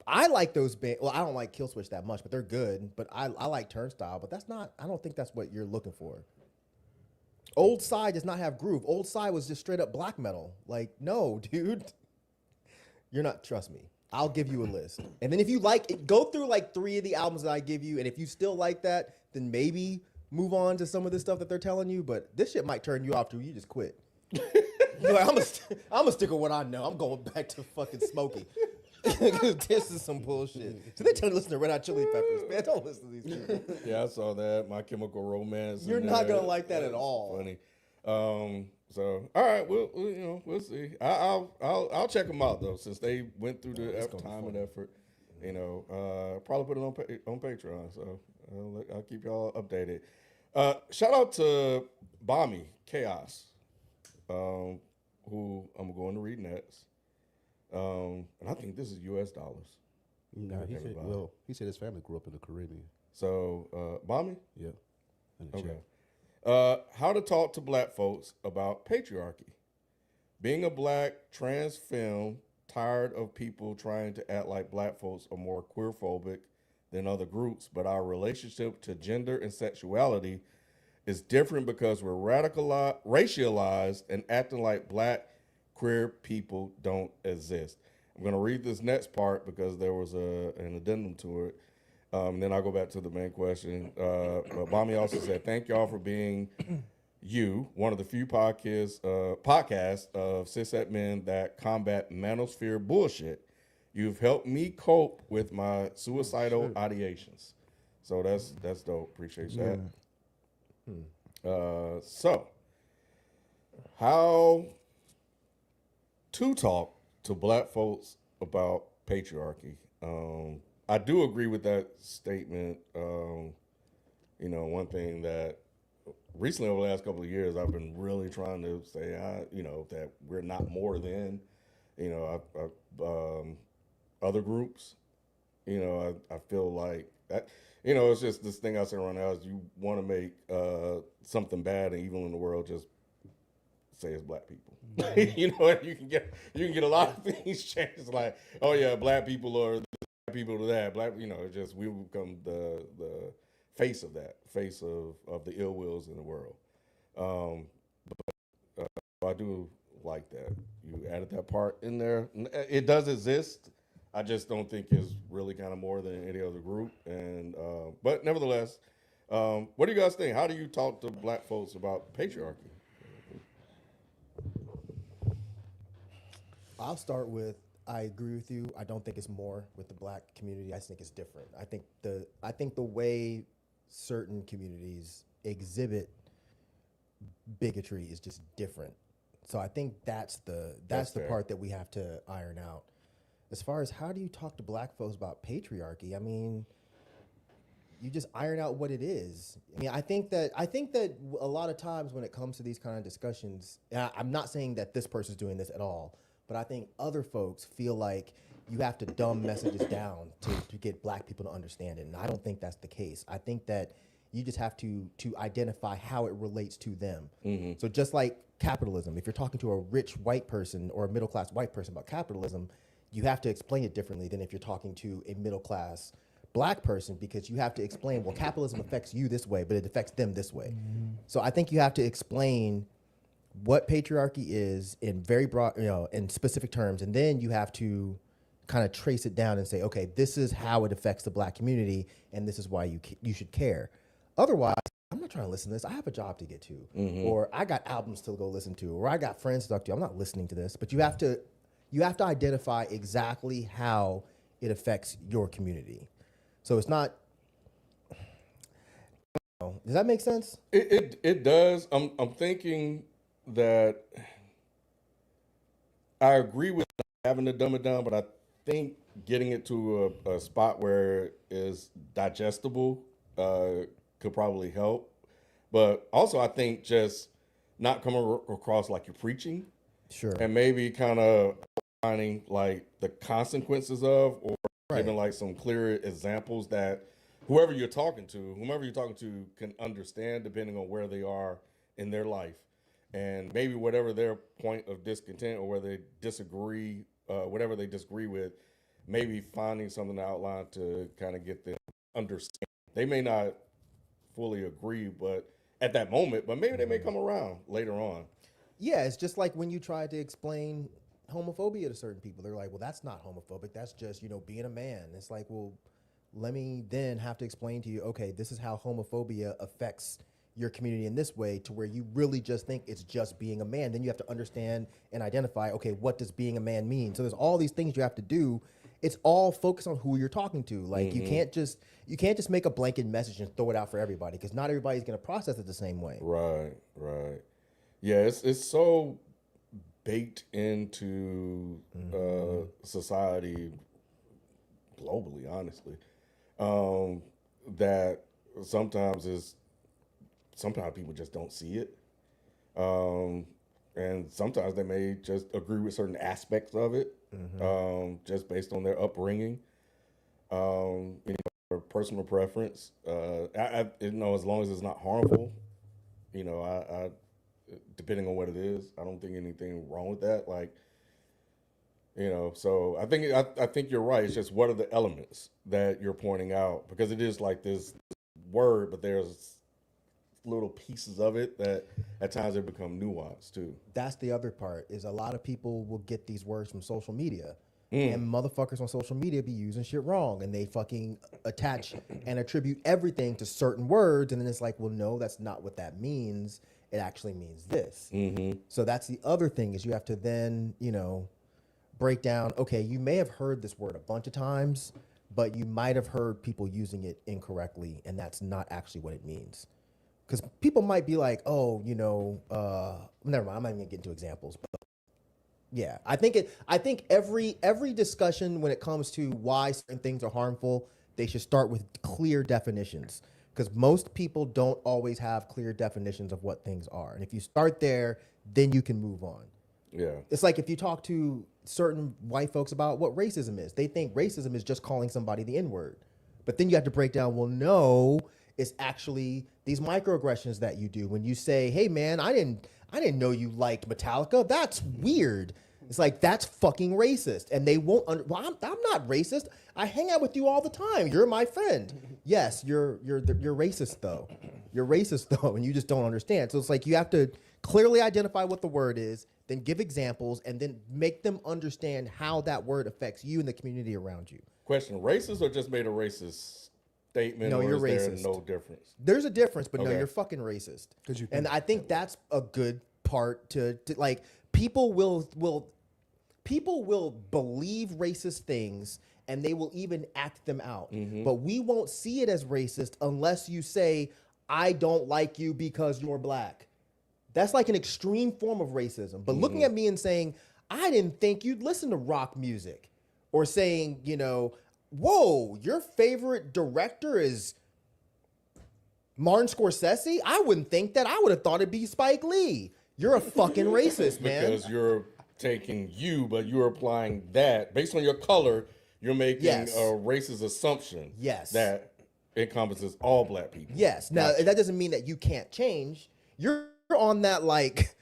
I like those bands. Well, I don't like Killswitch that much, but they're good. But I like Turnstile, but that's not. I don't think that's what you're looking for. Old Side does not have groove. Old Side was just straight up black metal. Like, no, dude. You're not. Trust me. I'll give you a list, and then if you like it, go through like 3 of the albums that I give you, and if you still like that, then maybe move on to some of the stuff that they're telling you. But this shit might turn you off till you just quit. You're like, I'm a stick with what I know. I'm going back to fucking Smokey. This is some bullshit. So they tell you to listen to Red Hot Chili Peppers. Man, don't listen to these people. Yeah, I saw that. My Chemical Romance. You're not gonna like that at all. Funny. So all right, we'll see. I'll check them out though, since they went through the time and effort. Probably put it on Patreon. So I'll keep y'all updated. Shout out to Bommy Chaos, who I'm going to read next. And I think this is U.S. dollars. No, he said his family grew up in the Caribbean. So, Bommy? Yeah. Okay. How to talk to black folks about patriarchy. Being a black trans femme, tired of people trying to act like black folks are more queerphobic than other groups, but our relationship to gender and sexuality is different because we're racialized and acting like black queer people don't exist. I'm going to read this next part because there was an addendum to it. Then I'll go back to the main question. But Bommy also said, thank y'all for being one of the few podcasts of cishet men that combat manosphere bullshit. You've helped me cope with my suicidal ideations. So that's dope. Appreciate that. So, how to talk to black folks about patriarchy. I do agree with that statement. One thing that recently over the last couple of years, I've been really trying to say, that we're not more than, other groups. I feel like that, it's just this thing I say around the house. You want to make something bad and evil in the world, just say it's black people. You can get a lot of things changed. Like, oh yeah, black people are black people to that. Black, it's just we become the face of that, face of the ill wills in the world. But I do like that you added that part in there. It does exist. I just don't think it's really kind of more than any other group. And but nevertheless, what do you guys think? How do you talk to black folks about patriarchy? I'll start with, I agree with you. I don't think it's more with the black community. I think it's different. I think the way certain communities exhibit bigotry is just different. So I think that's the part that we have to iron out. As far as how do you talk to black folks about patriarchy, I mean, you just iron out what it is. I mean, I think that a lot of times when it comes to these kind of discussions, and I'm not saying that this person's doing this at all, but I think other folks feel like you have to dumb messages down to get black people to understand it. And I don't think that's the case. I think that you just have to identify how it relates to them. Mm-hmm. So just like capitalism, if you're talking to a rich white person or a middle-class white person about capitalism, you have to explain it differently than if you're talking to a middle-class black person, because you have to explain, well, capitalism affects you this way, but it affects them this way. Mm-hmm. So I think you have to explain what patriarchy is in very broad, in specific terms, and then you have to kind of trace it down and say, okay, this is how it affects the black community, and this is why you should care. Otherwise, I'm not trying to listen to this. I have a job to get to, mm-hmm. or I got albums to go listen to, or I got friends to talk to. I'm not listening to this, but you have to identify exactly how it affects your community. So it's not. Does that make sense? It does. I'm thinking that I agree with having to dumb it down, but I think getting it to a spot where it is digestible could probably help. But also, I think just not coming across like you're preaching. Sure. And maybe kind of finding like the consequences of, or giving like some clear examples that whomever you're talking to can understand depending on where they are in their life. And maybe whatever their point of discontent or where they disagree, whatever they disagree with, maybe finding something to outline to kind of get them understand. They may not fully agree, but at that moment, but maybe they may come around later on. Yeah, it's just like when you try to explain homophobia to certain people. They're like, well, that's not homophobic. That's just, being a man. It's like, well, let me then have to explain to you, okay, this is how homophobia affects your community in this way, to where you really just think it's just being a man. Then you have to understand and identify, okay, what does being a man mean? So there's all these things you have to do. It's all focused on who you're talking to. Like you can't just make a blanket message and throw it out for everybody, because not everybody's going to process it the same way. Right. Yeah, it's so baked into society globally, honestly, that sometimes people just don't see it. And sometimes they may just agree with certain aspects of it, just based on their upbringing, or personal preference. As long as it's not harmful, I depending on what it is, I don't think anything wrong with that. So I think you're right. It's just, what are the elements that you're pointing out? Because it is like this word, but there's little pieces of it that at times they become nuanced too. That's the other part, is a lot of people will get these words from social media, and motherfuckers on social media be using shit wrong, and they fucking attach and attribute everything to certain words, and then it's like, well, no, that's not what that means. It actually means this. So that's the other thing, is you have to then, break down, okay, you may have heard this word a bunch of times, but you might have heard people using it incorrectly, and that's not actually what it means. Because people might be like, oh, never mind, I'm not even gonna get into examples. But yeah, I think every discussion when it comes to why certain things are harmful, they should start with clear definitions. Because most people don't always have clear definitions of what things are. And if you start there, then you can move on. Yeah. It's like if you talk to certain white folks about what racism is, they think racism is just calling somebody the N-word. But then you have to break down, well, no, it's actually these microaggressions that you do when you say, hey, man, I didn't know you liked Metallica. That's weird. It's like, that's fucking racist. And they won't, I'm not racist. I hang out with you all the time. You're my friend. Yes, you're racist though. You're racist though, and you just don't understand. So it's like, you have to clearly identify what the word is, then give examples, and then make them understand how that word affects you and the community around you. Question, racist or just made a racist statement? No, or you're is there no difference? There's a difference, but no, Okay. you're fucking racist. And I think that's a good part to like, people will believe racist things, and they will even act them out. But we won't see it as racist unless you say, I don't like you because you're black. That's like an extreme form of racism. But looking at me and saying, I didn't think you'd listen to rock music, or saying, whoa, your favorite director is Martin Scorsese? I wouldn't think that. I would have thought it'd be Spike Lee. You're a fucking racist, man. Because you're taking you, but you're applying that based on your color. You're making a racist assumption. Yes. That encompasses all black people. Yes. Now, that doesn't mean that you can't change. You're on that like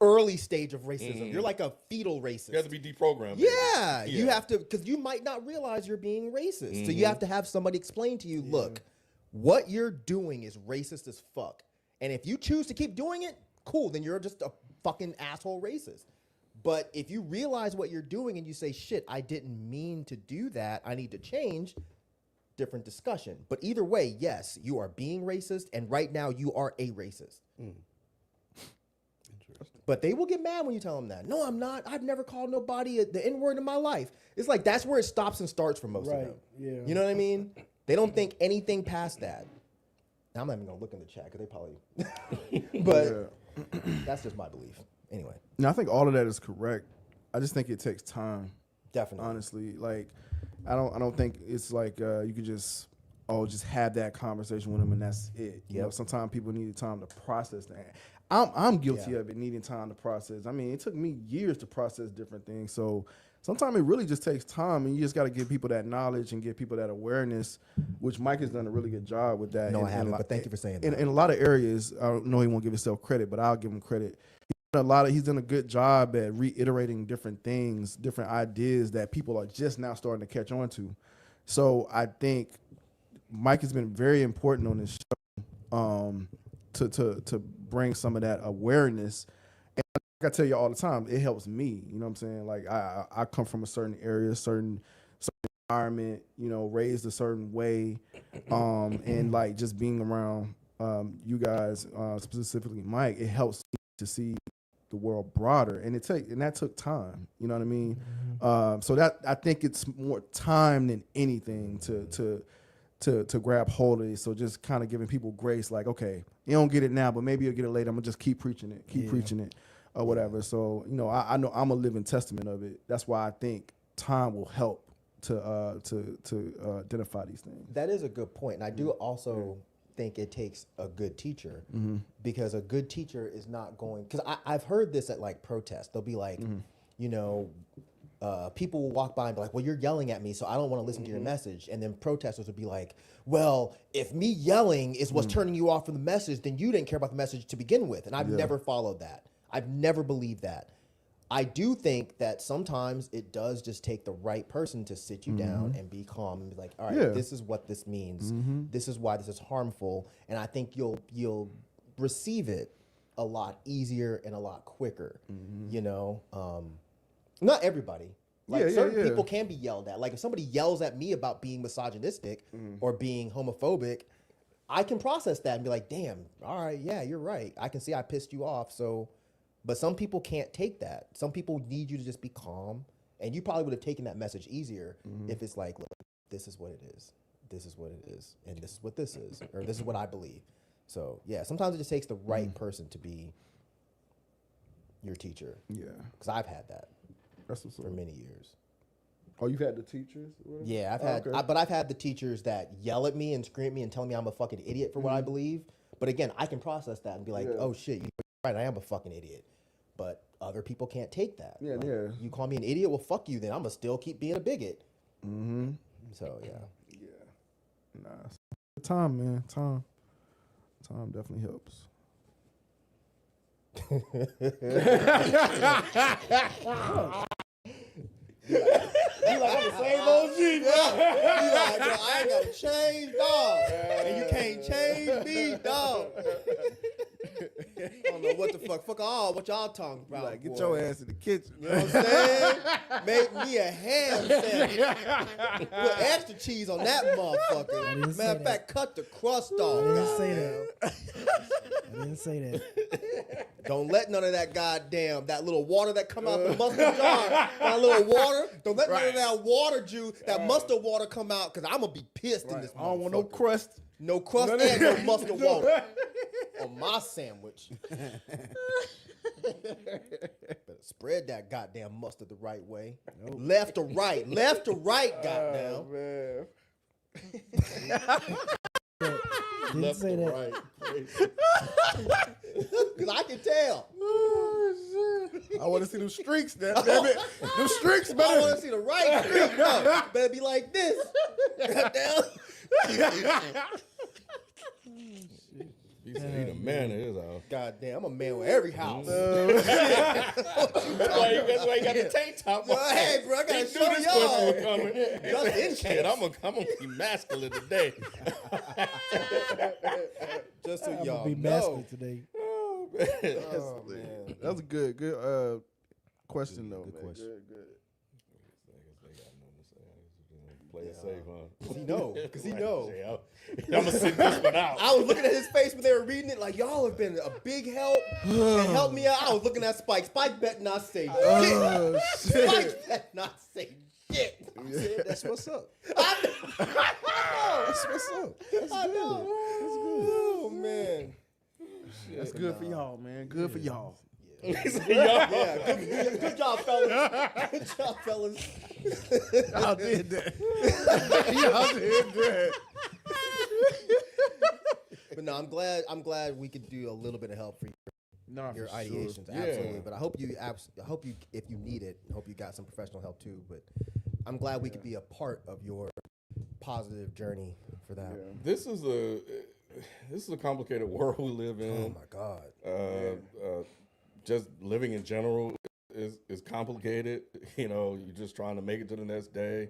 early stage of racism. You're like a fetal racist. You have to be deprogrammed. Yeah. You have to, because you might not realize you're being racist. So you have to have somebody explain to you, look, what you're doing is racist as fuck. And if you choose to keep doing it, cool, then you're just a fucking asshole racist. But if you realize what you're doing and you say, shit, I didn't mean to do that, I need to change, different discussion. But either way, yes, you are being racist, and right now you are a racist. But they will get mad when you tell them that. No, I'm not. I've never called nobody the N-word in my life. It's like, that's where it stops and starts for most of them. Yeah. You know what I mean? They don't think anything past that. Now, I'm not even going to look in the chat because they probably... But that's just my belief. Anyway. No, I think all of that is correct. I just think it takes time. Definitely. Honestly, like, I don't think it's like you could just have that conversation with them and that's it. You know, sometimes people need time to process that. I'm guilty of it, needing time to process. I mean, it took me years to process different things. So sometimes it really just takes time, and you just got to give people that knowledge and give people that awareness, which Mike has done a really good job with that. No, I haven't, but thank you for saying that. In a lot of areas, I don't know he won't give himself credit, but I'll give him credit. He's done a good job at reiterating different things, different ideas that people are just now starting to catch on to. So I think Mike has been very important on this show, to bring some of that awareness. And like I tell you all the time, it helps me. You know what I'm saying? Like I come from a certain area, certain environment, you know, raised a certain way, and like just being around you guys, specifically Mike, it helps me to see the world broader, and that took time. You know what I mean? So that I think it's more time than anything to grab hold of it. So just kind of giving people grace, like, okay, you don't get it now, but maybe you'll get it later. I'm gonna just keep preaching it, or whatever. So you know, I know I'm a living testament of it. That's why I think time will help to identify these things. That is a good point, and I do also think it takes a good teacher, because a good teacher is not going, because I've heard this at like protests. They'll be like, you know, people will walk by and be like, well, you're yelling at me, so I don't want to listen to your message. And then protesters would be like, well, if me yelling is what's turning you off from the message, then you didn't care about the message to begin with. And I've never followed that. I've never believed that. I do think that sometimes it does just take the right person to sit you down and be calm and be like, all right, this is what this means. This is why this is harmful. And I think you'll receive it a lot easier and a lot quicker. You know, not everybody. Like certain people can be yelled at. Like if somebody yells at me about being misogynistic or being homophobic, I can process that and be like, damn, all right, yeah, you're right. I can see I pissed you off. So, but some people can't take that. Some people need you to just be calm. And you probably would have taken that message easier if it's like, look, this is what it is. This is what it is. And this is what this is. Or this is what I believe. So, yeah, sometimes it just takes the right person to be your teacher. Yeah. Because I've had that. That's what's for many years. Oh, you've had the teachers? Yeah, but I've had the teachers that yell at me and scream at me and tell me I'm a fucking idiot for what I believe. But again, I can process that and be like, oh shit, you're right, I am a fucking idiot. But other people can't take that. Yeah, like, yeah. You call me an idiot, well, fuck you, then I'm gonna still keep being a bigot. So yeah. Yeah. Nah. Time, man. Time definitely helps. You like, I'm the same OG, bro. You like, bro, I ain't gonna change, dog. And you can't change me, dog. I don't know what the fuck. Fuck all what y'all talking about. Like, get your ass in the kitchen. You know what I'm saying? Make me a ham sandwich. Put extra cheese on that motherfucker. Matter of fact, cut the crust off. I didn't say that. I didn't say that. Don't let none of that goddamn, that little water that come out the mustard jar, that little water, don't let none of that water juice, that mustard water come out, because I'm going to be pissed in this motherfucker. I don't want no crust. No crust and no mustard water on my sandwich. Better spread that goddamn mustard the right way. Nope. Left to right. Left to right, goddamn. Man. Didn't say that. Because I can tell. Oh, shit. I want to see them streaks, damn it. Them streaks, better. I want to see the right streak. No, better be like this. Goddamn. He said he the man of his house. Goddamn, I'm a man with every house. That's why you got the tank top on. Well, hey, bro, I got to show y'all. Just in case. I'm gonna be masculine today. Just so I'm y'all gonna be know. masculine today. Oh, man. Oh, man. That was a good question, though. Good question. Good. Play it safe, huh? Because he know. I'm gonna sit this one out. I was looking at his face when they were reading it, like, y'all have been a big help and helped me out. I was looking at Spike. Spike bet not say shit. Spike bet not say shit. That's what's up. I know. That's what's up. That's I good. know. That's good. Oh, man. That's good for y'all, man. Good for y'all. Yeah, good job, fellas. Good job, fellas. Y'all did that. Y'all did that. But no, I'm glad we could do a little bit of help for you. Nah, your for sure. ideations, Yeah. absolutely. But I hope you, if you need it, I hope you got some professional help too. But I'm glad we could be a part of your positive journey for that. Yeah. This is a complicated world we live in. Oh my God. Just living in general is complicated. You know, you're just trying to make it to the next day.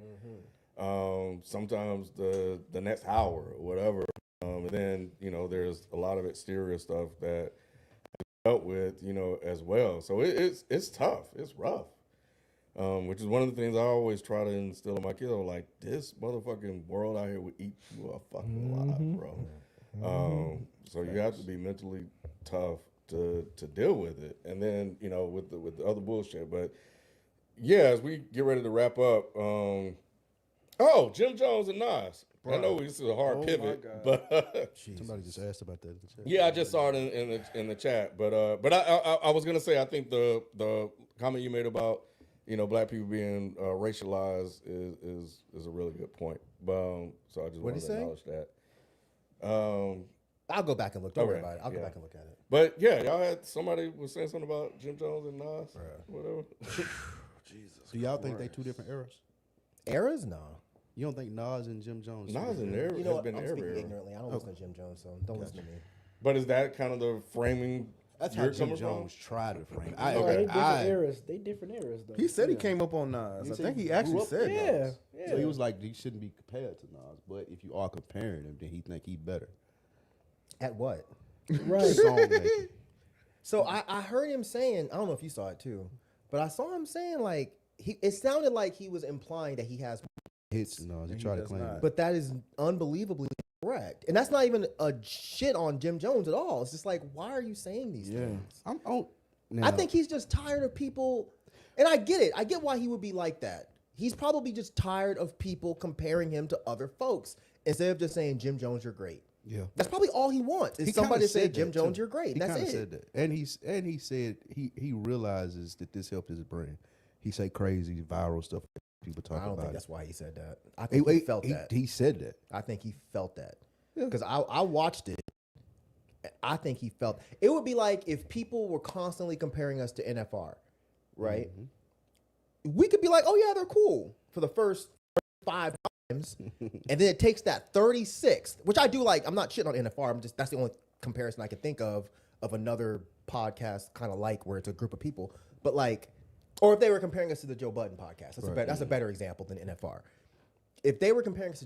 Sometimes the next hour or whatever. And then, you know, there's a lot of exterior stuff that I dealt with, you know, as well. So it's tough. It's rough. Which is one of the things I always try to instill in my kids. Like, this motherfucking world out here will eat you a fucking alive, bro. So you have to be mentally tough to deal with it. And then, you know, with the other bullshit. But yeah, as we get ready to wrap up, Jim Jones and Nas. Bro. I know this is a hard Oh my pivot, God. but Somebody just asked about that in the chat. yeah, I just saw it in the chat. But I was gonna say, I think the comment you made about, you know, black people being racialized is a really good point. So I just wanted to acknowledge that. I'll go back and look. Don't worry Okay, about it. I'll go yeah. back and look at it. But yeah, y'all had somebody was saying something about Jim Jones and Nas, whatever. Jesus. Do y'all think they Christ. two different eras? Eras? No. You don't think Nas and Jim Jones? Nas and there You know has what? been I'm speaking everywhere. ignorantly. I don't listen to Jim Jones, so don't listen to me. But is that kind of the framing? That's how you're Jim coming from? Jones tried to frame. No, they different eras. They different eras though. He said he came up on Nas. He I said think he he grew actually up- said Yeah, Nas. yeah. So he was like, he shouldn't be compared to Nas, but if you are comparing him, then he think he better. At what? right. Song making. So I heard him saying, I don't know if you saw it too, but I saw him saying like it sounded like he was implying that he has, Hits Nas. He And he tried to does claim not. it. but that is unbelievably correct. And that's not even a shit on Jim Jones at all. It's just like, why are you saying these Yeah. things? I think he's just tired of people, and I get it. I get why he would be like that. He's probably just tired of people comparing him to other folks instead of just saying, Jim Jones, you're great. Yeah. That's probably all he wants is He somebody kinda to say, said Jim that, Jones, too. you're great. He That's kinda it. said that, and he said he realizes that this helped his brand. He say crazy viral stuff. People talk I don't about think it. that's why he said that. I think he felt that. He said that. I think he felt that. Yeah. Because I watched it. I think he felt it would be like if people were constantly comparing us to NFR, right? We could be like, oh yeah, they're cool for the first 5 times, and then it takes that 36th, which I do like. I'm not shitting on NFR. I'm just that's the only comparison I can think of another podcast kind of like where it's a group of people, but like, or if they were comparing us to the Joe Budden podcast, that's a better example than NFR. If they were comparing us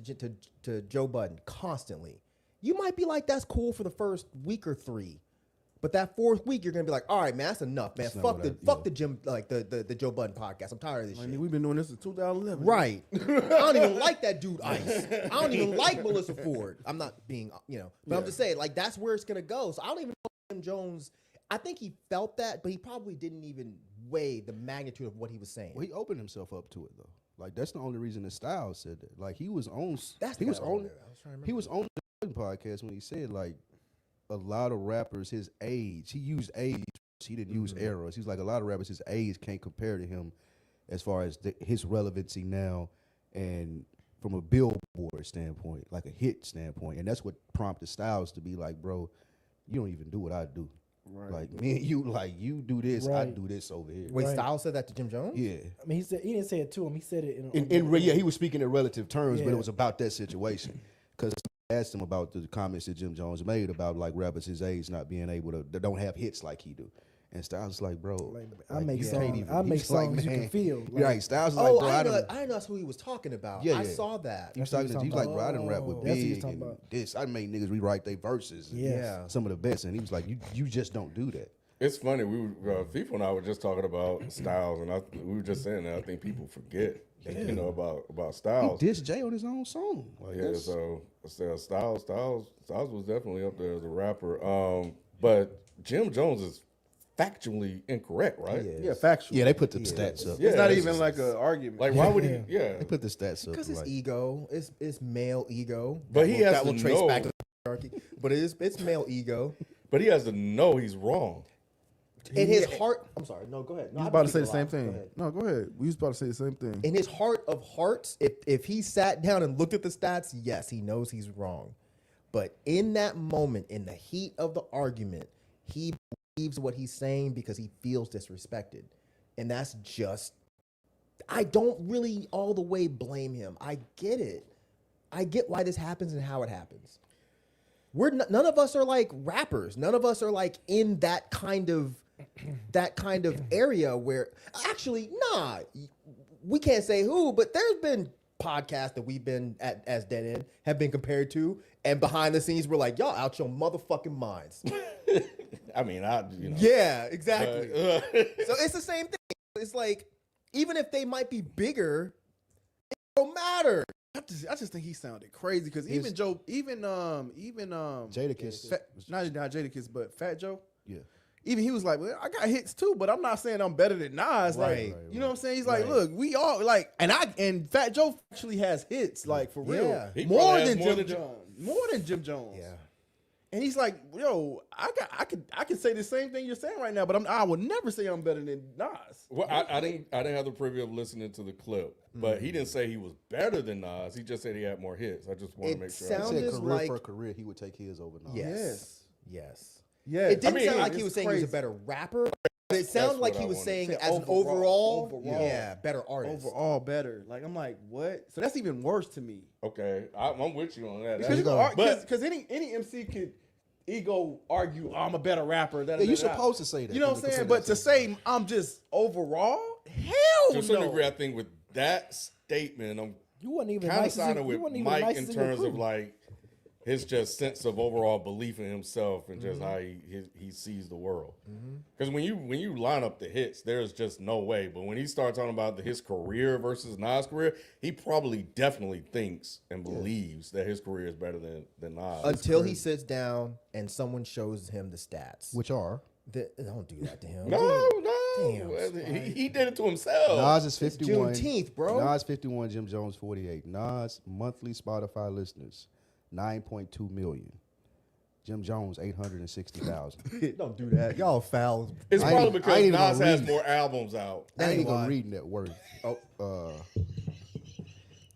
to Joe Budden constantly, you might be like, that's cool for the first week or 3. But that 4th week, you're gonna be like, all right, man, that's enough, man. That's not Fuck what the Jim, like the Joe Budden podcast. I'm tired of this I shit. mean, we've been doing this since 2011. Right. I don't even like that dude Ice. I don't even like Melissa Ford. I'm not being, but I'm just saying, like, that's where it's gonna go. So I don't even know if Jim Jones. I think he felt that, but he probably didn't even weigh the magnitude of what he was saying. Well, he opened himself up to it though. Like that's the only reason that Styles said that. Like he was on. That's he the was guy I on. was trying to remember. He was on the podcast when he said like a lot of rappers his age. He used age. He didn't use eras. He's like a lot of rappers his age can't compare to him as far as his relevancy now and from a Billboard standpoint, like a hit standpoint. And that's what prompted Styles to be like, bro, you don't even do what I do. Right. Like me and you, like you do this, I Right. do this over here. Wait, Right. Styles said that to Jim Jones? Yeah. I mean, he didn't say it to him. He said it Yeah, he was speaking in relative terms, but Yeah. it was about that situation. Because I asked him about the comments that Jim Jones made about like rappers his age not being able to, that don't have hits like he do. And Styles was like, bro, I make you songs- can't even. I make he's like, songs you can man, feel, like- right? Styles was Oh, like, bro, I I didn't done. know that's who he was talking about. Yeah, I yeah. saw that. He was That's what talking. he's He was like, talking bro, I done rap with about. That's what he's Big talking and about. this. I made niggas rewrite their verses. and Yes. Yeah. some of the best. And he was like, you just don't do that. It's funny. FIFA and I were just talking about Styles, and we were just saying that I think people forget, about He Styles. dissed Jay on his own song. Like, Yeah, that's- so Styles was definitely up there as a rapper. But Jim Jones is factually incorrect, right? Yeah, factual. yeah, they put the stats up. Yeah, It's not it's even just- like an argument. Like, why would he? Yeah, They put the stats up. Because it's like, ego. It's male ego. But he has that to will trace know. back to the patriarchy. But it's male ego. but he has to know he's wrong. In his heart, I'm sorry. No, go ahead. No, You was I've about been to say the speaking same a lot. Go thing. ahead. No, go ahead. We was about to say the same thing. In his heart of hearts, if he sat down and looked at the stats, yes, he knows he's wrong. But in that moment, in the heat of the argument, he believes what he's saying because he feels disrespected. And that's just, I don't really all the way blame him. I get it. I get why this happens and how it happens. None of us are like rappers. None of us are like in that kind of area where, actually, nah, we can't say who, but there's been podcasts that we've been at as Dead End have been compared to, and behind the scenes we're like, y'all out your motherfucking minds. I mean, Yeah, exactly. So it's the same thing. It's like, even if they might be bigger, it don't matter. I just think he sounded crazy because even Jadakiss, not Jadakiss, but Fat Joe. yeah. Even he was like, well, I got hits too, but I'm not saying I'm better than Nas. Like, you know what I'm saying? He's like, look, we all like, and Fat Joe actually has hits, like for real, Yeah. He more probably has than more Jim than Jones, more than Jim Jones. Yeah. And he's like, yo, I could say the same thing you're saying right now, but I would never say I'm better than Nas. Well, I didn't have the privilege of listening to the clip, but he didn't say he was better than Nas. He just said he had more hits. I just want to It make sure. sounds- He said Sounded career like- for career, he would take his over Nas. Yes. Yes. Yeah, It didn't I mean, sound like it's he was saying he was a crazy. better rapper, but it sounded like what he I was wanted. saying Say as an overall, yeah, better artist. overall better. Like I'm like, what? So that's even worse to me. Okay, I'm with you on that. Because any MC could ego argue, oh, I'm a better rapper. Yeah, you're supposed to say that. You know what I'm saying? But to say I'm just overall, hell to a certain no. degree, I think with that statement, You wasn't even kind of nice as siding you with wasn't even Mike nice in as your terms of crew. like his just sense of overall belief in himself and just how he sees the world. Because when you line up the hits, there's just no way. But when he starts talking about his career versus Nas' career, he probably definitely thinks and believes that his career is better than Nas. Until he sits down and someone shows him the stats. Which are Don't do that to him. No. Damn, He did it to himself. Nas is 51. Juneteenth, bro. Nas 51, Jim Jones 48. Nas monthly Spotify listeners 9.2 million. Jim Jones 860,000. Don't do that. Y'all foul. It's I probably ain't- I because ain't even Nas gonna has read more albums out. I ain't why. gonna read net worth.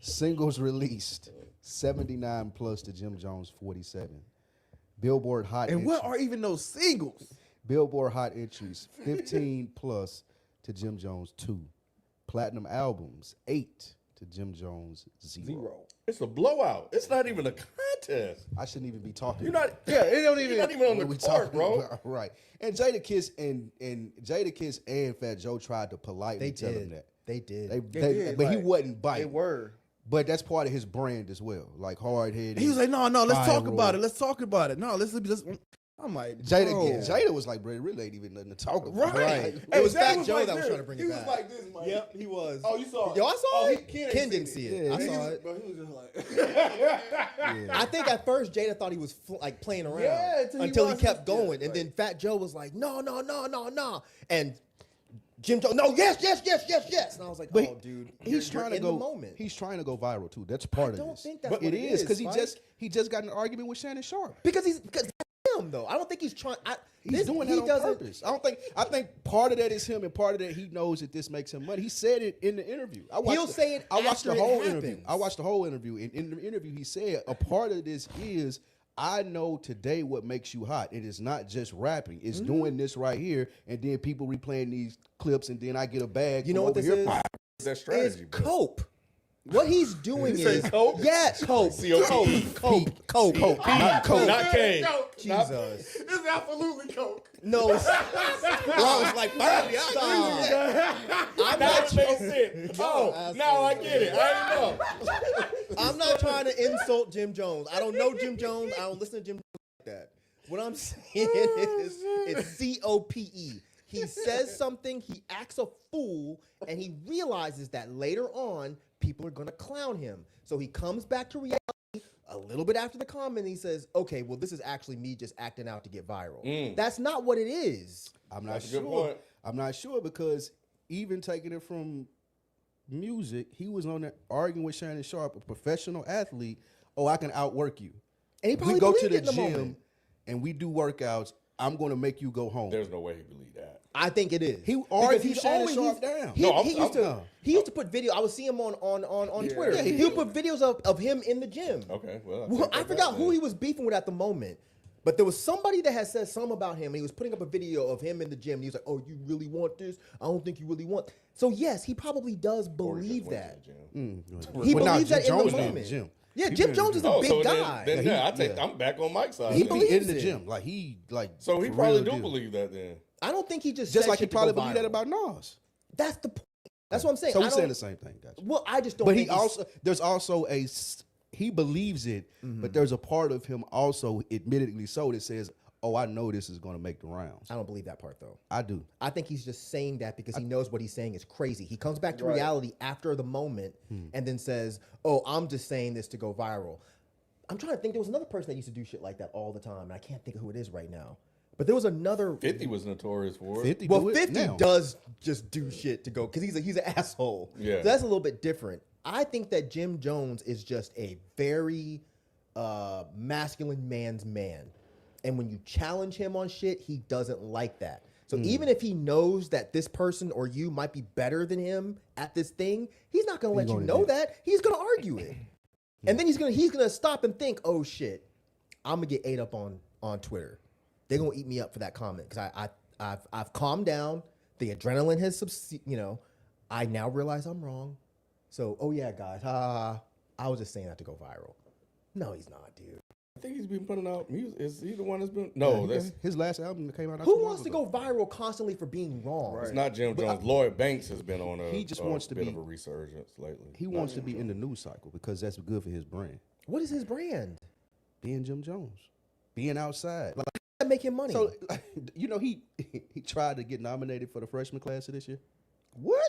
Singles released 79 plus to Jim Jones 47. Billboard hot And what entry- are even those singles? Billboard hot entries 15 plus to Jim Jones 2. Platinum albums 8 to Jim Jones 0. It's a blowout. It's not even a contest. I shouldn't even be talking. You're not. Yeah, it don't You're even. not even on What are we the court, talking bro. about? Right. And Jadakiss and Fat Joe tried to politely They tell him did. that. They did. But he wasn't They biting. were. But that's part of his brand as well. Like hard headed. He was like, no, let's talk viral. about it. Let's talk about it. No, let's. I'm like, Jada, bro. Jada was like, bro, it really ain't even nothing to talk about. Right. It was Jada Fat Joe like that was this. trying to bring it He back. was like this, Mike. Yep, he was. Oh, you saw it? Yo, I saw Oh, it. Ken didn't see it. Yeah. I saw it. But he was just like, I think at first Jada thought he was like playing around Yeah, until he watched kept it. Yeah, going, and then Fat Joe was like, no, and Jim Joe, no, yes, and I was like, But oh, dude, He's you're trying to in go. the moment. He's trying to go viral too. That's part of don't this. think that's But what it it is is, because Spike. he just got in an argument with Shannon Sharp. because that's him though. I don't think he's trying. He's doing that on purpose. I think part of that is him, and part of that he knows that this makes him money. He said it in the interview. He'll say it I watched after the it whole happens. interview. I watched the whole interview, and in the interview he said a part of this is I know today what makes you hot. It is not just rapping. It's doing this right here, and then people replaying these clips, and then I get a bag. You know from what over this here. is? That Is strategy, bro. cope. What he's doing Did you say is cope? yes, cope, C-O-P-E. cope, Not coke. Not Kane. Jesus, it's absolutely coke. no. I was like, stop. I'm That not. makes sense. Oh, now I get it. I didn't know. I'm not trying to insult Jim Jones. I don't know Jim Jones. I don't listen to Jim Jones like that. What I'm saying is it's COPE. He says something, he acts a fool, and he realizes that later on, people are going to clown him. So he comes back to reality a little bit after the comment, and he says, okay, well, this is actually me just acting out to get viral. That's not what it is. I'm not That's a good sure. point. I'm not sure because even taking it from music, he was on there arguing with Shannon Sharp, a professional athlete. Oh, I can outwork you. And he probably We go to believed the it in the gym moment. and we do workouts. I'm going to make you go home. There's no way he believed that. I think it is. He Because argued Shannon Sharp down. He, No, I'm- he used I'm- to. He used to put video. I would see him on Twitter. Yeah, He would put videos of him in the gym. Okay, well, Well, I forgot who he was beefing with at the moment, But there was somebody that had said something about him, and he was putting up a video of him in the gym. And he was like, "Oh, you really want this? I don't think you really want." So yes, he probably does Or he just believe went that. to the gym. He Well, now, believes that Jim in the Jones been in the moment. gym. Yeah, He Jim been Jones is a Oh, big so guy. then I'm back on Mike's side. He He believes in the it. gym, like he like. So he for probably real do deal. believe that then. I don't think he just Just said like he shit to probably go believe that viral. about Nas. That's the point. That's what I'm saying. So I we're saying don't- the same thing. Gotcha. Well, I just don't. But think he also there's also he believes it, but there's a part of him also, admittedly so, that says, "Oh, I know this is going to make the rounds." I don't believe that part though. I do. I think he's just saying that because he knows what he's saying is crazy. He comes back to Right. reality after the moment and then says, "Oh, I'm just saying this to go viral." I'm trying to think. There was another person that used to do shit like that all the time, and I can't think of who it is right now. But there was another. 50 was notorious for it. 50 Well, do it 50 now. does just do shit to go because he's an asshole. Yeah. So that's a little bit different. I think that Jim Jones is just a very masculine man's man. And when you challenge him on shit, he doesn't like that. So even if he knows that this person or you might be better than him at this thing, he's not going to let you gonna know do it. that. He's going to argue it. And then he's gonna stop and think, "Oh shit, I'm going to get ate up on Twitter. They're going to eat me up for that comment cuz I've calmed down. The adrenaline has I now realize I'm wrong. So, oh yeah, guys, I was just saying that to go viral." No, he's not, dude. I think he's been putting out music. Is he the one that's been? No, that's his last album that came out. not Who too wants to long go ago. viral constantly for being wrong? it's not Jim Jones. Lloyd Banks has been on a He just wants to bit be- of a resurgence lately. He wants to be in the news cycle because that's good for his brand. What is his brand? Being Jim Jones, being outside. Like, That make him money. so, he tried to get nominated for the freshman class of this year. what?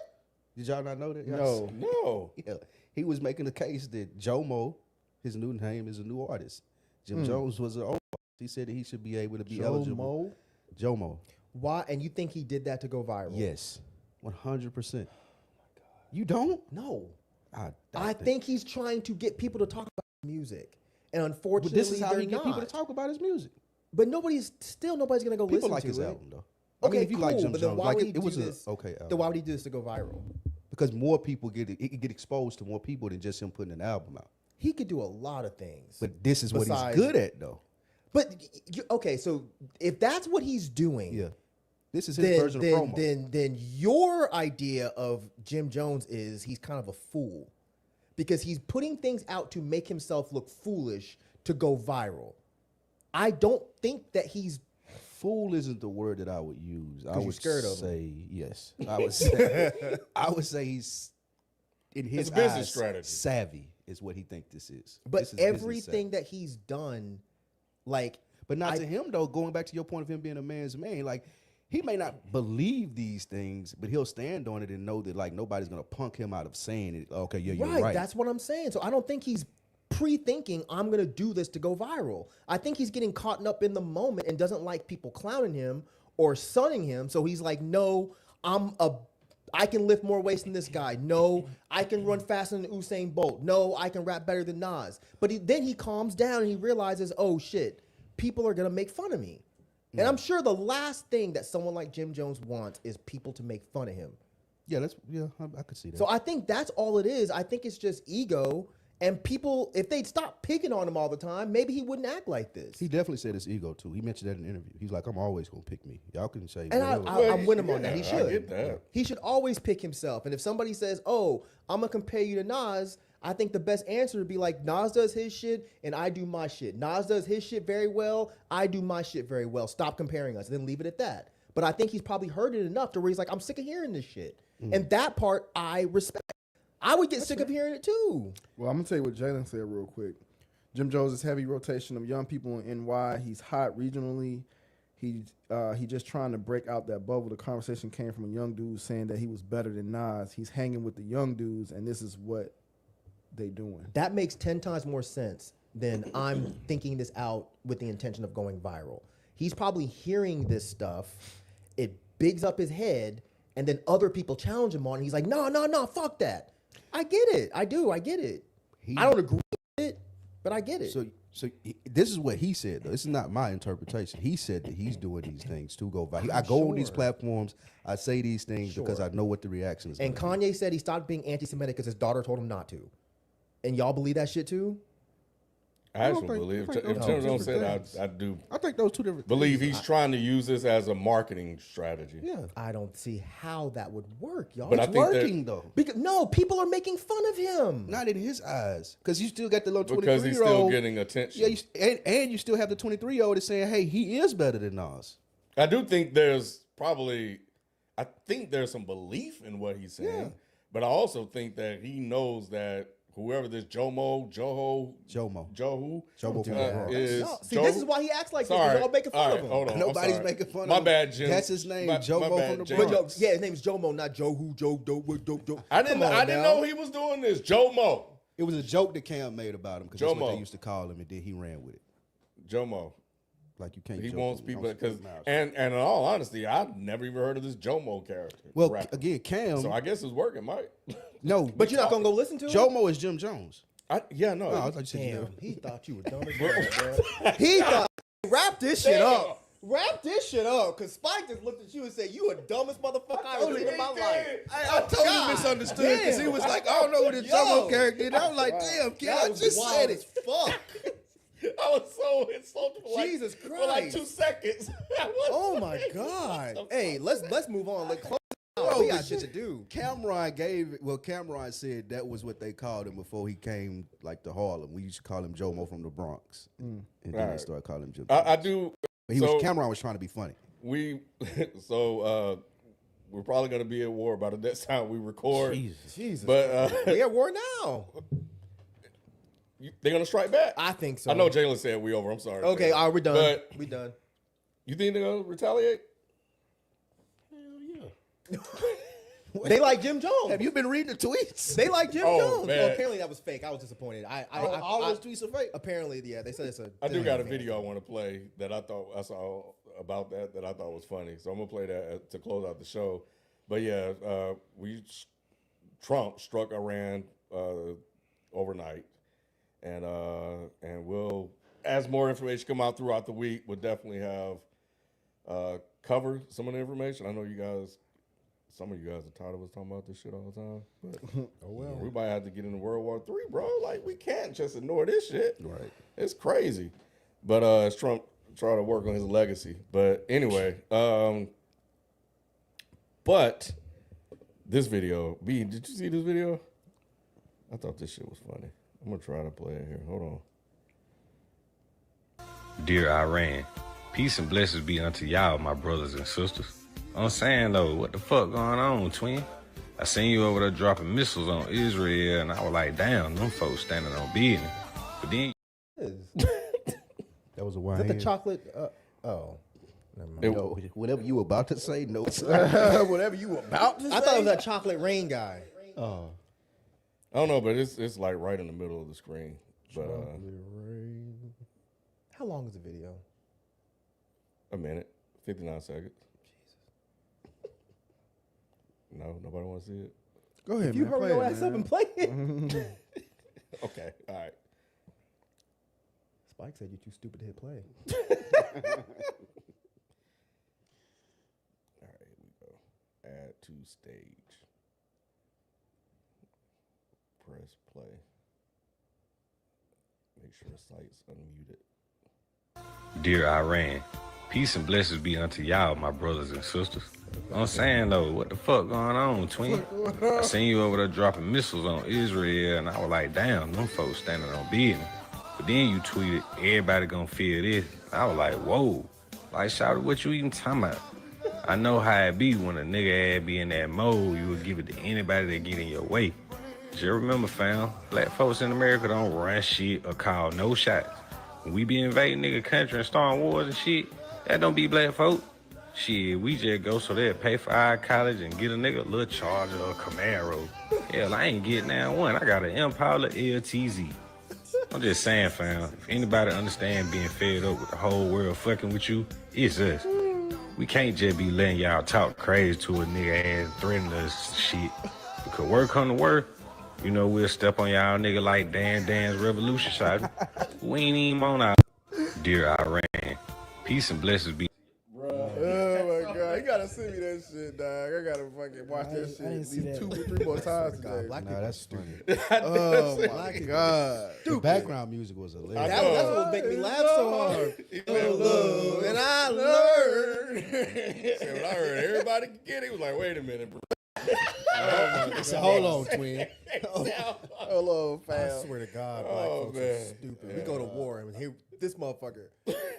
Did y'all not know that? No. No. Yeah, he was making the case that Jomo, his new name, is a new artist. Jim Jones was an old artist. He said that he should be able to be eligible. Jomo. Why? And you think he did that to go viral? Yes, 100%. You don't? No. I I think he's trying to get people to talk about music, and But unfortunately, this is how they're he get people to not. talk about his music. But nobody's gonna go People listen like to his it. album though. Okay, I mean, if you like cool, Jim but then Jones, why like would he it was do a this? okay album. Then why would he do this to go viral? Because more people get exposed to more people than just him putting an album out. He could do a lot of things. But this is what Besides- he's good at though. But okay, so if that's what he's doing, Yeah, this is his version of promo. then your idea of Jim Jones is he's kind of a fool because he's putting things out to make himself look foolish to go viral. I don't think that he's Fool isn't the word that I would use. I you're would scared of him. say yes. I would say he's in his It's business eyes, strategy. savvy is what he think this is. but This is business everything savvy. that he's done, like But not to him though. Going back to your point of him being a man's man, like he may not believe these things, but he'll stand on it and know that like nobody's gonna punk him out of saying it. Okay, yeah, you're right. That's what I'm saying. So I don't think he's pre-thinking I'm gonna do this to go viral. I think he's getting caught up in the moment and doesn't like people clowning him or sunning him. So he's like, no, I can lift more weights than this guy. No, I can run faster than Usain Bolt. No, I can rap better than Nas. But then he calms down and he realizes, oh shit, people are gonna make fun of me. And I'm sure the last thing that someone like Jim Jones wants is people to make fun of him. Yeah, I could see that. So I think that's all it is. I think it's just ego. And people, if they'd stop picking on him all the time, maybe he wouldn't act like this. He definitely said it's ego too. He mentioned that in an interview. He's like, I'm always gonna pick me. Y'all can say And whatever. I'm with him on that. He I should. get that. He should always pick himself. And if somebody says, oh, I'm going to compare you to Nas, I think the best answer would be like, Nas does his shit and I do my shit. Nas does his shit very well. I do my shit very well. Stop comparing us. And then leave it at that. But I think he's probably heard it enough to where he's like, I'm sick of hearing this shit. And that part I respect. I would get sick of hearing it too. Well, I'm gonna tell you what Jalen said real quick. Jim Jones' heavy rotation of young people in NY. He's hot regionally. He just trying to break out that bubble. The conversation came from a young dude saying that he was better than Nas. He's hanging with the young dudes, and this is what they doing. That makes 10 times more sense than I'm thinking this out with the intention of going viral. He's probably hearing this stuff. It bigs up his head, and then other people challenge him on it. And he's like, no, fuck that. I get it. I do. I get it. I don't agree with it, but I get it. This is what he said though. This is not my interpretation. He said that he's doing these things to go viral. I go on these platforms. I say these things because I know what the reaction is. And Kanye said he stopped being anti-Semitic because his daughter told him not to. And y'all believe that shit too? I actually believe if Jim Jones said I do I think those two different believe things. he's trying to use this as a marketing strategy. Yeah. I don't see how that would work, y'all. But I It's think that- working though. Because no, people are making fun of him. Not in his eyes, because you still got the little 23-year-old. Because he's still getting attention. Yeah, and you still have the 23-year-old that's saying, "Hey, he is better than us." I do think there's some belief in what he's saying, Yeah. but I also think that he knows that whoever this Jomo is. No, see, this is why he acts like this. Sorry. Y'all making fun of him. Hold on. I'm Nobody's sorry. making fun of My him. bad, Jim. That's his name, My Jomo bad, from the Jim. But Bronx. his name's Jomo, not Joe who, Joe, do. I didn't know he was doing this. Jomo. It was a joke that Cam made about him because that's what Jomo. they used to call him, and then he ran with it. Jomo. Like you can't. He joke wants with people don't because speak mouths. and in all honesty, I've never even heard of this Jomo character. Well, rapper. again, Cam. So I guess it's working, Mike. no, But you're not gonna go listen to him? Jomo is Jim Jones. No. Oh, I thought you said Damn, Jim. he thought you were dumb as hell, bro. He thought, wrap this shit up. Wrap this shit up, because Spike just looked at you and said, you a dumbest motherfucker I've ever seen in my life. I told God you misunderstood because he was like, I don't know who the Yo. Jomo character is. I was like, damn, kid, I That was just wild said as it. fuck. I was so insulted for Jesus for like Christ. 2 seconds. Oh my God. Hey, let's move on. Let's close it out. Bro, We got but shit to do. Cameron said that was what they called him before he came like to Harlem. We used to call him Jomo from the Bronx. And then they Right. started calling him Jim. I Jones. do. But Cameron was trying to be funny. We're probably gonna be at war by the next time we record. Jesus. But We at war now. they're gonna strike back. I think so. I know Jalen said we over. I'm sorry. Okay, Jalen. all right, we're done. But We done. you think they're gonna retaliate? They like Jim Jones. Have you been reading the tweets? They like Jim Oh, Jones. man. Well, apparently that was fake. I was disappointed. All those tweets are fake. Apparently, yeah, they said it's a. I do got a video I want to play that I thought I saw about that I thought was funny. So I'm gonna play that to close out the show. But yeah, Trump struck Iran overnight, and we'll, as more information come out throughout the week, we'll definitely have cover some of the information. I know some of you guys are tired of us talking about this shit all the time, but we might have to get into World War III, bro. Like, we can't just ignore this shit. Right. It's crazy. But as Trump try to work on his legacy. But anyway, but this video, B, did you see this video? I thought this shit was funny. I'm gonna try to play it here. Hold on. Dear Iran, peace and blessings be unto y'all, my brothers and sisters. I'm saying though, what the fuck going on, twin? I seen you over there dropping missiles on Israel, and I was like, damn, them folks standing on business. But then That was a Is wine. that the chocolate? Oh, never mind. No, whatever you were about to say, no. Whatever you were about to say. I thought it was that chocolate rain guy. Oh. I don't know, but it's like right in the middle of the screen. But How long is the video? a minute, 59 seconds. No, nobody want to see it. Go ahead, If you man. hurry Play your it, ass man. up and play it. Okay, all right. Spike said you're too stupid to hit play. All right, here we go. Add to stage. Press play. Make sure site's unmuted. Dear Iran, peace and blessings be unto y'all, my brothers and sisters. I'm saying though, what the fuck going on, twin? I seen you over there dropping missiles on Israel, and I was like, damn, them folks standing on business. But then you tweeted, everybody gonna feel this. I was like, whoa. Like, shout, what you even talking about? I know how it be when a nigga ass be in that mode, you would give it to anybody that get in your way. Just remember, fam, black folks in America don't run shit or call no shots. When we be invading nigga country and starting wars and shit, that don't be black folk. Shit, we just go so they'll pay for our college and get a nigga a little Charger or Camaro. Hell, I ain't getting that one. I got an Impala LTZ. I'm just saying, fam, if anybody understand being fed up with the whole world fucking with you, it's us. We can't just be letting y'all talk crazy to a nigga and threaten us shit. Because work come to work, you know we'll step on y'all nigga like Dan's revolution shot. We ain't even on our... Dear Iran, peace and blessings be... Oh my God, he gotta send me that shit, dog. I gotta fucking watch I that didn't shit at see least that. 2 or 3 more times God, today. black Nah, people that's are stupid. funny. Oh my god. The background music was hilarious. That's what was making me laugh so hard. Love, and I learned. Said, when I heard everybody could get it, he was like, wait a minute, bro. I said, hold on, twin. Hello, I fam. swear to God, black Oh, folks man. are stupid. We go to war and here, this motherfucker.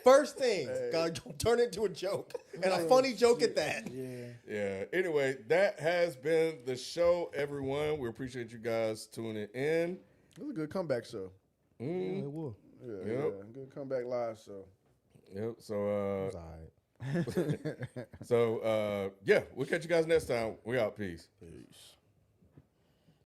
First thing, God, turn it into a joke. And a funny joke at that. Yeah. Anyway, that has been the show, everyone. We appreciate you guys tuning in. It was a good comeback show. Yeah, it was. Yeah, Yep. yeah. Good comeback live show. Yep. So, It's all right. yeah, we'll catch you guys next time. We out. Peace. Peace.